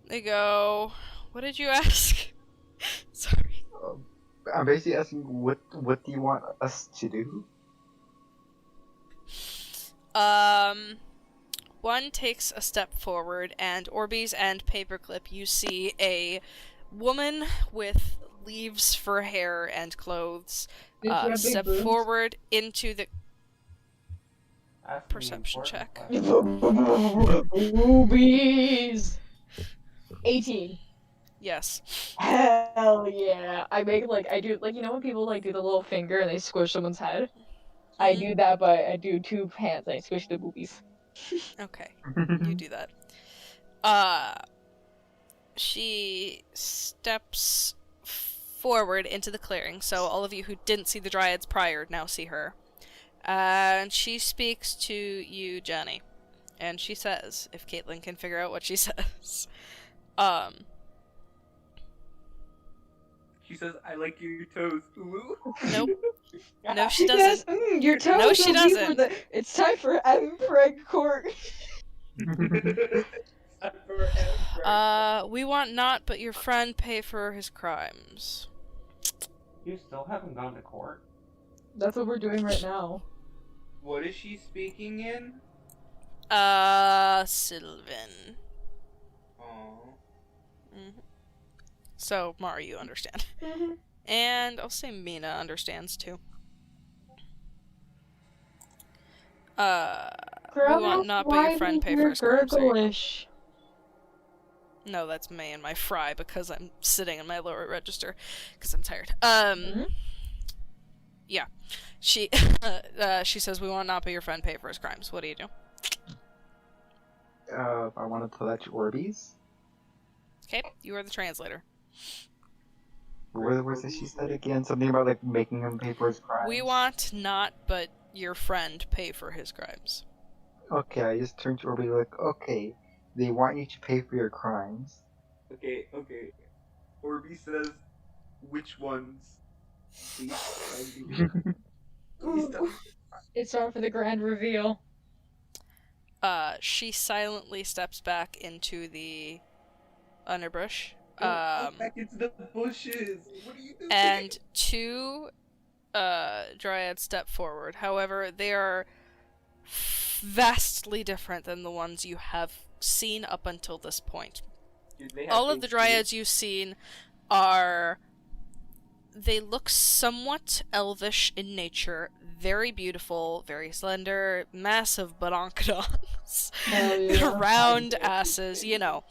They go. What did you ask? Sorry. I'm basically asking what do you want us to do? One takes a step forward, and Orbies and Paperclip, you see a woman with leaves for hair and clothes step forward into the perception check. Boobies. 18. Yes. Hell yeah! I do you know when people like do the little finger and they squish someone's head? I do that, but I do two hands and I squish the boobies. Okay, you do that. She steps forward into the clearing, so all of you who didn't see the dryads prior now see her. And she speaks to you, Johny. And she says, if Caitlin can figure out what she says. She says, "I like your toes." Ooh. Nope. No, she doesn't. Yes, your toes No, she will be doesn't. It's time for Preg Court. We want not but your friend pay for his crimes. You still haven't gone to court? That's what we're doing right now. What is she speaking in? Sylvan. Oh. So, Mara, you understand. And I'll say Mina understands too. We want not but your friend pay for his crimes. Gurglish. No, that's me and my fry because I'm sitting in my lower register because I'm tired. Yeah. She she says we want not but your friend pay for his crimes. What do you do? I want to tell that to Orbies. Okay, you are the translator. What were the words that she said again? Something about like making him pay for his crimes. We want not but your friend pay for his crimes. Okay, I just turned to Orbies like, okay, they want you to pay for your crimes. Okay. Orby says, "Which ones?" Please. Please tell me. It's time for the grand reveal. She silently steps back into the underbrush. Go back into the bushes. What are you doing? And two dryads step forward. However, they are vastly different than the ones you have seen up until this point. All of the dryads you've seen they look somewhat elvish in nature, very beautiful, very slender, massive badonkadons, round asses, you know,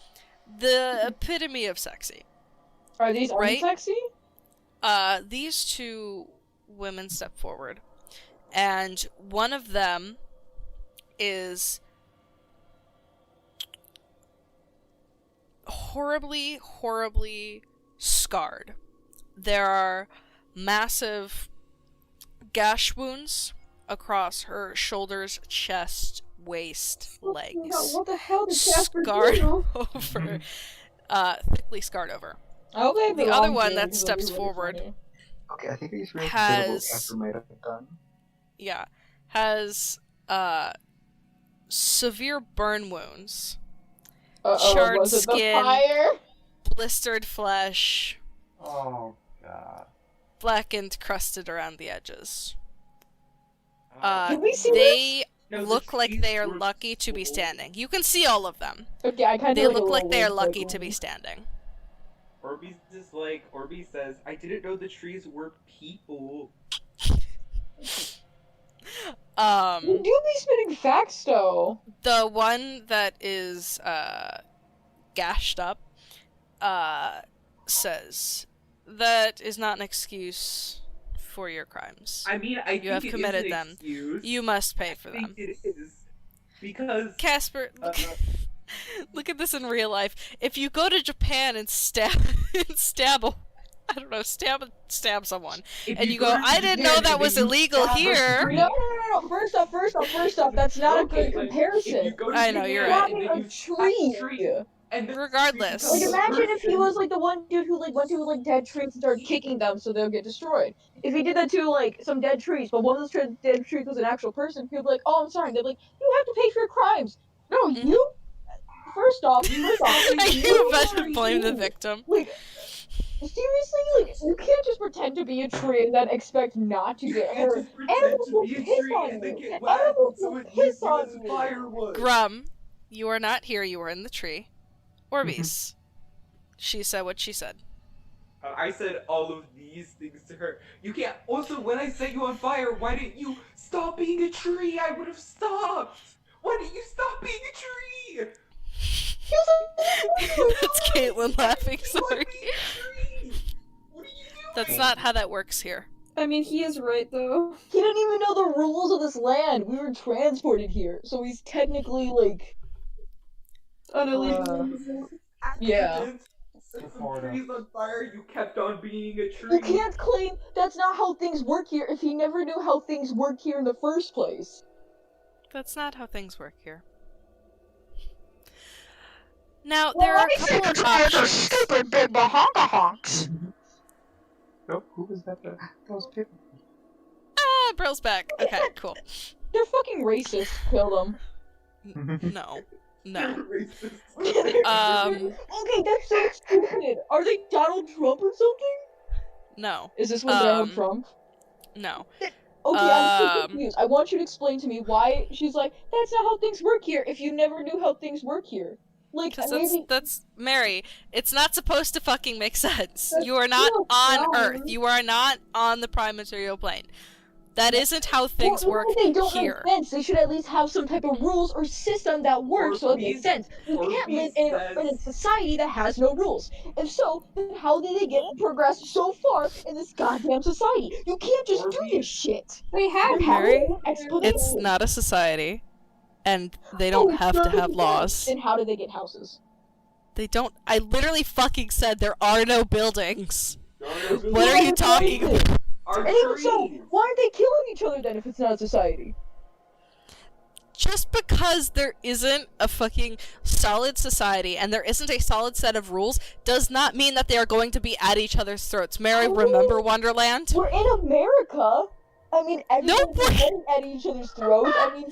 the epitome of sexy. Are these right? unsexy? These two women step forward, and one of them is horribly, horribly scarred. There are massive gash wounds across her shoulders, chest, waist, Oh, legs, what the hell did Kacper scarred do? over, thickly scarred over. Okay, The other one that steps forward Okay, I think I just realized a bit of what has, Kacper might have done. yeah, has severe burn wounds, charred was it the skin, fire? blistered flesh, Oh god. blackened, crusted around the edges. Can we see They No, the look like trees they are were lucky to be full. standing. You can see all of them. Okay, I kind of They look like they are lucky to be standing. Orbies is like, Orbies says, I didn't know the trees were people. You do be spitting facts, though. The one that is gashed up says that is not an excuse for your crimes. I mean, I think You have it is committed an them. excuse. You must pay for I think them. it is. Because Kacper, look at this in real life. If you go to Japan and stab I don't know, stab someone, if and you go, to I didn't Japan know and that then was you illegal stab a here. tree- No. First off. That's not a good Okay, but comparison. if you go to I know, Japan you're and right. then Robbing you a stab tree. and the tree Regardless. becomes Like, a imagine if he person. was like the one dude who like went to like dead trees and started kicking them so they'll get destroyed. If he did that to like some dead trees, but one of those dead trees was an actual person, people would be like, "Oh, I'm sorry." And they'd be like, "You have to pay for your crimes." No, you. First off, You better blame the victim. Like, seriously, like you can't just pretend to be a tree and then expect not to get hurt. Just pretend Animals to will be a piss tree on and then you. get whacked Animals so will it piss uses you on as you. firewood. Grum, you are not here, you are in the tree. Orbies. She said what she said. I said all of these things to her. You can't. Also, when I set you on fire, why didn't you stop being a tree? I would have stopped. Why didn't you stop being a tree? That's Caitlin laughing, sorry. What are you doing? That's not how that works here. I mean, he is right, though. He didn't even know the rules of this land. We were transported here, so he's technically like An illegal. Yeah. Accident. Set some trees on fire. You kept on being a tree. You can't claim that's not how things work here if he never knew how things work here in the first place. That's not how things work here. Now, there are a couple of options. Stupid big bahonga honks. Oh, who was that? That was Paper. Ah, Bril's back. Okay, cool. They're fucking racist. Kill them. No. No. Racist. Okay, that's so stupid. Are they Donald Trump or something? No. Is this one Donald Trump? No. Okay, I'm so confused. I want you to explain to me why she's like, that's not how things work here if you never knew how things work here. Like, Because maybe... that's Mary. It's not supposed to fucking make sense. That's You are not so on dumb. Earth. You are not on the prime material plane. That isn't how things work They don't here. make sense. They should at least have some type of rules or system that works so it makes sense. You can't live in a society that has no rules. If so, then how did they get progressed so far in this goddamn society? You can't just do this shit. They have Mary, explanation. it's not a society, and they don't have to have laws. Then how did they get houses? They don't. I literally fucking said there are no buildings. What are you talking about? And even so, why aren't they killing each other then if it's not a society? Just because there isn't a fucking solid society and there isn't a solid set of rules does not mean that they are going to be at each other's throats. Mary, remember Wonderland? We're in America. I mean, everyone's getting at each other's throats. I mean,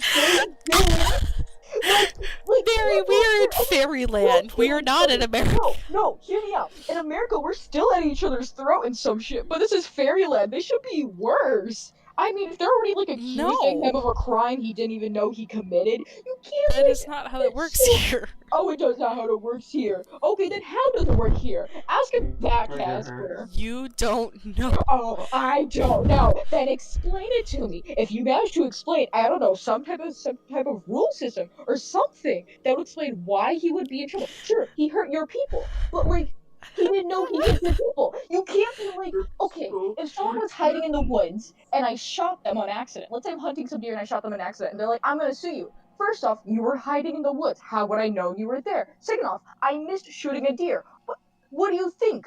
Mary, we are in fairyland. We are not in America. No, hear me out. In America, we're still at each other's throat and some shit, but this is fairyland. They should be worse. I mean, if they're already, like, accusing him of a crime he didn't even know he committed, you can't, That is not how it works here. Oh, it does not how it works here. Okay, then how does it work here? Ask him that, Kacper. You don't know. Oh, I don't know. Then explain it to me. If you manage to explain, I don't know, some type of rule system or something that would explain why he would be in trouble. Sure, he hurt your people, but like, he didn't know he hurt your people. You can't be like, okay, if someone was hiding in the woods and I shot them on accident, let's say I'm hunting some deer and I shot them on accident, and they're like, I'm gonna sue you. First off, you were hiding in the woods. How would I know you were there? Second off, I missed shooting a deer. What do you think?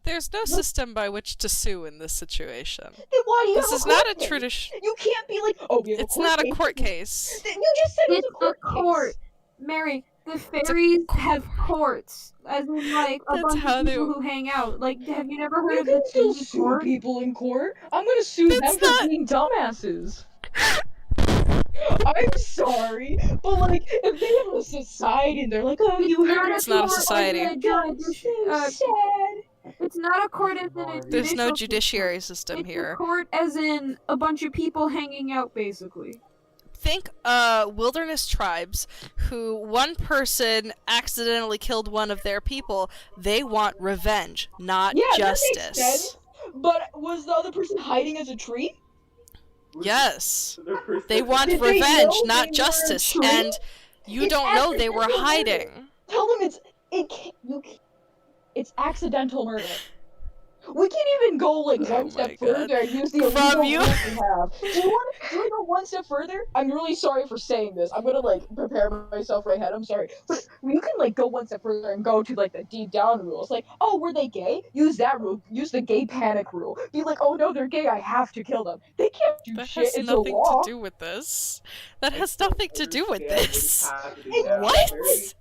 There's no system by which to sue in this situation. Then why do you This have is a not court a case? tradition. You can't be like, oh, we have It's a court not a case. court case. Then you just said it It's was a court a court. case. Mary, the fairies have courts, as in like a That's bunch how of they- people who hang out. Like, have you never heard You of can the still Disney sue court? people in court. I'm gonna sue them That's for not- being dumbasses. I'm sorry, but like, if they have a society and they're like, oh, you heard It's not a court society. as in a That's so sad. It's not a court as in a There's no judicial judiciary system. system It's here. a court as in a bunch of people hanging out, basically. Think wilderness tribes who one person accidentally killed one of their people. They want revenge, not Yeah, that makes justice. sense. But was the other person hiding as a tree? Yes. The person- They want Did they revenge, know not they were a justice. tree? And you It's don't know they were accidental murder. hiding. Tell them it's accidental murder. We can't even go like Oh one my step God. further and use the From illegal you? rules we have. Do you want to go one step further? I'm really sorry for saying this. I'm gonna like prepare myself right ahead. I'm sorry, but you can like go one step further and go to like the deep down rules. Like, oh, were they gay? Use that rule. Use the gay panic rule. Be like, oh no, they're gay. I have to kill them. They can't do That shit. has It's a nothing law. to do with this. That has nothing to do with Understand this. what's happening now. What?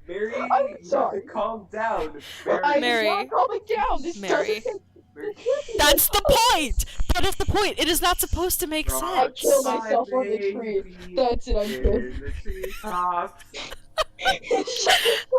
Mary, I'm you have sorry. to calm down. I'm Mary. not calming down. This Mary. doesn't. Mary. That's the point! That is the point! It is not supposed to make I sense! killed myself on the tree. That's it. I'm good. In the treetops.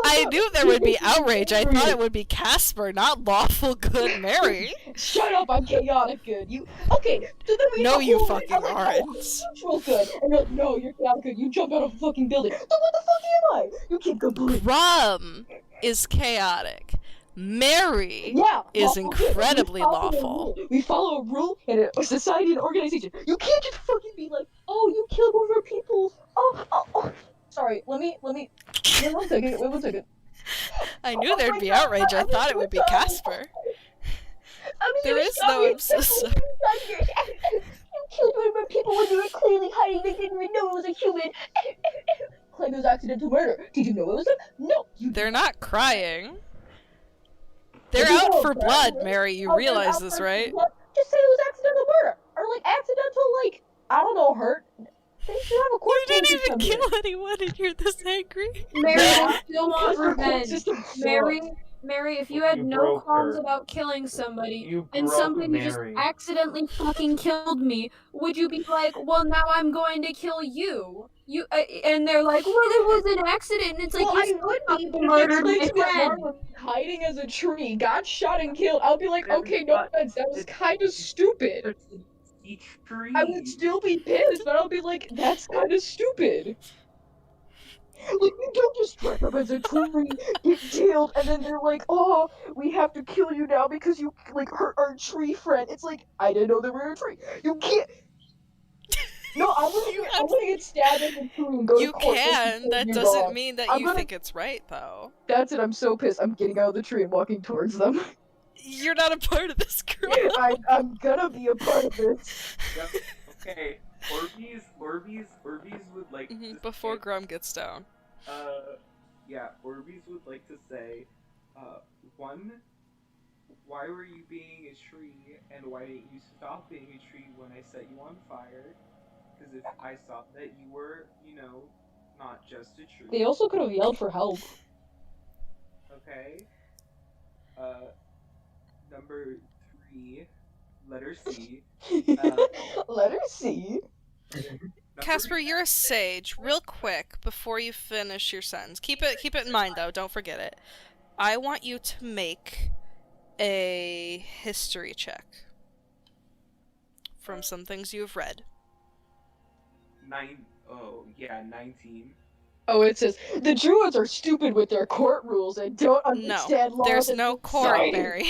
I knew there would be outrage. I thought it would be Kacper, not lawful good Mary. Shut up! I'm chaotic good. You okay? So then we No, have a you whole- fucking I'm like, aren't. Oh, neutral good. And you're like, no, you're chaotic good. You jump out of a fucking building. Then what the fuck am I? You can't complete. Grum is chaotic. Mary Yeah, is lawful good. incredibly We follow a lawful. rule. We follow a rule and a society and organization. You can't just fucking be like, oh, you killed one of our people. Oh. Sorry, let me. Wait 1 second. Wait 1 second. I knew Oh there'd my be God, outrage. I I'm thought so it would be sorry. Kacper. I'm There so is no sorry. I'm so sorry. You killed one of our people when you were clearly hiding. They didn't even know it was a human. Claim it was accidental murder. Did you know it was them? No. They're not crying. They're But you out won't for cry, blood, right? Mary. You Oh, they're realize out this, for right? blood. Just say it was accidental murder. Or like accidental, like, I don't know, hurt. They should have a court You didn't case or even something. kill anyone and you're this angry. Mary, I still Because want our court revenge. system sucks. Mary, if you had You no broke qualms her. about killing somebody, You and broke somebody just Mary. accidentally fucking killed me, would you be like, well, now I'm going to kill you? And they're like, well, it was an accident. And it's like, Well, you I still would be, fucking but if murdered they my explained to me that friend. Marlon was hiding as a tree, got shot and killed, I'll be like, Yeah, okay, no but offense, that was it's- kind of stupid. Each tree. I would still be pissed, but I'll be like, that's kind of stupid. Like, you don't just dress up as a tree, get jailed, and then they're like, oh, we have to kill you now because you, like, hurt our tree friend. It's like, I didn't know they were a tree. You can't. No, I'm gonna get stabbed in the tree and go You to court. can. That You're doesn't wrong. mean that I'm you gonna- think it's right, though. That's it, I'm so pissed. I'm getting out of the tree and walking towards them. You're not a part of this group. I'm gonna be a part of this. Yep. Okay. Orbies would like to Before say, Grum gets down. yeah, Orbies would like to say, one, why were you being a tree, and why didn't you stop being a tree when I set you on fire? Because if I saw that you were, not just a tree. They also could have yelled for help. Okay. Number 3, letter C. Letter C. Kacper, you're a sage. Real quick, before you finish your sentence, keep it in mind though. Don't forget it. I want you to make a history check from some things you've read. 19. Oh, it says, the druids are stupid with their court rules and don't understand laws. There's and no court, society. Mary.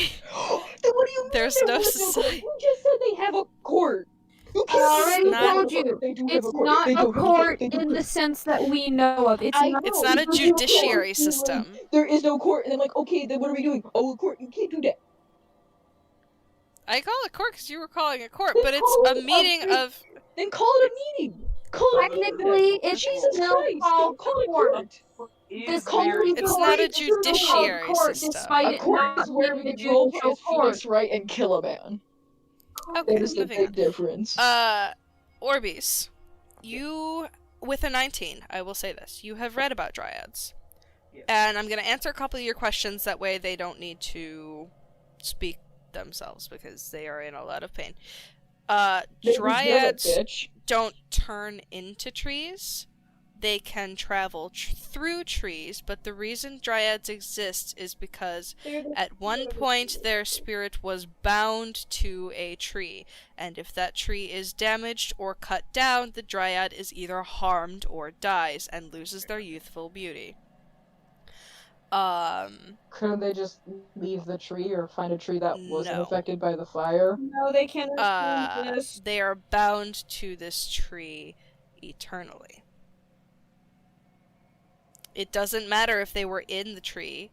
Then what do you mean There's there no was society. You just said they have a court. You I can't already say they have told a you, court. They do have it's a court. not They a don't have a court They do in have the sense that we know of. It's I not, It's not a because you judiciary said, system. There is no court, and I'm like, okay, then what are we doing? Oh, a court. You can't do that. I call it court because you were calling it court, Then but it's call a it a meeting meeting. of. Then call it a meeting. Call it a meeting. technically, it's Jesus still Christ, called don't call it court. court. is court very It's not a is still the judiciary court, system. despite A it court not is where being the a judge neutral just court. Phoenix Wright and kill a man. Okay, There's a moving on. big difference. Orbies, you, with a 19, I will say this, you have read about dryads. Yes. And I'm going to answer a couple of your questions, that way they don't need to speak themselves, because they are in a lot of pain. Dryads Bitch. don't turn into trees. They can travel through trees, but the reason dryads exist is because at one point their spirit was bound to a tree, and if that tree is damaged or cut down, the dryad is either harmed or dies and loses their youthful beauty. Couldn't they just leave the tree or find a tree that wasn't No. affected by the fire? No, they can't understand this. They are bound to this tree eternally. It doesn't matter if they were in the tree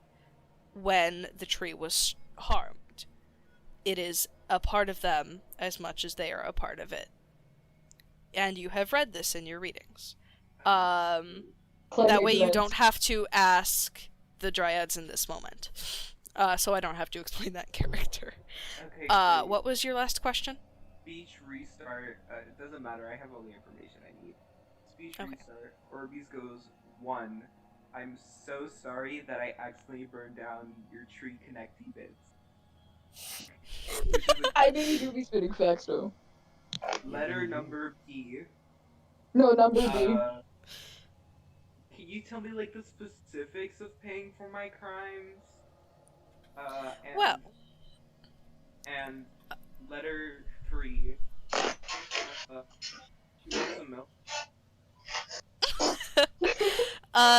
when the tree was harmed. It is a part of them as much as they are a part of it. And you have read this in your readings. That way you don't have to ask the dryads in this moment. So I don't have to explain that character. Okay. What was your last question? Speech restart. It doesn't matter. I have all the information I need. Speech restart. Orbeez goes 1. I'm so sorry that I accidentally burned down your tree connecting bits. I mean, you do be spitting facts, though. Letter number B. No, number B. Can you tell me, like, the specifics of paying for my crimes? And letter 3. Some milk.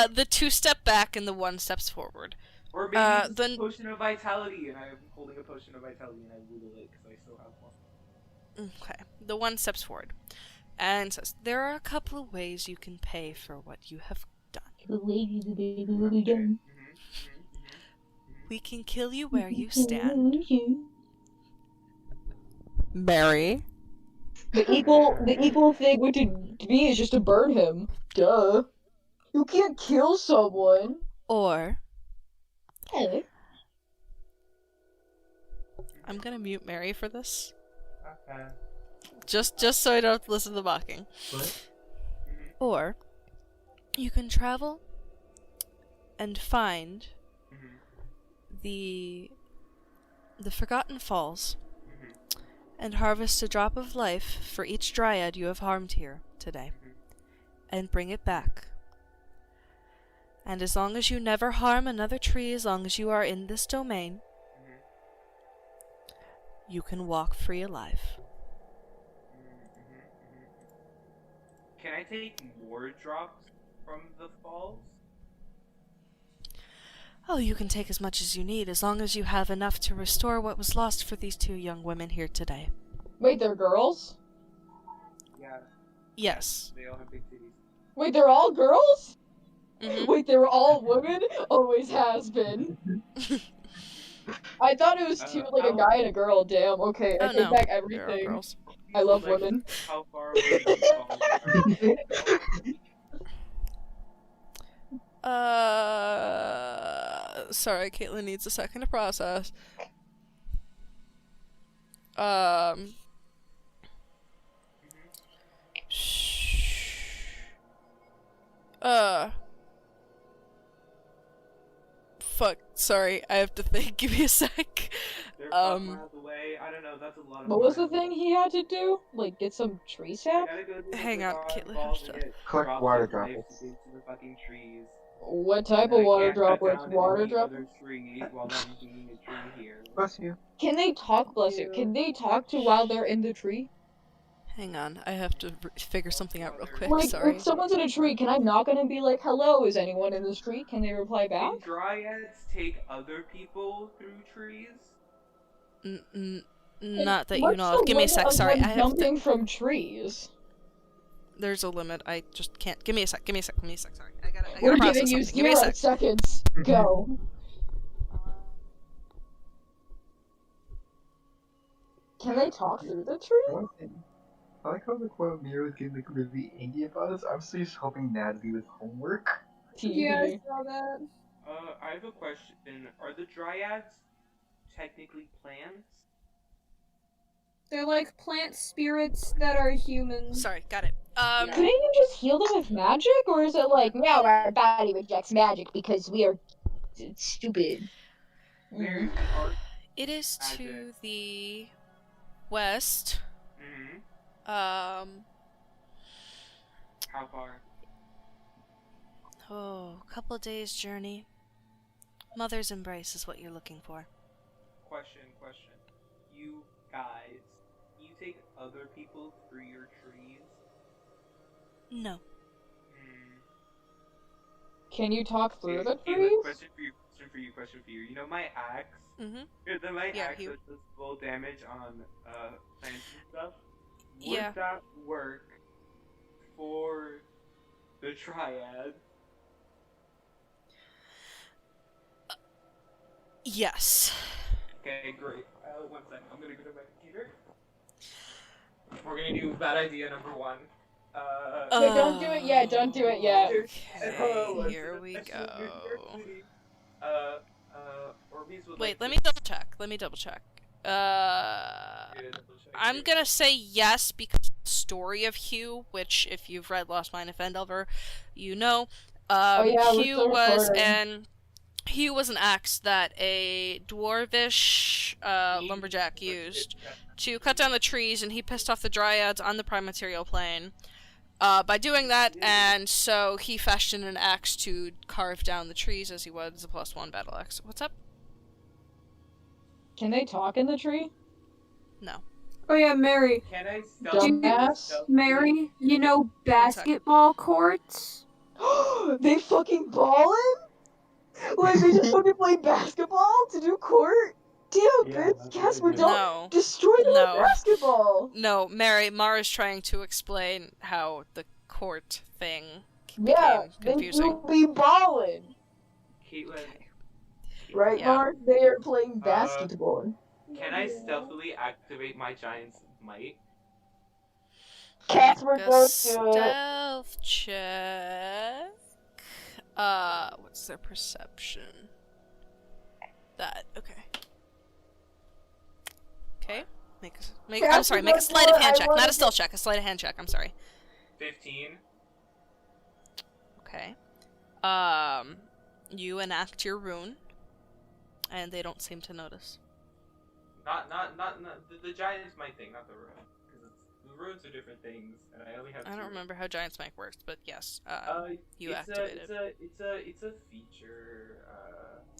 The 2 step back and the 1 steps forward. Or maybe the potion of vitality, and I'm holding a potion of vitality, and I wiggle it because I still have one. Okay. The 1 steps forward and says, there are a couple of ways you can pay for what you have done. We can kill you where you stand. Mary. The equal thing would to me is just to burn him. Duh. You can't kill someone. Or Hey. I'm gonna mute Mary for this. Okay. Just so I don't have to listen to the mocking. What? Or you can travel and find the Forgotten Falls and harvest a drop of life for each dryad you have harmed here today, and bring it back. And as long as you never harm another tree, as long as you are in this domain, you can walk free alive. Can I take more drops from the falls? Oh, you can take as much as you need, as long as you have enough to restore what was lost for these 2 young women here today. Wait, they're girls? Yeah. Yes. They all have big titties. Wait, they're all girls? Mhm. Wait, they were all women? Always has been. I thought it was like a guy and a girl. Damn, okay, I take back They're all everything. girls. I love women. How far away these falls are? Sorry, Caitlin needs a second to process. Fuck, sorry, I have to think, give me a sec. They're miles away. I don't know, that's a lot of What was the miles. thing he had to do? Like, get some tree sap? Hang on, Caitlin, Collect water droplets. Into the fucking trees. What type of water droplets? Water droplets? Trees while I'm being a tree here. Bless you. Can they talk, bless you? Can they talk to while they're in the tree? Hang on, I have to figure something out real quick, Like, sorry. if someone's in a tree, can I knock on and be like, hello, is anyone in this tree? Can they reply back? Can dryads take other people through trees? Not that you What's know the of. Give me a limit sec, of sorry, them I have jumping to... from trees. There's a limit, I just can't. Give me a sec, sorry. I gotta We're process giving you something. Give me a 0 sec. seconds. Go. Can they talk through the tree? I like how the quote Mira was getting like really angry about this. I'm still just helping Natalie with homework. Yeah, I saw that. I have a question. Are the dryads technically plants? They're like plant spirits that are human. Sorry, got it. Couldn't you just heal them with magic, or is it like now our body rejects magic because we are stupid? Mary, are It is to magic. the west. Mm-hmm. How far? Oh, a couple days journey. Mother's embrace is what you're looking for. Question. You guys, you take other people through your trees? No. Can you talk through the Caitlin, trees? question for you. You know my axe? Mm-hmm. My Yeah, axe that does full damage on plants and stuff? Yeah. Would that work for the triad? Yes. Okay, great. 1 second. I'm gonna go to my computer. We're gonna do bad idea number 1. No, don't do it yet. Don't do it yet. Okay, here we go. Orbies would Wait, like let to... me double check. I'm gonna say yes because the story of Hugh, which if you've read Lost Mine of Vendelver, you know, Hugh was an axe that a dwarvish lumberjack used to cut down the trees, and he pissed off the dryads on the prime material plane by doing that, and so he fashioned an axe to carve down the trees as he was a +1 battle axe. What's up? Can they talk in the tree? No. Oh yeah, Mary. Can I Dumbass? Mary, you know basketball courts? They fucking ballin'? Like they just fucking play basketball to do court? Damn, bitch, Kacper, don't destroy the basketball. No, Mara's trying to explain how the court thing Yeah, became confusing. then you be ballin'. Caitlin. Right, Yeah. Mar? They are playing basketball. Can I stealthily activate my giant's might? Kacper, Make a go to it. stealth check. What's their perception? Okay. Okay. Make a sleight of hand check, not a stealth check, a sleight of hand check, I'm sorry. 15. Okay. You enact your rune, and they don't seem to notice. Not the giant's might thing, not the rune. Because the runes are different things, and I only have two. I don't remember how Giant's Mic works, but yes, you it's activated it. It's a feature.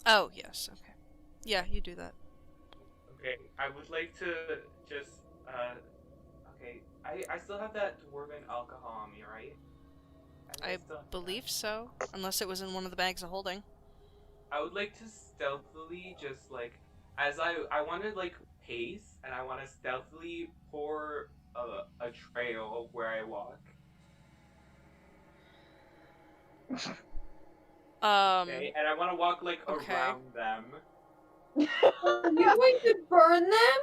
Oh, yes, okay. Yeah, you do that. Okay, I would like to just, okay, I still have that dwarven alcohol on me, right? I believe so, unless it was in one of the bags of holding. I would like to stealthily just, like, as I want to, like, pace, and I want to stealthily pour a trail where I walk. Okay, and I want to walk, like, around them. Are you going to burn them?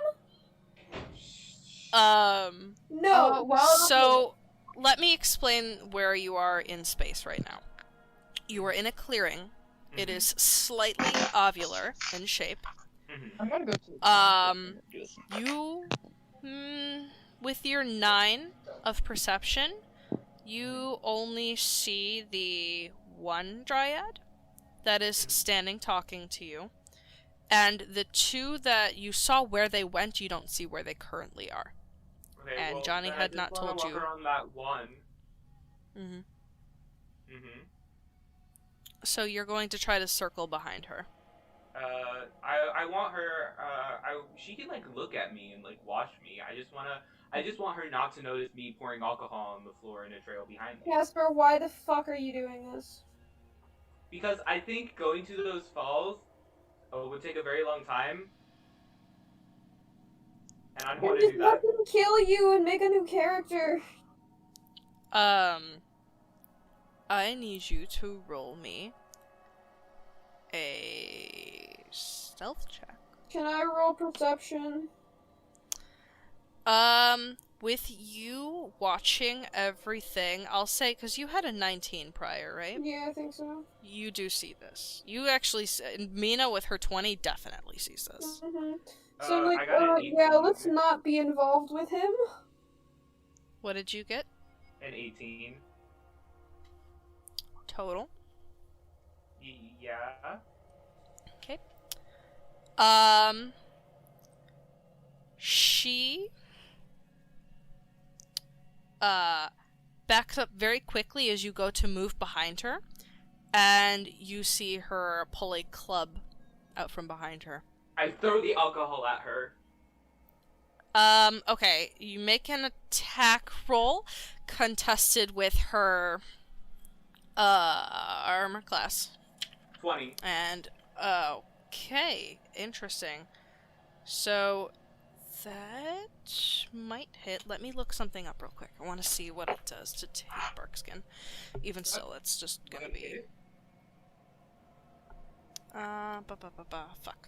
No. So, let me explain where you are in space right now. You are in a clearing. Mm-hmm. It is slightly ovular in shape. Mm-hmm. I'm gonna go to you, with your 9 of perception, you only see the one dryad that is standing talking to you. And the 2 that you saw where they went, you don't see where they currently are. Okay, and well, Johny had not told you. walk around that one. Mm-hmm. Mm-hmm. So you're going to try to circle behind her. I want her. She can like look at me and like watch me. I just want her not to notice me pouring alcohol on the floor in a trail behind me. Kacper, why the fuck are you doing this? Because I think going to those falls would take a very long time. And I don't want to do that. Let them kill you and make a new character. I need you to roll me a stealth check. Can I roll perception? with you watching everything, I'll say, because you had a 19 prior, right? Yeah, I think so. You do see this. You actually, Mina with her 20 definitely sees this. So, like, I got an 18. yeah, let's not be involved with him. What did you get? An 18. Total. Yeah. Okay. She backs up very quickly as you go to move behind her, and you see her pull a club out from behind her. I throw the alcohol at her. Okay, you make an attack roll contested with her armor class. 20. And okay, interesting. So that might hit. Let me look something up real quick. I want to see what it does to take bark skin. Even still, it's just gonna be fuck.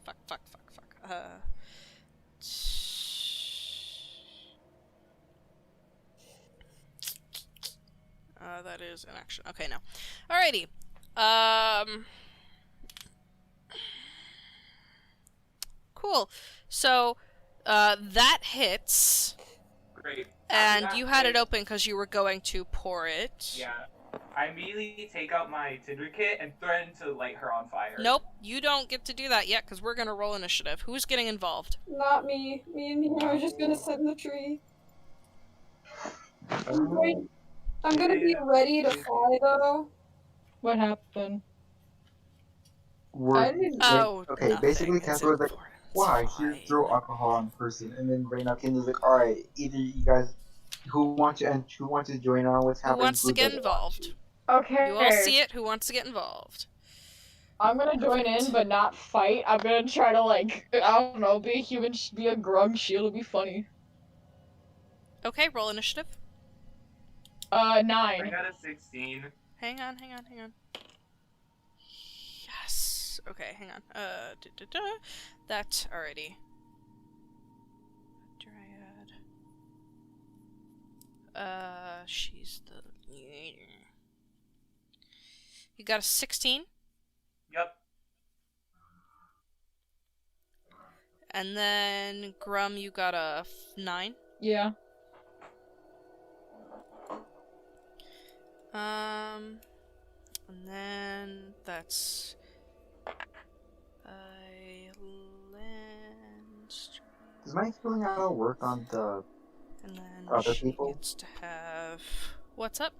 That is an action. Okay, no. Alrighty. Cool. So, that hits. Great. And you had it open because you were going to pour it. Yeah. I immediately take out my Tinder kit and threaten to light her on fire. Nope, you don't get to do that yet because we're gonna roll initiative. Who's getting involved? Not me. Me and Nina are just gonna sit in the tree. I'm gonna be ready to fly though. What happened? We're, okay, nothing. basically It's Kacper was like, important. why? Here, throw alcohol on the person. And then right now Kendra's like, alright, either you guys who want to join on what's happening. Who wants to get involved? Okay. You all see it? Who wants to get involved? I'm gonna join in, but not fight. I'm gonna try to, like, I don't know, be a human, be a Grum shield, it'll be funny. Okay, roll initiative. 9. I got a 16. Hang on. Yes. Okay, hang on. That already. Dryad. She's the. You got a 16? Yep. And then Grum, you got a 9? Yeah. And then that's Does my healing at all work on the and then other she people? gets to have what's up?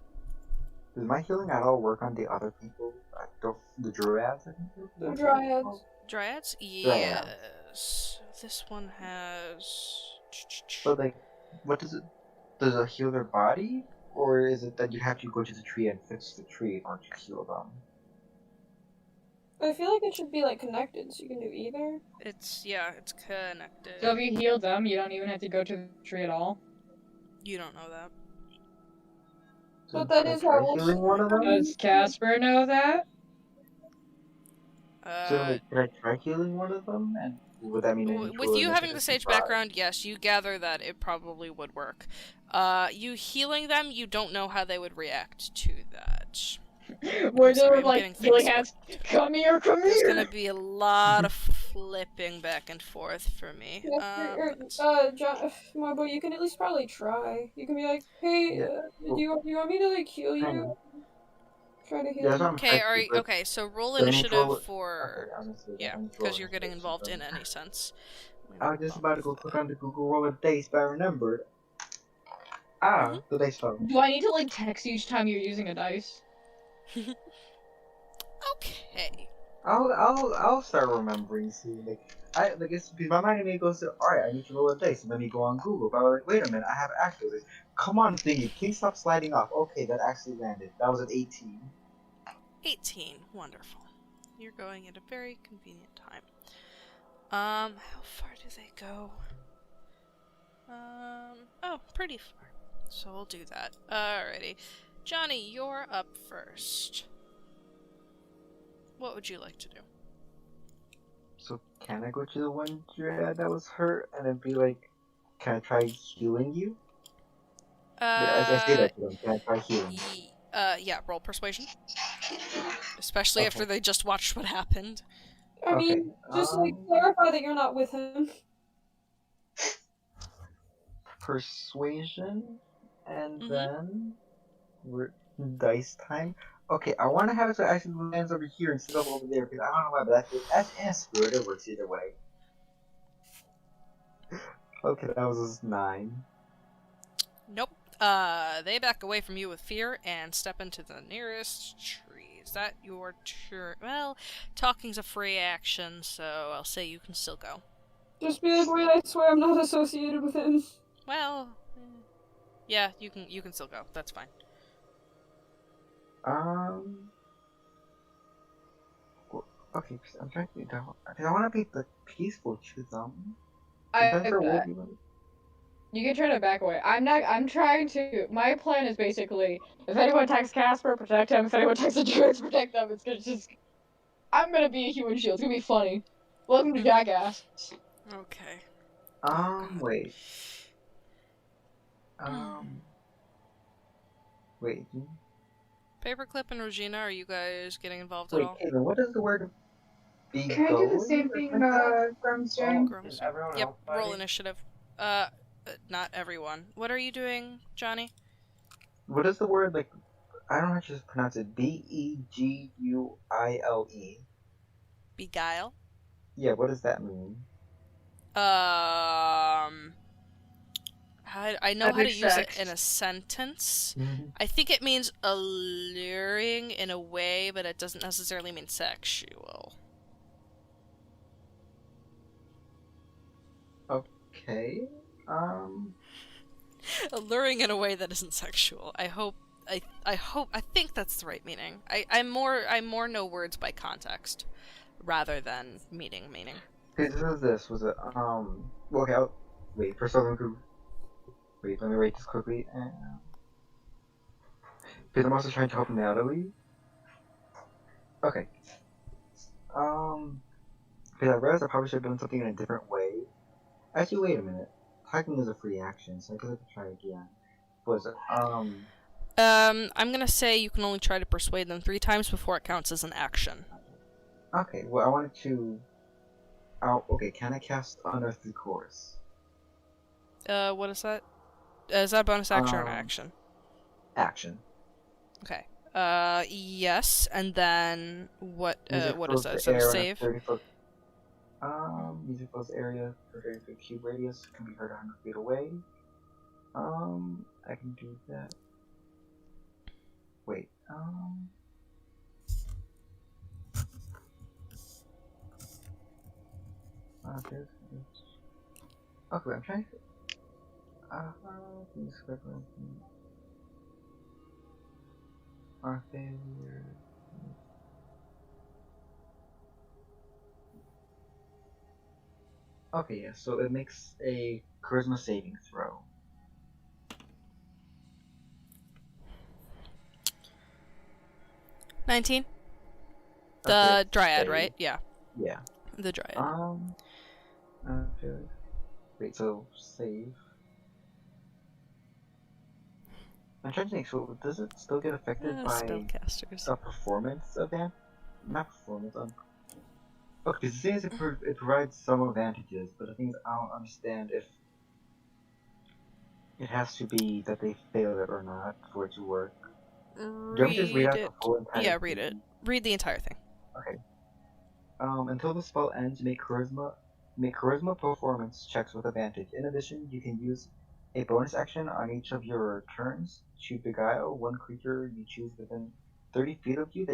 Does my healing at all work on the other people? The dryads, I think? The dryads. Dryads? Yes. This one has. But like, what does it? Does it heal their body? Or is it that you have to go to the tree and fix the tree in order to heal them? I feel like it should be like connected, so you can do either. It's connected. So if you heal them, you don't even have to go to the tree at all? You don't know that. So But that is how it healing one of them? Does Kacper know that? So like, can I try healing one of them? And would that mean with you having the sage background, yes, you gather that it probably would work. You healing them, you don't know how they would react to that. Where Sorry, they're like, I'm getting healing things- hands, come here! There's gonna be a lot of flipping back and forth for me. John, my boy, you can at least probably try. You can be like, hey, do you want me to like heal you? Try to heal you. Okay, okay, so roll initiative for... Yeah, because you're getting involved in any sense. I was just about to go click on the Google roll of dice, but I remembered. The dice fell. Do I need to like text you each time you're using a dice? Okay. I'll start remembering soon. It's my mind immediately goes to, alright, I need to roll a dice, and let me go on Google. But I was like, wait a minute, I have active. Come on, thingy, please stop sliding off. Okay, that actually landed. That was an 18. 18, wonderful. You're going at a very convenient time. How far do they go? Oh, pretty far. So we'll do that. Alrighty. Johny, you're up first. What would you like to do? So can I go to the one dryad that was hurt and then be like, can I try healing you? But as I say that to them, can I try healing? Yeah, roll persuasion. Especially Okay. after they just watched what happened. I mean, just like clarify that you're not with him. Persuasion, and then dice time. Okay, I want to have it so it actually lands over here instead of over there because I don't know why, but that's screw it. It works either way. Okay, that was 9. Nope. They back away from you with fear and step into the nearest tree. Is that your turn? Well, talking's a free action, so I'll say you can still go. Just be like, wait, I swear I'm not associated with him. Well, yeah, you can still go. That's fine. Okay, I'm trying to think. Because I want to be the peaceful to them. You can try to back away. I'm trying to. My plan is basically, if anyone attacks Kacper, protect him. If anyone attacks the druids, protect them. It's gonna just. I'm gonna be a human shield. It's gonna be funny. Welcome to Jackass. Okay. Wait. Wait. Paperclip and Regina, are you guys getting involved Wait, at all? Caitlin, what is the word be Can I do the same thing Grum's doing? Grum's doing? Yep, roll initiative. Not everyone. What are you doing, Johny? What is the word, like, I don't know how to just pronounce it. Beguile. Beguile? Yeah, what does that mean? I know how to use it in a sentence. I think it means alluring in a way, but it doesn't necessarily mean sexual. Okay. Alluring in a way that isn't sexual. I think that's the right meaning. I more know words by context rather than meaning. Okay, was it, okay, wait, for someone who, wait, let me write this quickly, because I'm also trying to help Natalie. Okay. Because I realized I probably should have done something in a different way. Actually, wait a minute. Typing is a free action, so I could have to try again. What is it? I'm gonna say you can only try to persuade them 3 times before it counts as an action. Okay, well, I wanted to... okay, can I cast Unearthly Chorus? What is that? Is that a bonus action or an action? Action. Okay. Yes, and then what is that? Is that a save? Music fills area for 30-foot cube radius, can be heard 100 feet away. I can do that. Wait, okay, I'm trying to... failure... Okay, yeah, so it makes a charisma saving throw. $19? The dryad, right? Yeah. Yeah. The dryad. Okay. Wait, so save. I'm trying to think, so does it still get affected by spellcasters. A performance event? Not performance, okay, the thing is it provides some advantages, but the thing is I don't understand if it has to be that they fail it or not for it to work. Read it. Yeah, read it. Read the entire thing. Okay. Until the spell ends, make charisma performance checks with advantage. In addition, you can use a bonus action on each of your turns to beguile one creature you choose within 30 feet of you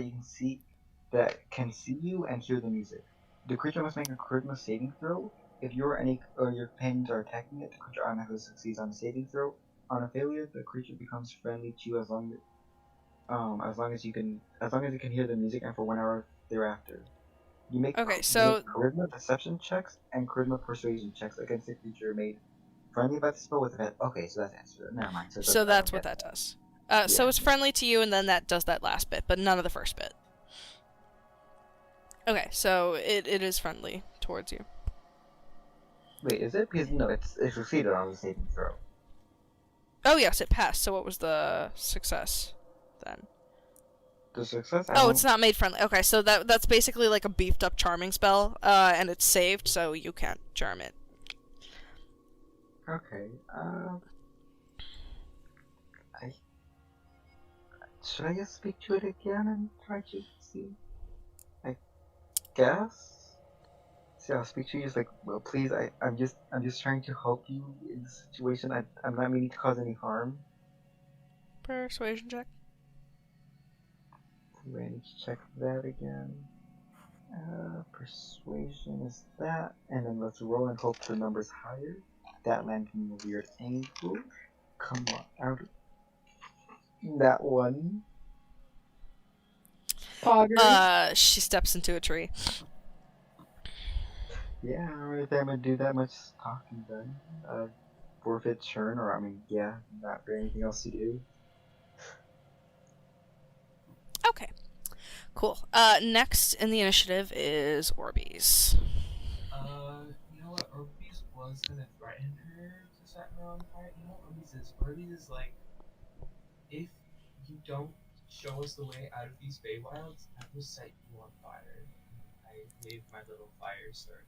that can see you and hear the music. The creature must make a charisma saving throw. If you or your companions are attacking it, the creature automatically succeeds on the saving throw. On a failure, the creature becomes friendly to you as long as it can hear the music and for 1 hour thereafter. You make charisma deception checks and charisma persuasion checks against the creature made friendly by the spell with event. Okay, so that's answered. Never mind. So that's what that does. So it's friendly to you, and then that does that last bit, but none of the first bit. Okay, so it is friendly towards you. Wait, is it? Because no, it's succeeded on the saving throw. Oh yes, it passed. So what was the success then? The success. Oh, it's not made friendly. Okay, so that's basically like a beefed up charming spell, and it's saved, so you can't charm it. Okay. Should I just speak to it again and try to see? I guess. See, I'll speak to you. Just like, well, please. I'm just trying to help you in this situation. I'm not meaning to cause any harm. Persuasion check. So I need to check that again. Persuasion is that, and then let's roll and hope the number's higher. That landed in a weird angle. Come on, out. That one. Poggers. She steps into a tree. Yeah, I don't really think I'm gonna do that much talking then. Forfeit churn, or I mean, yeah, not really anything else to do. Okay. Cool. Next in the initiative is Orbies. You know what? Orbies was gonna threaten her to set her on fire. You know what Orbies is? Orbies is like, if you don't show us the way out of these Feywilds, I will set you on fire. I made my little fire start.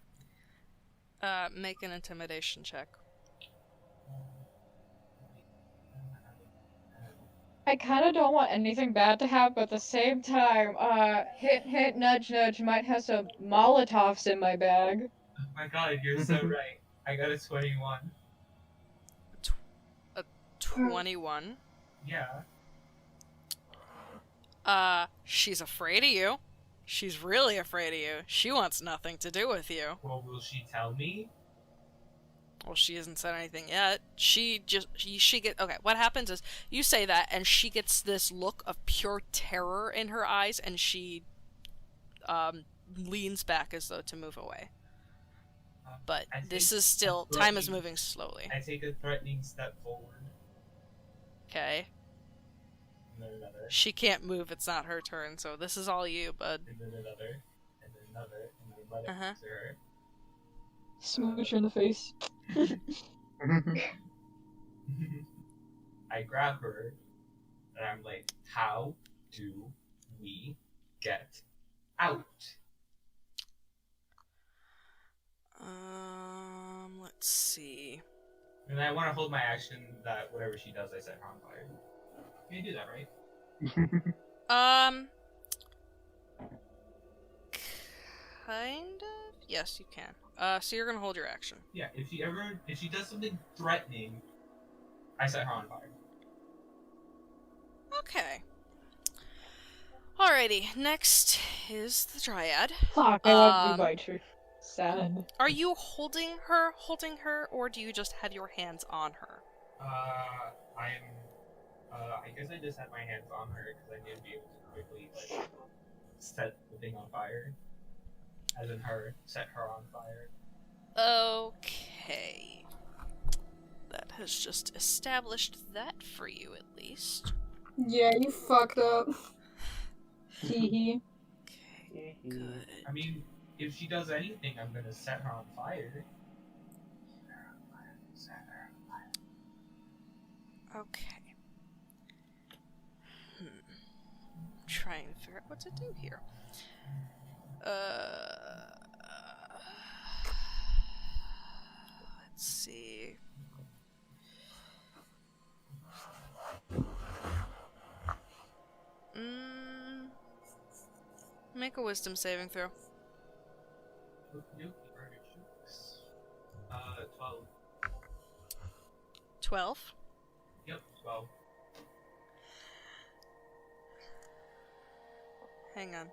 Make an intimidation check. I kind of don't want anything bad to happen, but at the same time, hint, hint, nudge, nudge, might have some Molotovs in my bag. Oh my god, you're so right. I got a 21. 21. Yeah. She's afraid of you. She's really afraid of you. She wants nothing to do with you. Well, will she tell me? Well, she hasn't said anything yet. She get okay. What happens is you say that, and she gets this look of pure terror in her eyes, and she leans back as though to move away. But this is still time is moving slowly. I take a threatening step forward. Okay. And then another. She can't move. It's not her turn. So this is all you, bud. And then another. And then another. And then let it to her. Smooch her in the face. I grab her, and I'm like, how do we get out? Let's see. And I want to hold my action that whatever she does, I set her on fire. You can do that, right? Kind of? Yes, you can. So you're gonna hold your action. Yeah, if she does something threatening, I set her on fire. Okay. Alrighty, next is the Dryad. Fuck, I want to bite her. Sad. Are you holding her, or do you just have your hands on her? I guess I just had my hands on her because I need to be able to quickly, like, set the thing on fire. As in set her on fire. Okay. That has just established that for you, at least. Yeah, you fucked up. Hee Okay, good. I mean, if she does anything, I'm gonna set her on fire. Okay. Trying to figure out what to do here. Let's see. Make a wisdom saving throw. 12. 12? Yep, 12. Hang on.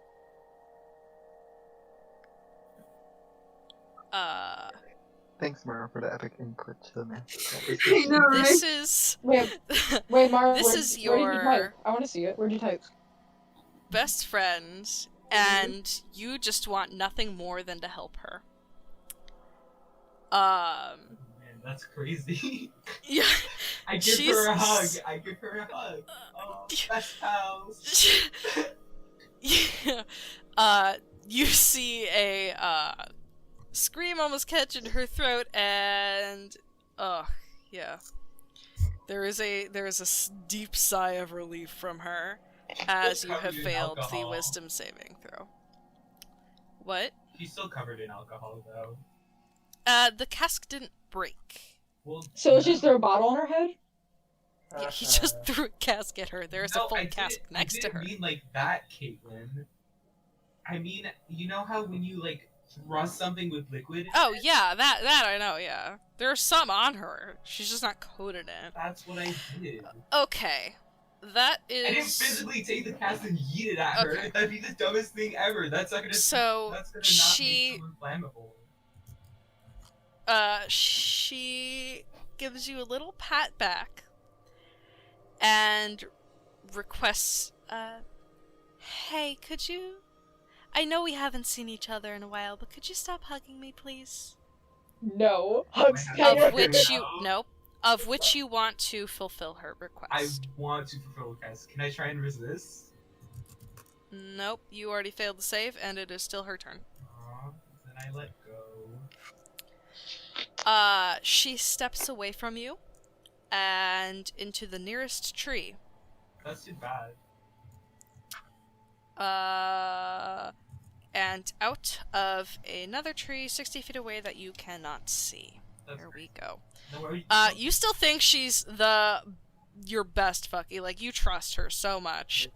Thanks, Mara, for the epic input to the match. I know, right? This is... Wait, Mara, this is where did you type? your I want to see it. Where'd you type? best friend, and you just want nothing more than to help her. Man, that's crazy. Yeah. I give her a hug. I give her a hug. Oh, best pals. Yeah. You see a scream almost catch in her throat, and yeah. There is a deep sigh of relief from her as you have Covered in failed the alcohol. wisdom saving throw. What? She's still covered in alcohol, though. The cask didn't break. Well, So let's just throw a bottle on her head? Yeah, he just threw a cask at her. There's a full cask next to her. I didn't mean like that, Caitlin. I mean, you know how when you like thrust something with liquid? Oh yeah, that I know, yeah. There's some on her. She's just not coated in it. That's what I did. Okay. That is... I didn't physically take the cast and yeet it at her. Okay. That'd be the dumbest thing ever. That's not gonna. So, that's gonna not she... make someone flammable. She gives you a little pat back and requests, hey, could you... I know we haven't seen each other in a while, but could you stop hugging me, please? No. Hugs Of which you... Nope. Of which you want to fulfill her I request. want to fulfill the cast. Can I try and resist? Nope, you already failed the save, and it is still her turn. Then I let go. She steps away from you, and into the nearest tree. That's too bad. And out of another tree 60 feet away that you cannot see. There we go. You still think she's your best fucky, like, you trust her so much.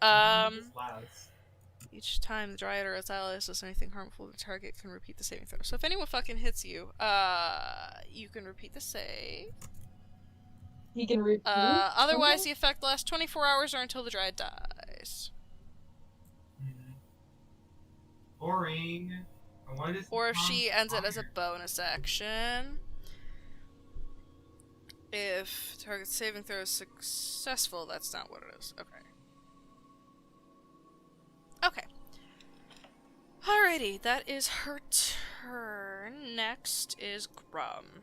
Each time the dryad or its allies does anything harmful to the target can repeat the saving throw. So if anyone fucking hits you, you can repeat the save. He can repeat? Otherwise the effect lasts 24 hours or until the dryad dies. Boring. Or if she ends it as a bonus action. If target saving throw is successful, that's not what it is. Okay. Okay. Alrighty, that is her turn. Next is Grum.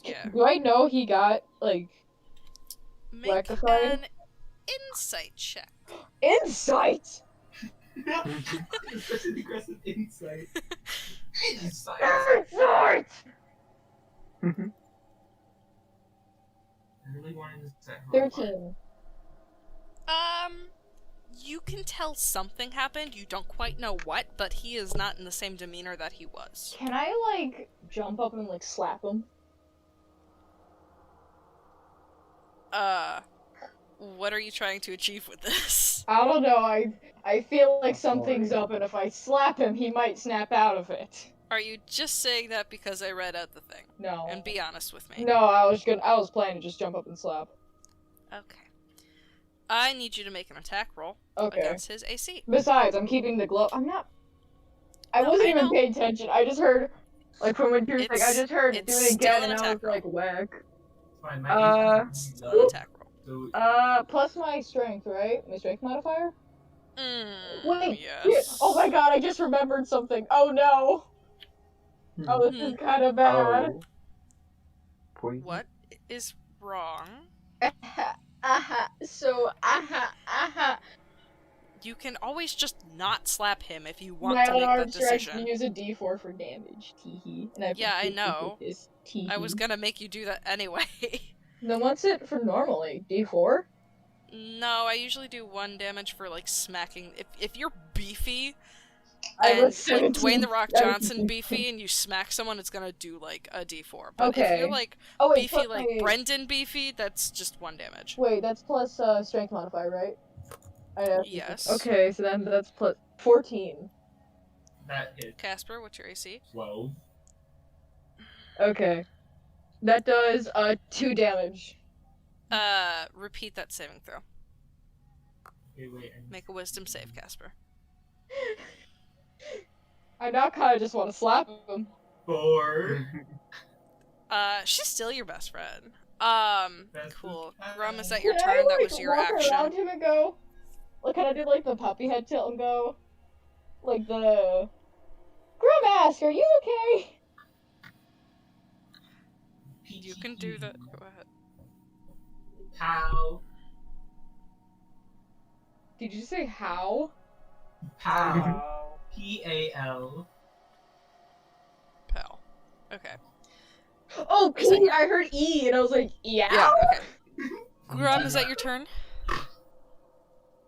Yeah. Do I know he got, like, Make rectified? an insight check. Insight? Such an aggressive insight. Insight! Insight! I really wanted to set her apart. 13. You can tell something happened. You don't quite know what, but he is not in the same demeanor that he was. Can I, like, jump up and, like, slap him? What are you trying to achieve with this? I don't know, I feel like something's up, and if I slap him, he might snap out of it. Are you just saying that because I read out the thing? No. And be honest with me. No, I was planning to just jump up and slap. Okay. I need you to make an attack roll against his AC. Besides, I'm keeping the glove. I wasn't even paying attention. I just heard, like, from when you were like, I just heard do it again, and I was like, whack. Fine, my Still an attack roll. Plus my strength, right? My strength modifier? Wait, yes. shit. Oh my god, I just remembered something. Oh no! Oh, this is kind of bad. What is wrong? You can always just not slap him if you want to make that decision. Use a D4 for damage. Teehee. Yeah, I know. I was gonna make you do that anyway. Then what's it for normally? D4? No, I usually do 1 damage for, like, smacking. If you're beefy, I and, was like, 17. Dwayne The Rock Johnson beefy, and you smack someone, it's gonna do, like, a D4. But if you're, like, beefy, like Brendon beefy, that's just 1 damage. Wait, that's plus strength modifier, right? Yes. Okay, so then that's plus 14. That hit. Kacper, what's your AC? 12. Okay. That does 2 damage. Repeat that saving throw. Okay, wait. Make a wisdom save, Kacper. I now kind of just want to slap him. 4. She's still your best friend. Cool. Grum, is that Can your turn? I, like, That was your walk action. around him and go? Like, can I do, like, the puppy head tilt and go? Like, the... Grum ask, are you okay? You can do that. Go ahead. How? Did you say how? Pal. P-A-L. Pal. Okay. Oh, P! I heard E, and I was like, yeah? Yeah, okay. Grum, is that your turn?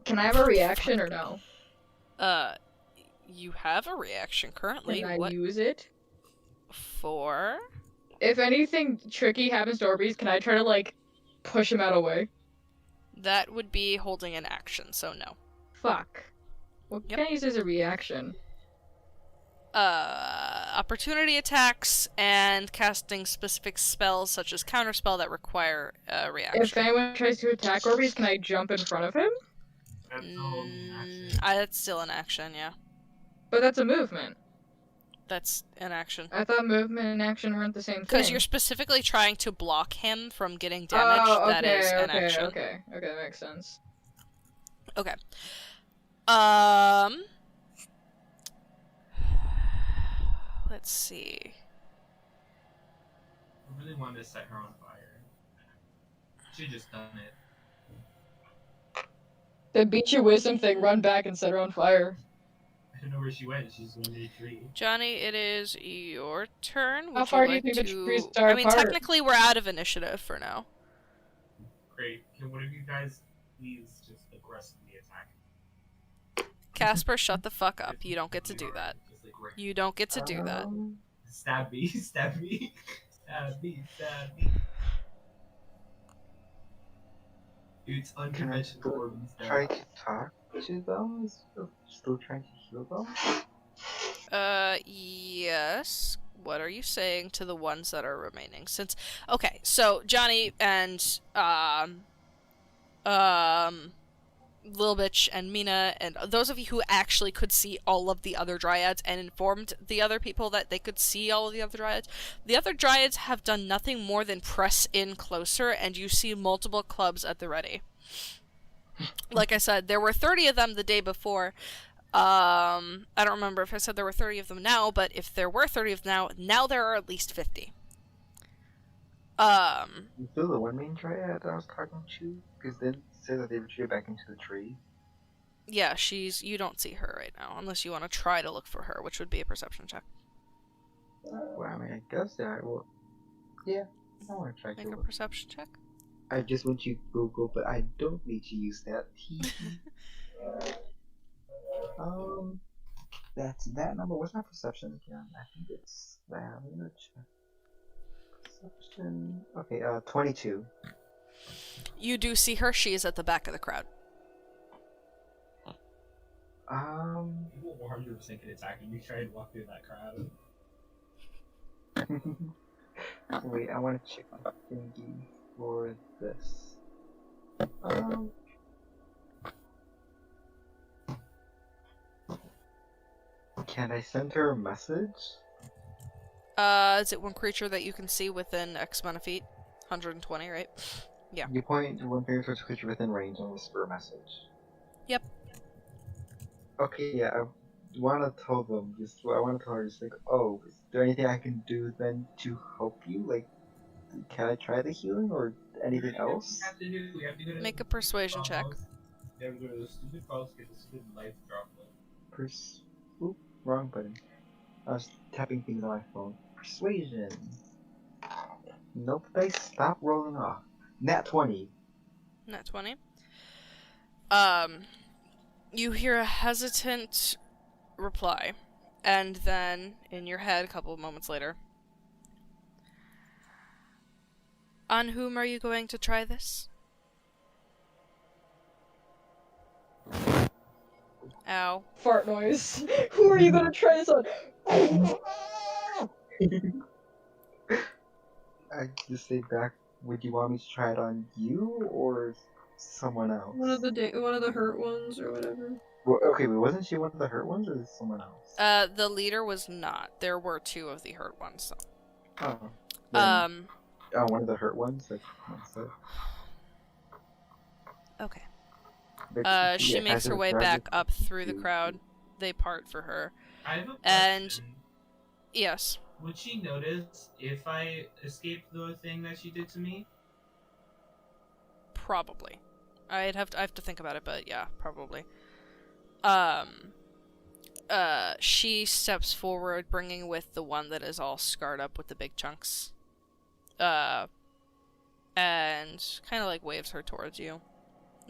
Can I have a reaction or no? You have a reaction currently. Can I What use it? for? If anything tricky happens to Orbeez, can I try to, like, push him out of the way? That would be holding an action, so no. Fuck. What can I use as a reaction? Opportunity attacks and casting specific spells such as counterspell that require a reaction. If anyone tries to attack Orbeez, can I jump in front of him? That's still an action, yeah. But that's a movement. That's an action. I thought movement and action weren't the same thing. Because you're specifically trying to block him from getting damage. Oh, okay, that is an okay, action. okay, that makes sense. Okay. Let's see. I really wanted to set her on fire. Should've just done it. Then beat your wisdom thing, run back and set her on fire. I don't know where she went. She's under a tree. Johny, it is your turn. How far do you think the trees are I mean, apart? technically we're out of initiative for now. Great. Can one of you guys please just aggressively attack? Casper, shut the fuck up. You don't get to do that. Just, like, right. You don't get to do that. Stab me, stab me, stab me, stab me. Dude, it's unconventional Orbeez now. Try to talk to them? Still trying to heal them? Yes. What are you saying to the ones that are remaining? Since, okay, so Johny and, Lil Bitch and Mina, and those of you who actually could see all of the other dryads and informed the other people that they could see all of the other dryads have done nothing more than press in closer, and you see multiple clubs at the ready. Like I said, there were 30 of them the day before. I don't remember if I said there were 30 of them now, but if there were 30 of them now there are at least 50. You feel the one main dryad I was talking to? Because they said that they retreated back into the tree. Yeah, you don't see her right now, unless you want to try to look for her, which would be a perception check. Well, I mean, I guess I will. Yeah, I want to try Make to a look. perception check. I just went to Google, but I don't need to use that. That's that number. What's my perception again? I think it's that. I'm gonna check. Perception. Okay, 22. You do see her. She is at the back of the crowd. People 100% can attack you. You try and walk through that crowd. Wait, I want to check my thingy for this. Can I send her a message? Is it one creature that you can see within X amount of feet? 120, right? Yeah. You point one finger towards a creature within range and whisper a message. Yep. Okay, yeah, I want to tell them, I want to tell her, just like, oh, is there anything I can do then to help you? Like, can I try the healing or anything else? We have to go to Make a persuasion check. We have to go to the stupid falls, get the stupid life droplet. Oop, wrong button. I was tapping things on my phone. Persuasion. Nope, they stop rolling off. Nat 20. Nat 20. You hear a hesitant reply, and then, in your head, a couple of moments later, on whom are you going to try this? Ow. Fart noise. Who are you gonna try this on? I just say back, would you want me to try it on you or someone else? One of the hurt ones or whatever. Well, okay, but wasn't she one of the hurt ones or someone else? The leader was not. There were 2 of the hurt ones. Oh. One of the hurt ones? Like, Okay. But She yeah, makes as her a way crowd back of up through the two. crowd. They part for her. I have a question. And yes. Would she notice if I escaped the thing that she did to me? Probably. I have to think about it, but yeah, probably. She steps forward, bringing with the one that is all scarred up with the big chunks. and kind of like waves her towards you.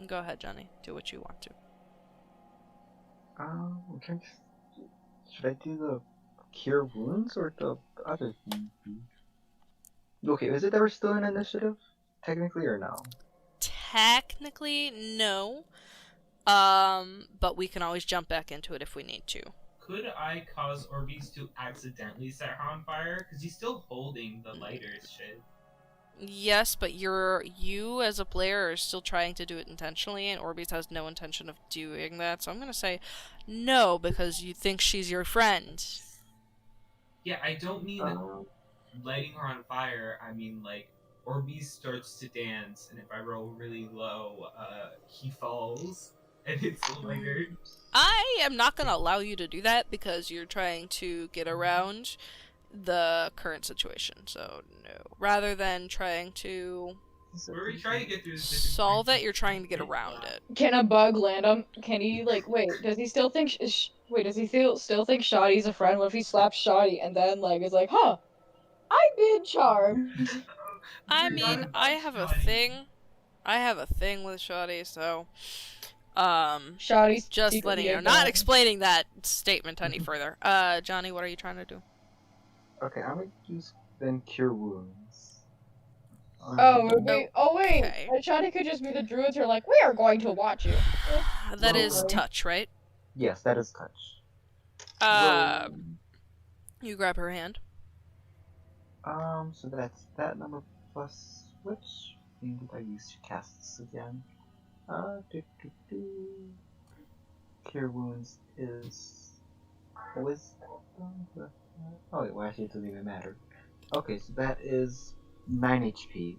Go ahead, Johnny. Do what you want to. Okay. Should I do the cure wounds or the other thing? Okay, is it that we're still in initiative? Technically or no? Technically, no. But we can always jump back into it if we need to. Could I cause Orbies to accidentally set her on fire? Because he's still holding the lighter's shit. Yes, but you as a player are still trying to do it intentionally, and Orbies has no intention of doing that. So I'm gonna say no because you think she's your friend. Yeah, I don't mean lighting her on fire. I mean like Orbies starts to dance, and if I roll really low, he falls and hits the lighter. I am not gonna allow you to do that because you're trying to get around the current situation. So no, rather than trying to We're trying to get through this solve it, you're trying to get around it. Can a bug land him? Can he, like, wait, does he still think, wait, does he still think Shoddy's a friend? What if he slaps Shoddy and then, like, is like, huh, I've been charmed. I mean, I have a thing with Shoddy, so, Shoddy's just letting you know, not explaining that statement any further. Johnny, what are you trying to do? Okay, I'm gonna use then cure wounds. Oh, wait. Okay. Shoddy could just be the druids who are like, we are going to watch you. That is touch, right? Yes, that is touch. You grab her hand. So that's that number plus which thing did I use to cast this again? Cure wounds is wisdom. Oh wait, well actually it doesn't even matter. Okay, so that is 9 HP.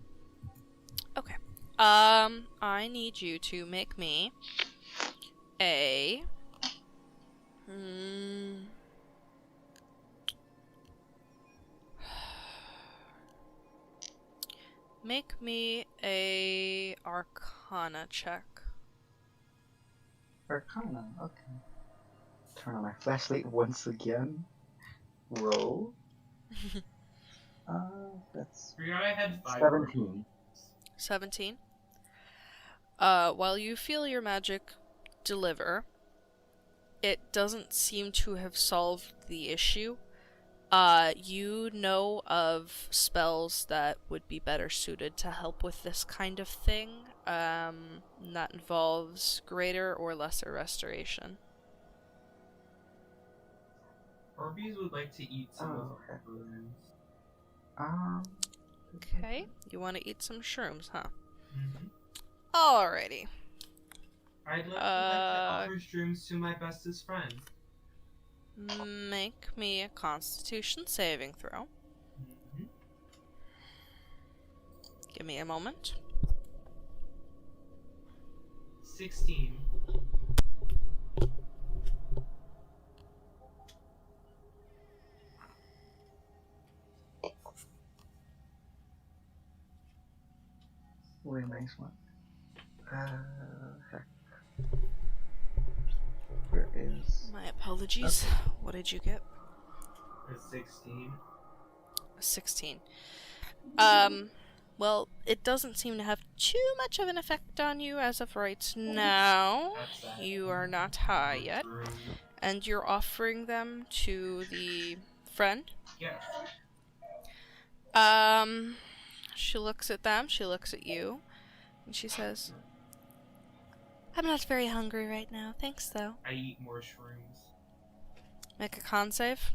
Okay. I need you to make me a make me a Arcana check. Arcana, okay. Turn on my flashlight once again. Roll. That's I had 17. 17. While you feel your magic deliver, it doesn't seem to have solved the issue. You know of spells that would be better suited to help with this kind of thing. That involves greater or lesser restoration. Orbies would like to eat some of her balloons. Okay, you want to eat some shrooms, huh? Mm-hmm. Alrighty. I'd like to offer shrooms to my bestest friend. Make me a Constitution saving throw. Mm-hmm. Give me a moment. 16. Really nice one. Heck. Where is... My apologies. Okay. What did you get? A 16. A 16. Well, it doesn't seem to have too much of an effect on you as of right now. You are not high yet. And you're offering them to the friend? Yes. She looks at them, she looks at you, and she says, I'm not very hungry right now, thanks though. I eat more shrooms. Make a con save.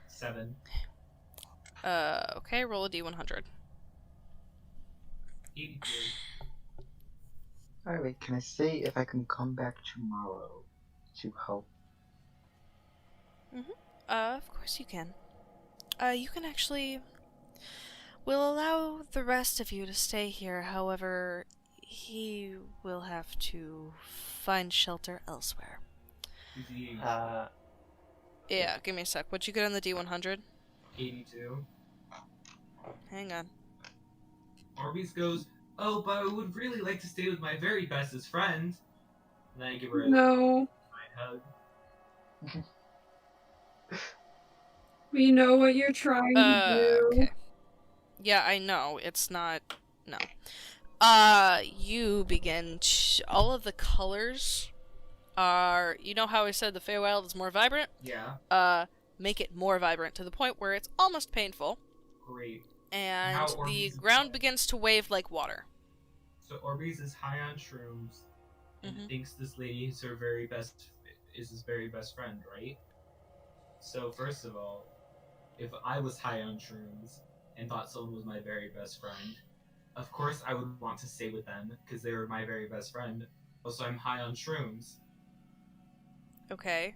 7. Okay, roll a d100. 83. Alright, wait, can I say if I can come back tomorrow to help? Of course you can. You can actually... We'll allow the rest of you to stay here, however, he will have to find shelter elsewhere. Yeah, give me a sec. What'd you get on the D100? 82. Hang on. Orbies goes, oh, but I would really like to stay with my very bestest friend. And then I give her a No. hug. We know what you're trying to do. Okay. Yeah, I know. It's not... No. You begin... All of the colors are... You know how I said the Feywild is more vibrant? Yeah. Make it more vibrant to the point where it's almost painful. Great. And How the Orbeez is ground going. begins to wave like water. So Orbeez is high on shrooms and thinks this lady is his very best friend, right? So first of all, if I was high on shrooms and thought someone was my very best friend, of course I would want to stay with them because they were my very best friend. Also, I'm high on shrooms. Okay.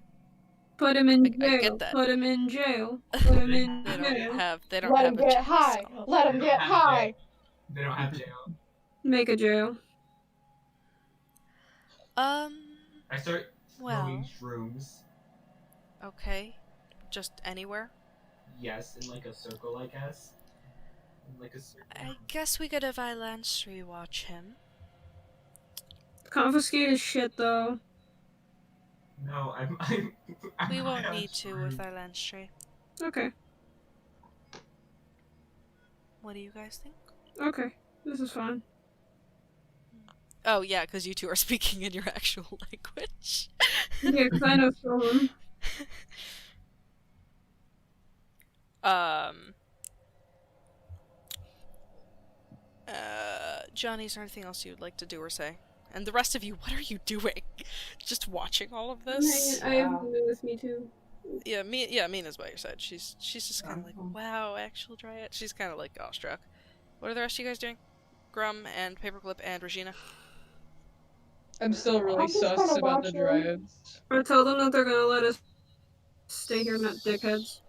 Put him in I jail. get that. Put him in jail. Put him in They jail. don't Let have him a get jail high. cell. Let him They get don't have high. They don't have jail. Make a jail. I start Well. throwing shrooms. Okay. Just anywhere? Yes, in like a circle, I guess. In like a circle. I guess we could violence rewatch him. Confiscate his shit, though. No, I'm We high won't on need to with shrooms. violence tree. Okay. What do you guys think? Okay. This is fine. Oh, yeah, because you two are speaking in your actual language. Yeah, because I know Sylvan. Johnny, is there anything else you'd like to do or say? And the rest of you, what are you doing? Just watching all of this? I have Mina with me too. Yeah, Mina's by your side. She's just kind of like, wow, actual dryad. She's kind of like awestruck. What are the rest of you guys doing? Grum and Paperclip and Regina. I'm still really I'm just sus kinda about the watching. dryads. I told them that they're gonna let us stay here, not dickheads.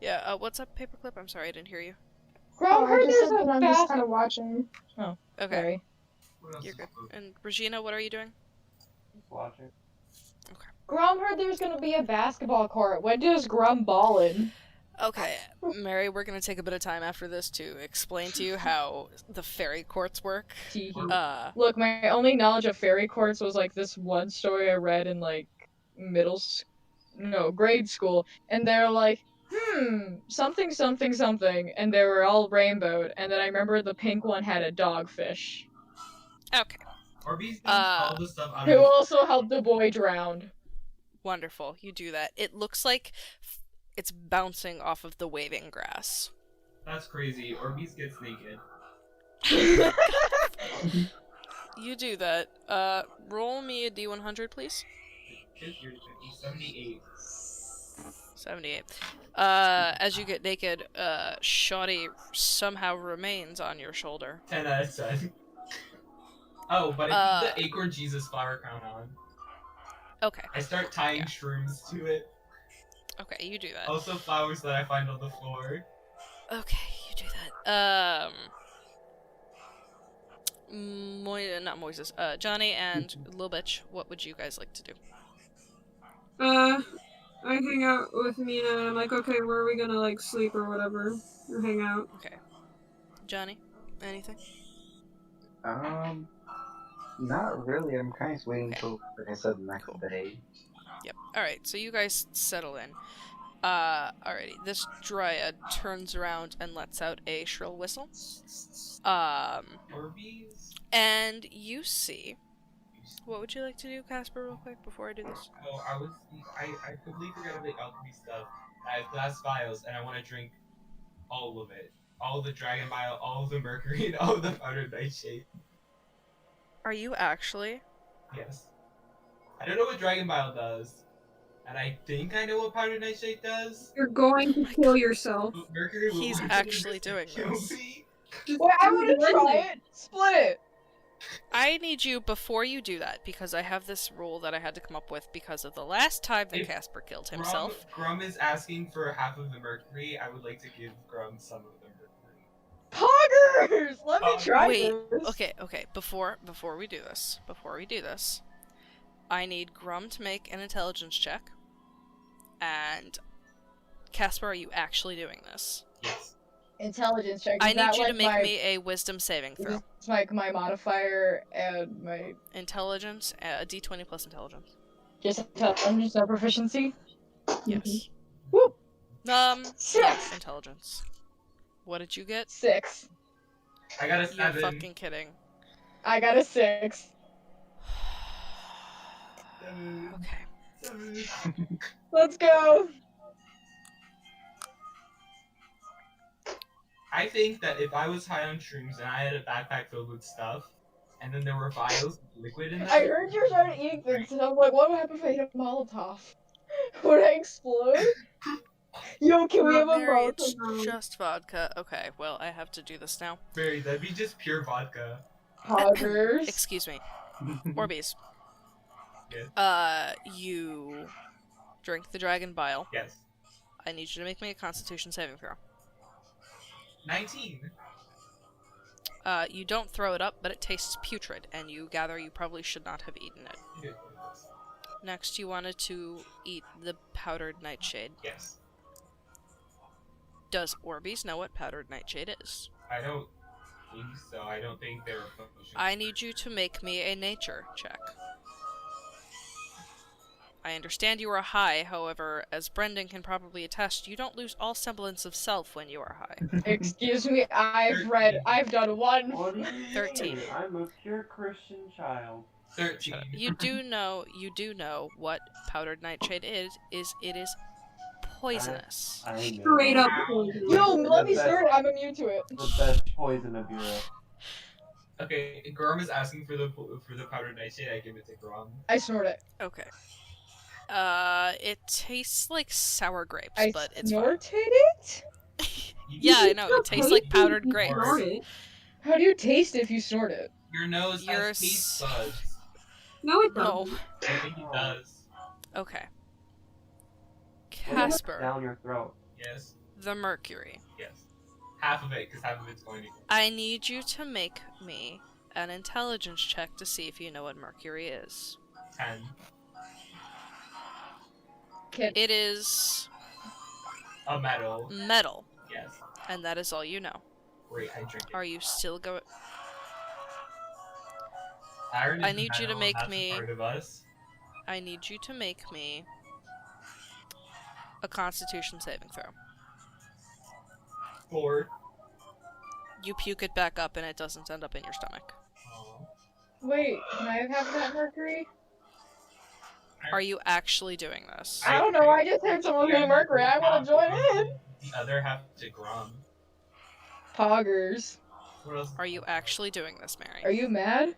Yeah, what's up, Paperclip? I'm sorry, I didn't hear you. Oh, I heard just there's said a that I'm just fast- kind of watching. Oh, Okay, sorry. What else you're is good. good? And Regina, what are you doing? Watching. Grum heard there's gonna be a basketball court. When does Grum ball in? Okay, Mary, we're gonna take a bit of time after this to explain to you how the fairy courts work. Look, my only knowledge of fairy courts was like this one story I read in like grade school, and they're like, something, something, something, and they were all rainbowed, and then I remember the pink one had a dogfish. Okay. Orbeez knows all the stuff out Who of also helped the boy drown. Wonderful, you do that. It looks like it's bouncing off of the waving grass. That's crazy. Orbeez gets naked. You do that. Roll me a D100, please. You're 78. 78. As you get naked, Shoddy somehow remains on your shoulder. 10 out of 10. Oh, but I keep the Acorn Jesus flower crown on. Okay. I start tying shrooms to it. Okay, you do that. Also flowers that I find on the floor. Okay, you do that. Not Moises. Johnny and Lil Bitch, what would you guys like to do? I hang out with Mina and I'm like, okay, where are we gonna like sleep or whatever? Or hang out. Okay. Johnny, anything? Not really. I'm kind of waiting until, like I said, the next day. Yep. Alright, so you guys settle in. Alrighty. This dryad turns around and lets out a shrill whistle. Orbeez? And you see... What would you like to do, Kacper, real quick, before I do this? Oh, I completely forgot about the alchemy stuff. I have glass vials, and I want to drink all of it. All of the dragon bile, all of the mercury, and all of the powdered nightshade. Are you actually? Yes. I don't know what dragon bile does. And I think I know what powdered nightshade does. You're going to kill yourself. But mercury will He's actually doing kill this. me. Wait, I want to try it. Split it. I need you, before you do that, because I have this rule that I had to come up with because of the last time that If Kacper killed himself. Grum is asking for half of the mercury. I would like to give Grum some of the mercury. Poggers! Let me try Wait, this. okay, before we do this, I need Grum to make an intelligence check. And Kacper, are you actually doing this? Yes. Intelligence check. I need you to make me a wisdom saving throw. It's like my modifier and my Intelligence, a d20 plus intelligence. just intelligence, no proficiency. Yes. Woo! Yes, intelligence. What did you get? 6. I got a You're 7. fucking kidding. I got a 6. Okay. 7. Let's go. I think that if I was high on shrooms and I had a backpack filled with stuff, and then there were vials of liquid in there. I heard you started eating things, and I'm like, what would happen if I ate a Molotov? Would I explode? Yo, can we have a Mary, it's Molotov? just vodka. Okay, well, I have to do this now. Mary, that'd be just pure vodka. Poggers. Excuse me. Orbies. Yes. You drink the dragon bile. Yes. I need you to make me a constitution saving throw. 19. You don't throw it up, but it tastes putrid, and you gather you probably should not have eaten it. Yes. Next, you wanted to eat the powdered nightshade. Yes. Does Orbies know what powdered nightshade is? I don't think so. I don't think they're potions. I need you to make me a nature check. I understand you are high, however, as Brendon can probably attest, you don't lose all semblance of self when you are high. Excuse me, I've done one. What do you 13. mean? I'm a pure Christian child. 13. You do know what powdered nightshade is it is poisonous. I know. Straight up poison. Yo, let me The start. best- I'm immune to it. The best poison of Europe. Okay, Grum is asking for the powdered nightshade. I give it to Grum. I snort it. Okay. It tastes like sour grapes, I but it's snorted it? yeah, I know. It tastes like powdered grapes. How do you taste it if you snort it? Your nose Your has taste buds. No, it No. doesn't. I think it does. Okay. Casper, Down your throat. Yes. the mercury. Yes. Half of it, because half of it's going to. I need you to make me an intelligence check to see if you know what mercury is. 10. It is A metal. metal, Yes. and that is all you know. Wait, I drink it. Are you still going? Iron is I need you to metal, make that's a me- part of us. I need you to make me a Constitution saving throw. 4. You puke it back up, and it doesn't end up in your stomach. Oh. Wait, can I have that mercury? Are you actually doing this? I don't know, I just heard someone say mercury. I want to join in. The other half to Grum. Poggers. What else? Are you actually doing this, Mary? Are you mad?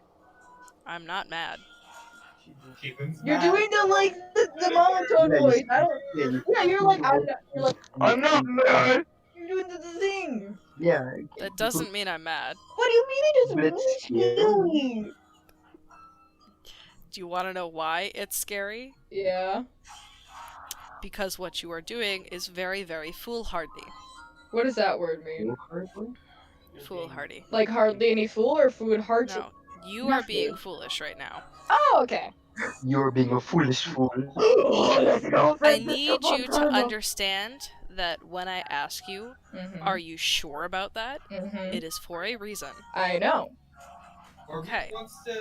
I'm not mad. Caitlin's You're mad. doing the monotone voice. I don't. Yeah, you're like I'm not mad. You're doing the thing. Yeah. That doesn't mean I'm mad. What do you mean it But doesn't it's really kill me? Do you want to know why it's scary? Yeah. Because what you are doing is very, very foolhardy. What does that word mean? Foolhardy. Like hardly any fool or food hard to? No, you are being foolish right now. Oh, okay. You're being a foolish fool. I need you to understand that when I ask you, are you sure about that? It is for a reason. I know. Okay.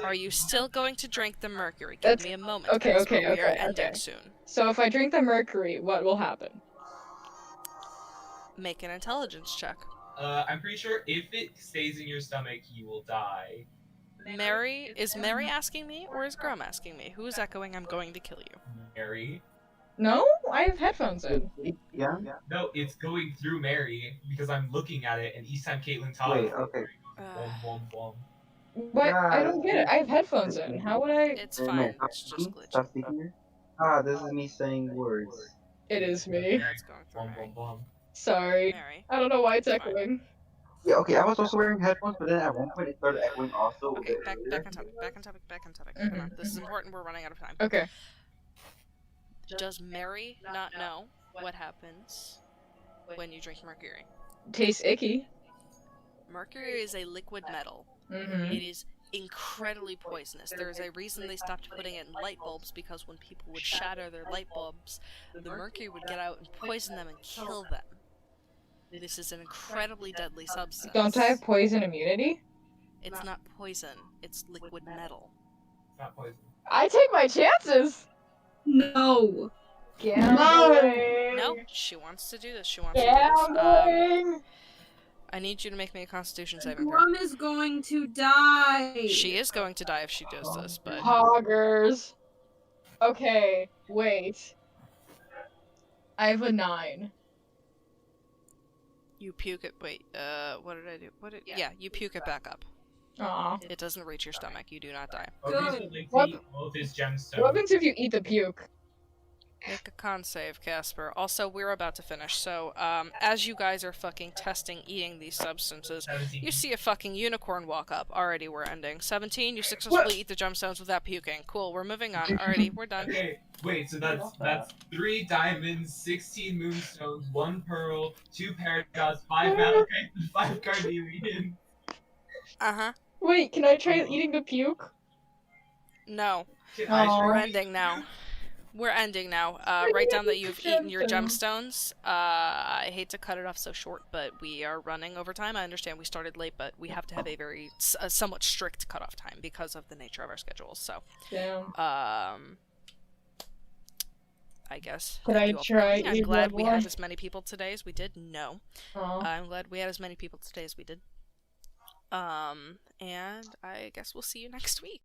Are you still going to drink the mercury? Give That's- me a moment. okay, guys, okay, but we are okay, ending okay. soon. So if I drink the mercury, what will happen? Make an intelligence check. I'm pretty sure if it stays in your stomach, you will die. Mary, is Mary asking me or is Grum asking me? Who is echoing I'm going to kill you? Mary. No, I have headphones in. Yeah? No, it's going through Mary because I'm looking at it, and each time Caitlin talks, Wait, okay. boom, boom, boom. What? I don't get it. I have headphones in. How would I? It's No, fine. stop It's just speaking. glitching. Stop speaking. Ah, this is me saying words. It is me. Yeah, it's going through Boom, Mary. boom, boom. Sorry. Mary. I don't know why it's Fine. echoing. Yeah, okay, I was also wearing headphones, but then at one point it started echoing also. Okay, back on topic. Back on topic. Come on. This is important. We're running out of time. Okay. Does Mary not know what happens when you drink mercury? Tastes icky. Mercury is a liquid metal. Mm-hmm. It is incredibly poisonous. There is a reason they stopped putting it in light bulbs, because when people would shatter their light bulbs, the mercury would get out and poison them and kill them. This is an incredibly deadly substance. Don't I have poison immunity? It's not poison. It's liquid metal. It's not poison. I take my chances. No. Gambling. No, she wants to do this. She wants to do this. Gambling. I need you to make me a Constitution saving throw. Grum is going to die. She is going to die if she does this, but Hoggers. Okay, wait. I have a 9. you puke it. Wait, what did I do? Yeah, you puke it back up. Aw. It doesn't reach your stomach. You do not die. Orbeez Good. would like What? to eat all of his What gemstones. happens if you eat the puke? Make a con save, Casper. Also, we're about to finish, so, as you guys are fucking testing eating these substances, 17. you see a fucking unicorn walk up. Alrighty, we're ending. 17, you successfully eat the gemstones without puking. Cool, we're moving on. Alrighty, we're done. Okay, wait, so that's 3 diamonds, 16 moonstones, 1 pearl, 2 paradox, 5 malachite, and 5 carnelian. Uh-huh. Wait, can I try eating the puke? No. Can I Aw. try? We're ending now. We're ending now. Write down that you've eaten your gemstones. I hate to cut it off so short, but we are running over time. I understand we started late, but we have to have a very, somewhat strict cutoff time because of the nature of our schedules, so. Damn. I guess. Could Thank I you all for try coming. I'm eating glad we one? had as many people today as we did. No. Aw. I'm glad we had as many people today as we did. And I guess we'll see you next week.